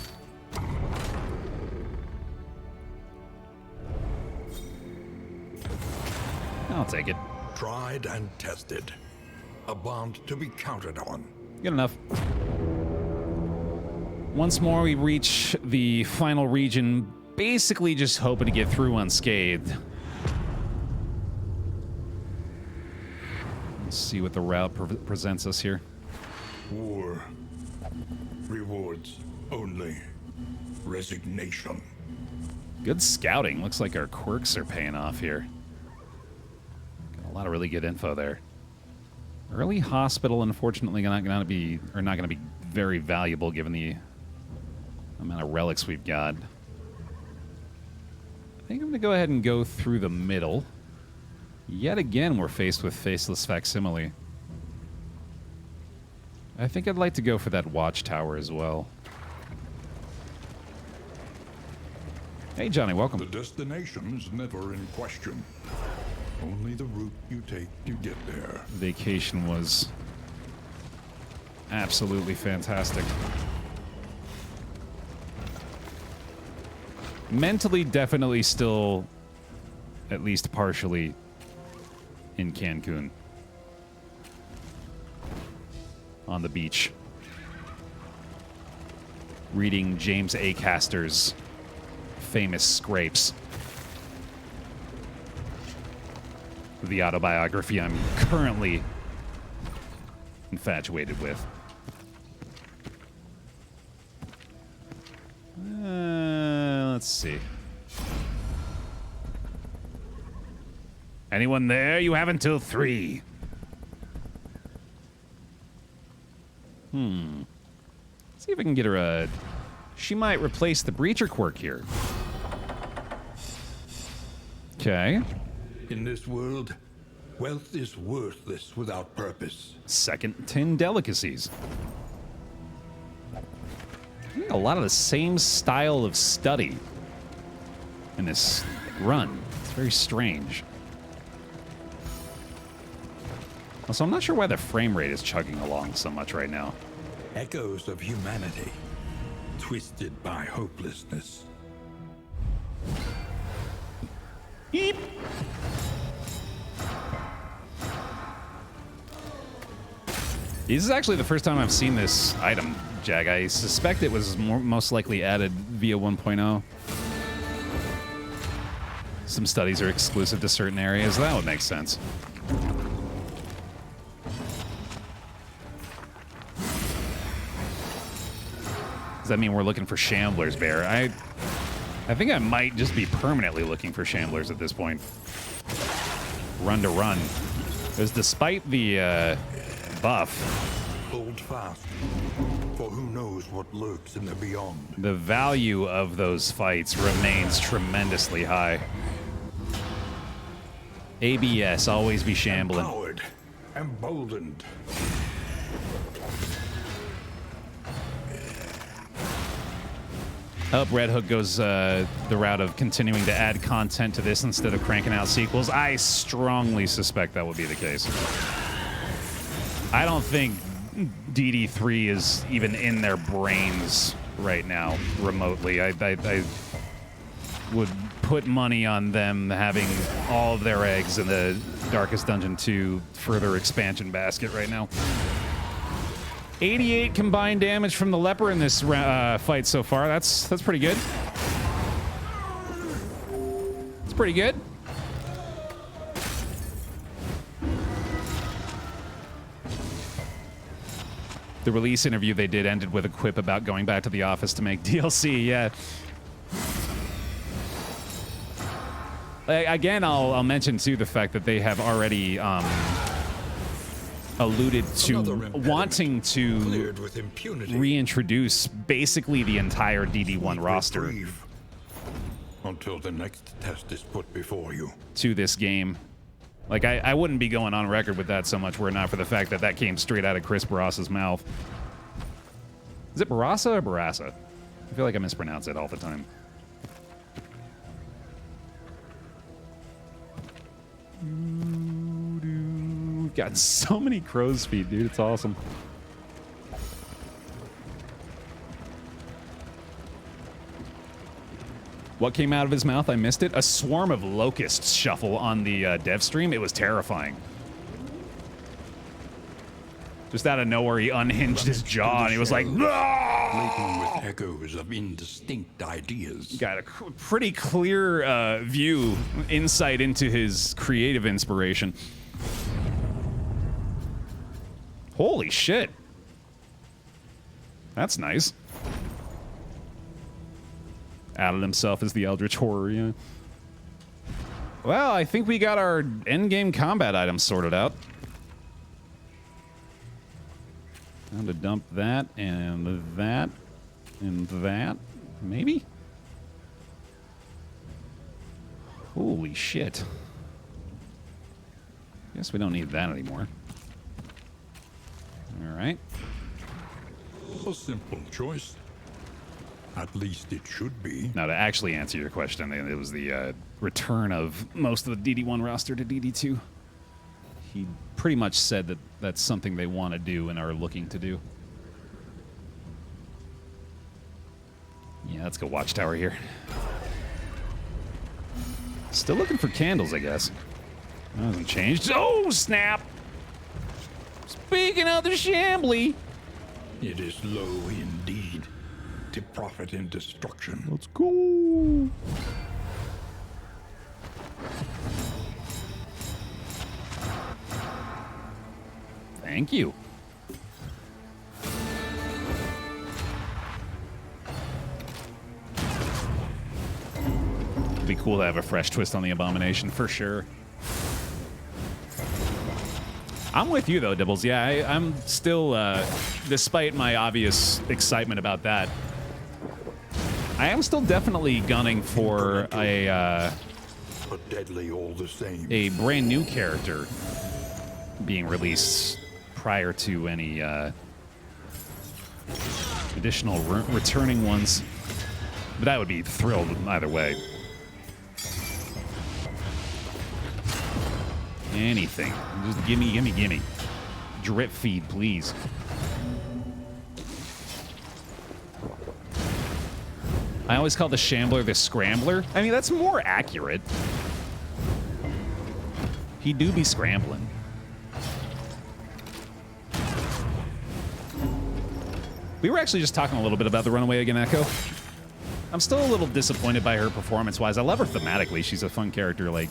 I'll take it. Tried and tested. A bond to be counted on. Good enough. Once more, we reach the final region, basically just hoping to get through unscathed. Let's see what the route presents us here. War. Rewards only. Resignation. Good scouting. Looks like our quirks are paying off here. Got a lot of really good info there. Early hospital, unfortunately, not going to be very valuable given the amount of relics we've got. I think I'm going to go ahead and go through the middle. Yet again, we're faced with Faceless Facsimile. I think I'd like to go for that watchtower as well. Hey, Johnny, welcome. The destination's never in question. Only the route you take to get there. Vacation was absolutely fantastic. Mentally, definitely still at least partially in Cancun. On the beach. Reading James A. Caster's famous scrapes. The autobiography I'm currently infatuated with. Let's see. Anyone there? You have until 3. Let's see if I can get her a... She might replace the Breacher quirk here. Okay. In this world, wealth is worthless without purpose. Second 10 delicacies. A lot of the same style of study in this run. It's very strange. Also, I'm not sure why the frame rate is chugging along so much right now. Echoes of humanity, twisted by hopelessness. Beep. This is actually the first time I've seen this item, Jag. I suspect it was most likely added via 1.0. Some studies are exclusive to certain areas. That would make sense. Does that mean we're looking for Shamblers, Baer? I think I might just be permanently looking for Shamblers at this point. Run to run. Because despite the buff, Hold fast, for who knows what lurks in the beyond. the value of those fights remains tremendously high. ABS, always be shambling. Empowered, emboldened. I hope Red Hook goes the route of continuing to add content to this instead of cranking out sequels. I strongly suspect that would be the case. I don't think DD3 is even in their brains right now, remotely. I would put money on them having all of their eggs in the Darkest Dungeon 2 further expansion basket right now. 88 combined damage from the leper in this fight so far. That's pretty good. It's pretty good. The release interview they did ended with a quip about going back to the office to make DLC. Yeah. Again, I'll mention too the fact that they have already alluded to wanting to reintroduce basically the entire DD1 roster until the next test is put before you to this game. Like, I wouldn't be going on record with that so much were it not for the fact that that came straight out of Chris Barrasa's mouth. Is it Barasa or Barasa? I feel like I mispronounce it all the time. We've got so many crow's feet, dude. It's awesome. What came out of his mouth? I missed it. A swarm of locusts shuffle on the dev stream. It was terrifying. Just out of nowhere, he unhinged his jaw and he was like, laden with echoes of indistinct ideas. Got a pretty clear view, insight into his creative inspiration. Holy shit. That's nice. Outed himself as the Eldritch Horror, yeah. Well, I think we got our endgame combat items sorted out. Time to dump that and that and that. Maybe? Holy shit. Guess we don't need that anymore. Alright. A simple choice. At least it should be. Now, to actually answer your question, it was the return of most of the DD1 roster to DD2. He pretty much said that that's something they want to do and are looking to do. Yeah, let's go Watchtower here. Still looking for candles, I guess. That hasn't changed. Oh, snap! Speaking of the Shambly. It is low indeed to profit in destruction. Let's go. Thank you. It'd be cool to have a fresh twist on the Abomination, for sure. I'm with you, though, Dibbles. Yeah, I'm still, despite my obvious excitement about that, I am still definitely gunning for but deadly all the same. A brand new character being released prior to any additional returning ones. But I would be thrilled either way. Anything. Just gimme, gimme, gimme. Drip feed, please. I always call the Shambler the Scrambler. I mean, that's more accurate. He do be scrambling. We were actually just talking a little bit about the Runaway again, Echo. I'm still a little disappointed by her performance-wise. I love her thematically. She's a fun character, like,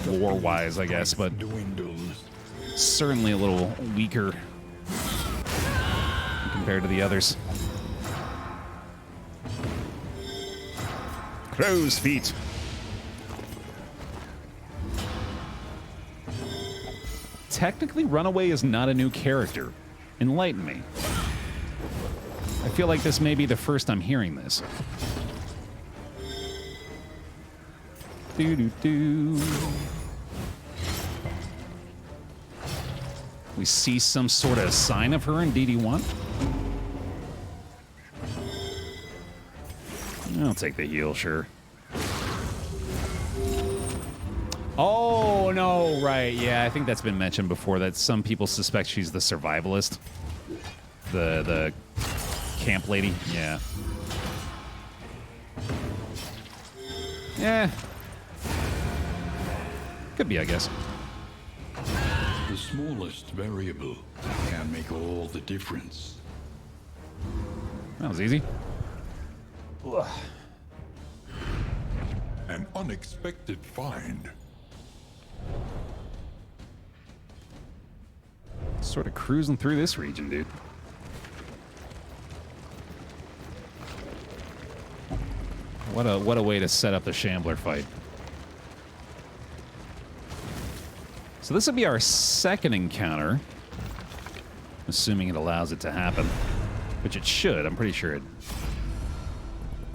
lore-wise, I guess, but certainly a little weaker compared to the others. Crow's feet. Technically, Runaway is not a new character. Enlighten me. I feel like this may be the first I'm hearing this. Doo-doo-doo. We see some sort of sign of her in DD1. I'll take the heal, sure. Oh, no, right. Yeah, I think that's been mentioned before, that some people suspect she's the survivalist. The camp lady. Yeah. Yeah. Could be, I guess. The smallest variable can make all the difference. That was easy. An unexpected find. Sort of cruising through this region, dude. What a way to set up the Shambler fight. So this will be our second encounter, assuming it allows it to happen, which it should. I'm pretty sure it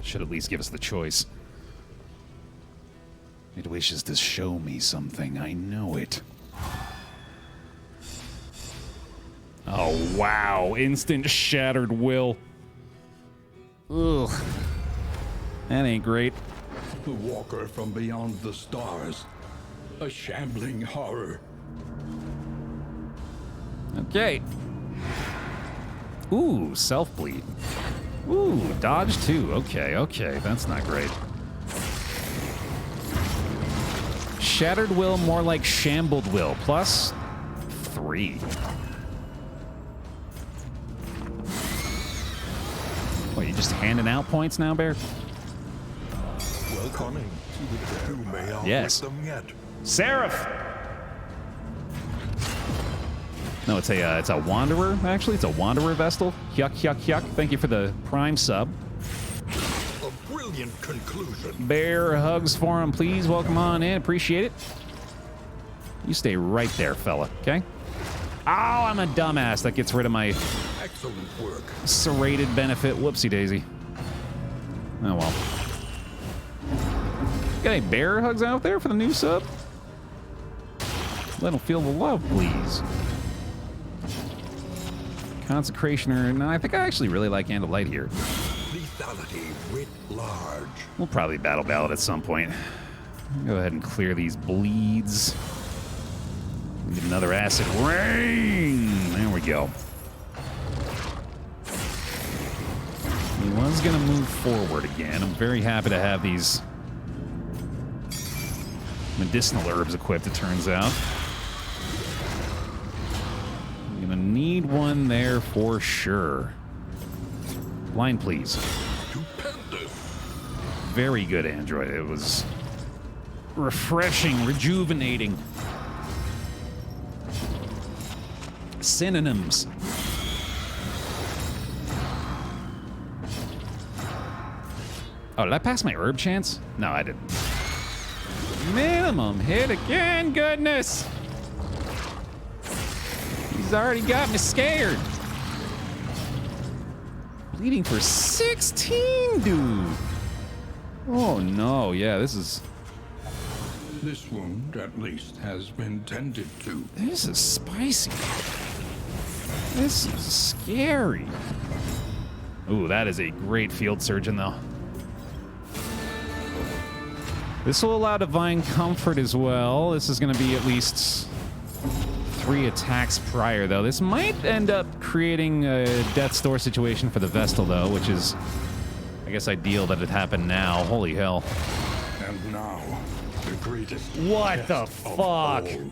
should at least give us the choice. It wishes to show me something. I know it. Oh, wow. Instant shattered will. Ugh. That ain't great. The walker from beyond the stars. A shambling horror. Okay. Ooh, self-bleed. Ooh, dodge too. Okay, okay. That's not great. Shattered will, more like shambled will. Plus 3. What, you just handing out points now, Baer? Welcoming to the you may outwit Yes. them yet. Seraph! No, it's a wanderer, actually. It's a wanderer vestal. Yuck, yuck, yuck. Thank you for the prime sub. A brilliant conclusion. Baer hugs for him, please. Welcome on in. Appreciate it. You stay right there, fella, okay? Oh, I'm a dumbass. That gets rid of my Excellent work. serrated benefit. Whoopsie daisy. Oh, well. Got any Baer hugs out there for the new sub? Let him feel the love, please. Consecration, or no, I think I actually really like Hand of Light here. Lethality writ large. We'll probably battle ballad at some point. Go ahead and clear these bleeds. Get another acid rain. There we go. He was gonna move forward again. I'm very happy to have these medicinal herbs equipped, it turns out. I'm gonna need one there for sure. Line, please. Stupendous. Very good, Android. It was refreshing, rejuvenating. Synonyms. Oh, did I pass my herb chance? No, I didn't. Minimum hit again, goodness! He's already got me scared. Bleeding for 16, dude. Oh no, yeah, this is This wound, at least, has been tended to. spicy. This is scary. Ooh, that is a great field surgeon, though. This will allow Divine Comfort as well. This is going to be at least 3 attacks prior, though. This might end up creating a Death's Door situation for the Vestal, though, which is, I guess, ideal that it happened now. Holy hell. And now, the greatest. What the test of fuck? all.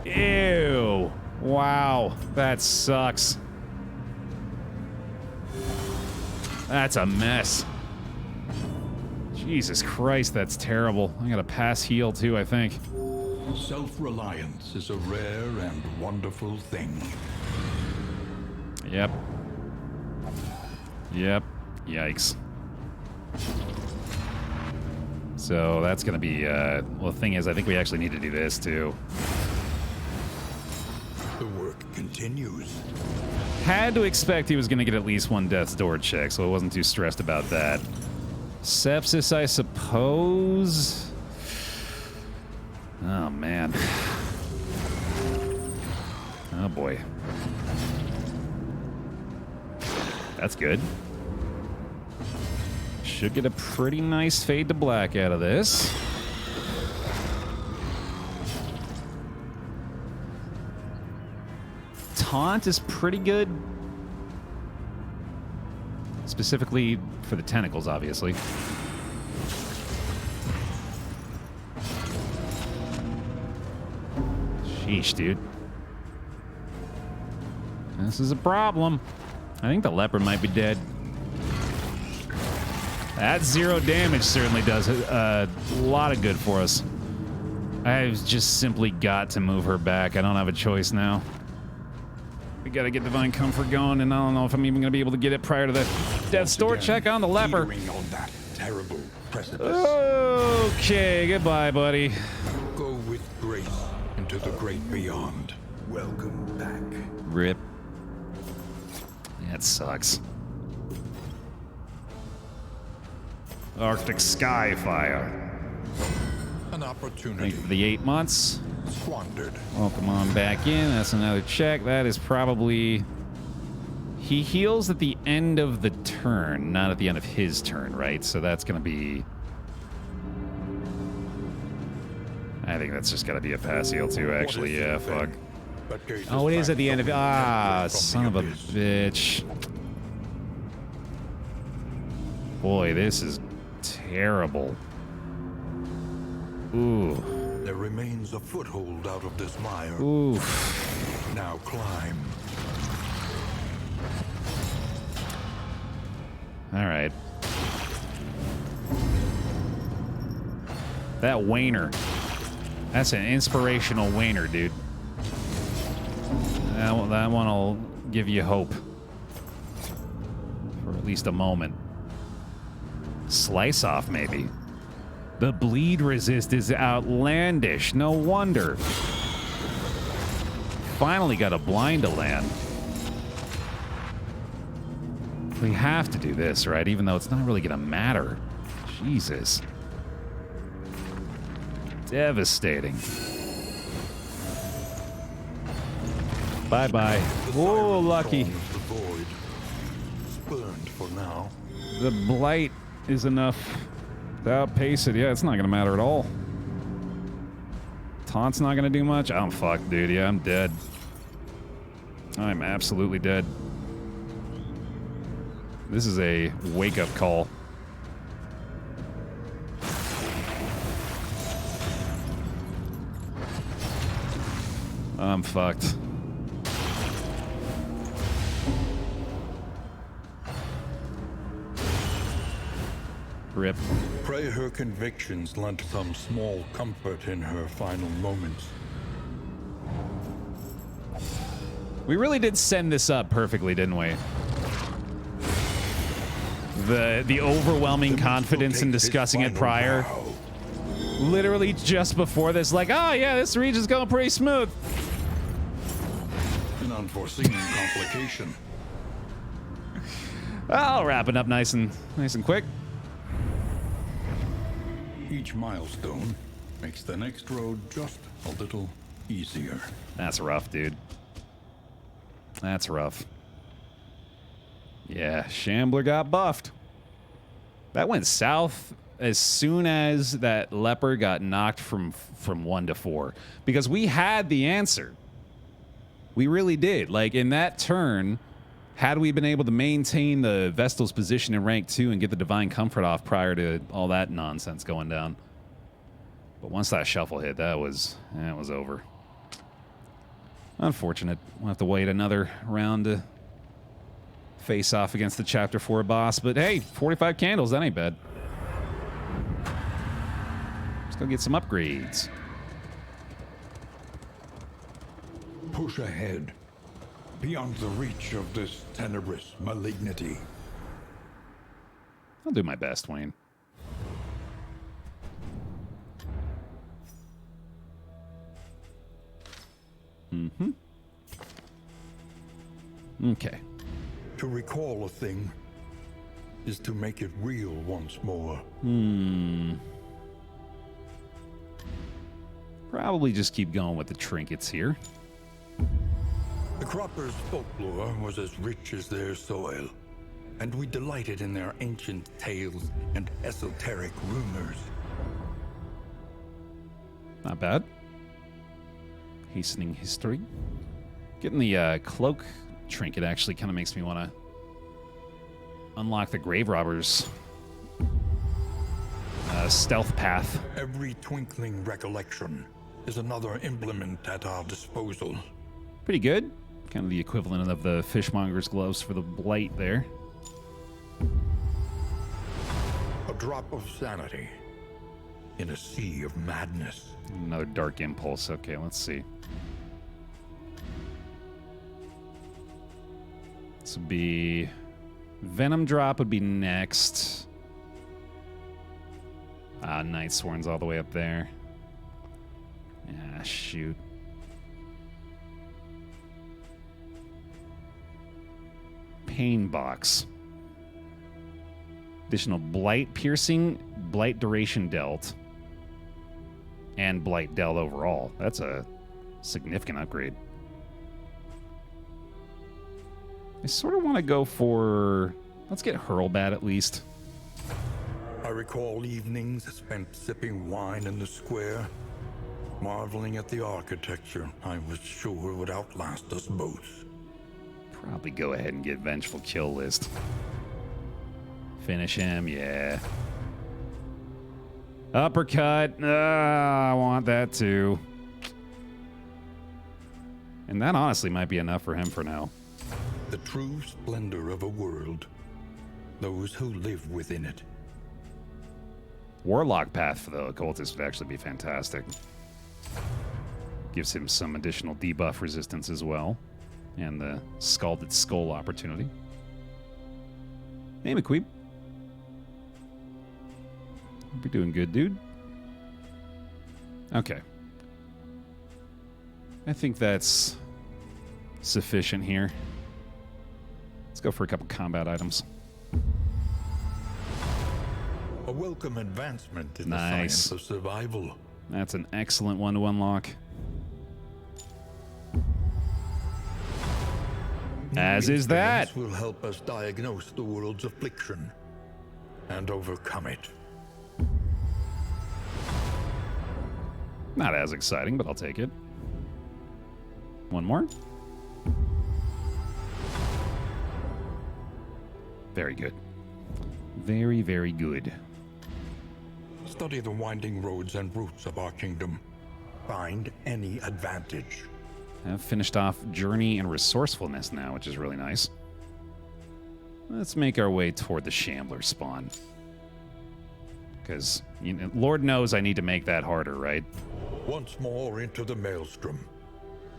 Ew. Wow. That sucks. That's a mess. Jesus Christ, that's terrible. I got a pass heal, too, I think. Self-reliance is a rare and wonderful thing. Yep. Yep. Yikes. So that's going to be, well, the thing is, I think we actually need to do this, too. The work continues. Had to expect he was going to get at least 1 Death's Door check, so I wasn't too stressed about that. Sepsis, I suppose. Oh, man. Oh, boy. That's good. Should get a pretty nice fade to black out of this. Taunt is pretty good. Specifically for the tentacles, obviously. Sheesh, dude. This is a problem. I think the leper might be dead. That 0 damage certainly does a lot of good for us. I've just simply got to move her back. I don't have a choice now. We gotta get Divine Comfort going, and I don't know if I'm even gonna be able to get it prior to the Death Store check on the leper. On that terrible precipice. Okay, goodbye, buddy. Go with grace into the great beyond. Welcome back. Rip. That sucks. Arctic Skyfire. An Thank opportunity you for the 8 months. squandered. Welcome on back in. That's another check. That is probably... He heals at the end of the turn, not at the end of his turn, right? So that's going to be... I think that's just got to be a pass heal too, actually. Yeah, fuck. Oh, it is at the end of... Ah, son of a bitch. Boy, this is terrible. Ooh. There remains a foothold out of this mire. Ooh. Now climb. All right. That Wainer. That's an inspirational Wainer, dude. That one will give you hope. For at least a moment. Slice off, maybe. The bleed resist is outlandish. No wonder. Finally got a blind to land. We have to do this, right? Even though it's not really going to matter. Jesus. Devastating. Bye-bye. Oh, lucky. The void. Spurned for now. The blight is enough to outpace it. Yeah, it's not going to matter at all. Taunt's not going to do much. I'm fucked, dude. Yeah, I'm dead. I'm absolutely dead. This is a wake-up call. I'm fucked. Rip. Pray her convictions lent some small comfort in her final moments. We really did send this up perfectly, didn't we? The overwhelming confidence in discussing it prior. Literally just before this, like, oh yeah, this region's going pretty smooth. An unforeseen complication. I'll wrap it up nice and quick. Each milestone makes the next road just a little easier. That's rough, dude. That's rough. Yeah, Shambler got buffed. That went south as soon as that leper got knocked from 1 to 4. Because we had the answer. We really did. Like, in that turn, had we been able to maintain the Vestal's position in rank 2 and get the Divine Comfort off prior to all that nonsense going down. But once that shuffle hit, that was over. Unfortunate. We'll have to wait another round to face off against the Chapter 4 boss. But hey, 45 candles, that ain't bad. Let's go get some upgrades. Push ahead, beyond the reach of this tenebrous malignity. I'll do my best, Wayne. Mm-hmm. Okay. To recall a thing is to make it real once more. Probably just keep going with the trinkets here. The croppers' folklore was as rich as their soil, and we delighted in their ancient tales and esoteric rumors. Not bad. Hastening history. Getting the cloak trinket actually kind of makes me want to unlock the grave robbers stealth path. Every twinkling recollection is another implement at our disposal. Pretty good. Kind of the equivalent of the fishmonger's gloves for the blight there. A drop of sanity in a sea of madness. Another dark impulse. Okay, let's see. This would be... Venom drop would be next. Night Sworn's all the way up there. Ah, shoot. Pain box. Additional blight piercing, blight duration dealt, and blight dealt overall. That's a significant upgrade. I sort of want to go for... Let's get Hurlbat at least. I recall evenings spent sipping wine in the square, marveling at the architecture I was sure would outlast us both. Probably go ahead and get Vengeful Kill list. Finish him, yeah. Uppercut. I want that too. And that honestly might be enough for him for now. The true splendor of a world. Those who live within it. Warlock path for the occultist would actually be fantastic. Gives him some additional debuff resistance as well. And the Scalded Skull opportunity. Hey, McQueeb. Hope you're doing good, dude. Okay. I think that's sufficient here. Let's go for a couple combat items. A welcome advancement in Nice. the science of survival. That's an excellent one to unlock. As is that. This will help us diagnose the world's affliction and overcome it. Not as exciting, but I'll take it. One more. Very good. Very, very good. Study the winding roads and routes of our kingdom. Find any advantage. I've finished off Journey and Resourcefulness now, which is really nice. Let's make our way toward the Shambler spawn. Because, you know, Lord knows I need to make that harder, right? Once more into the maelstrom,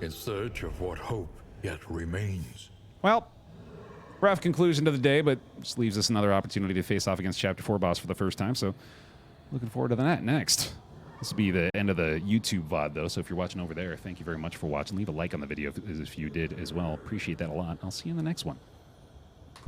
in search of what hope yet remains. Well, rough conclusion to the day, but just leaves us another opportunity to face off against Chapter 4 boss for the first time, so looking forward to that next. This will be the end of the YouTube VOD, though, so if you're watching over there, thank you very much for watching. Leave a like on the video if you did as well. Appreciate that a lot. I'll see you in the next one.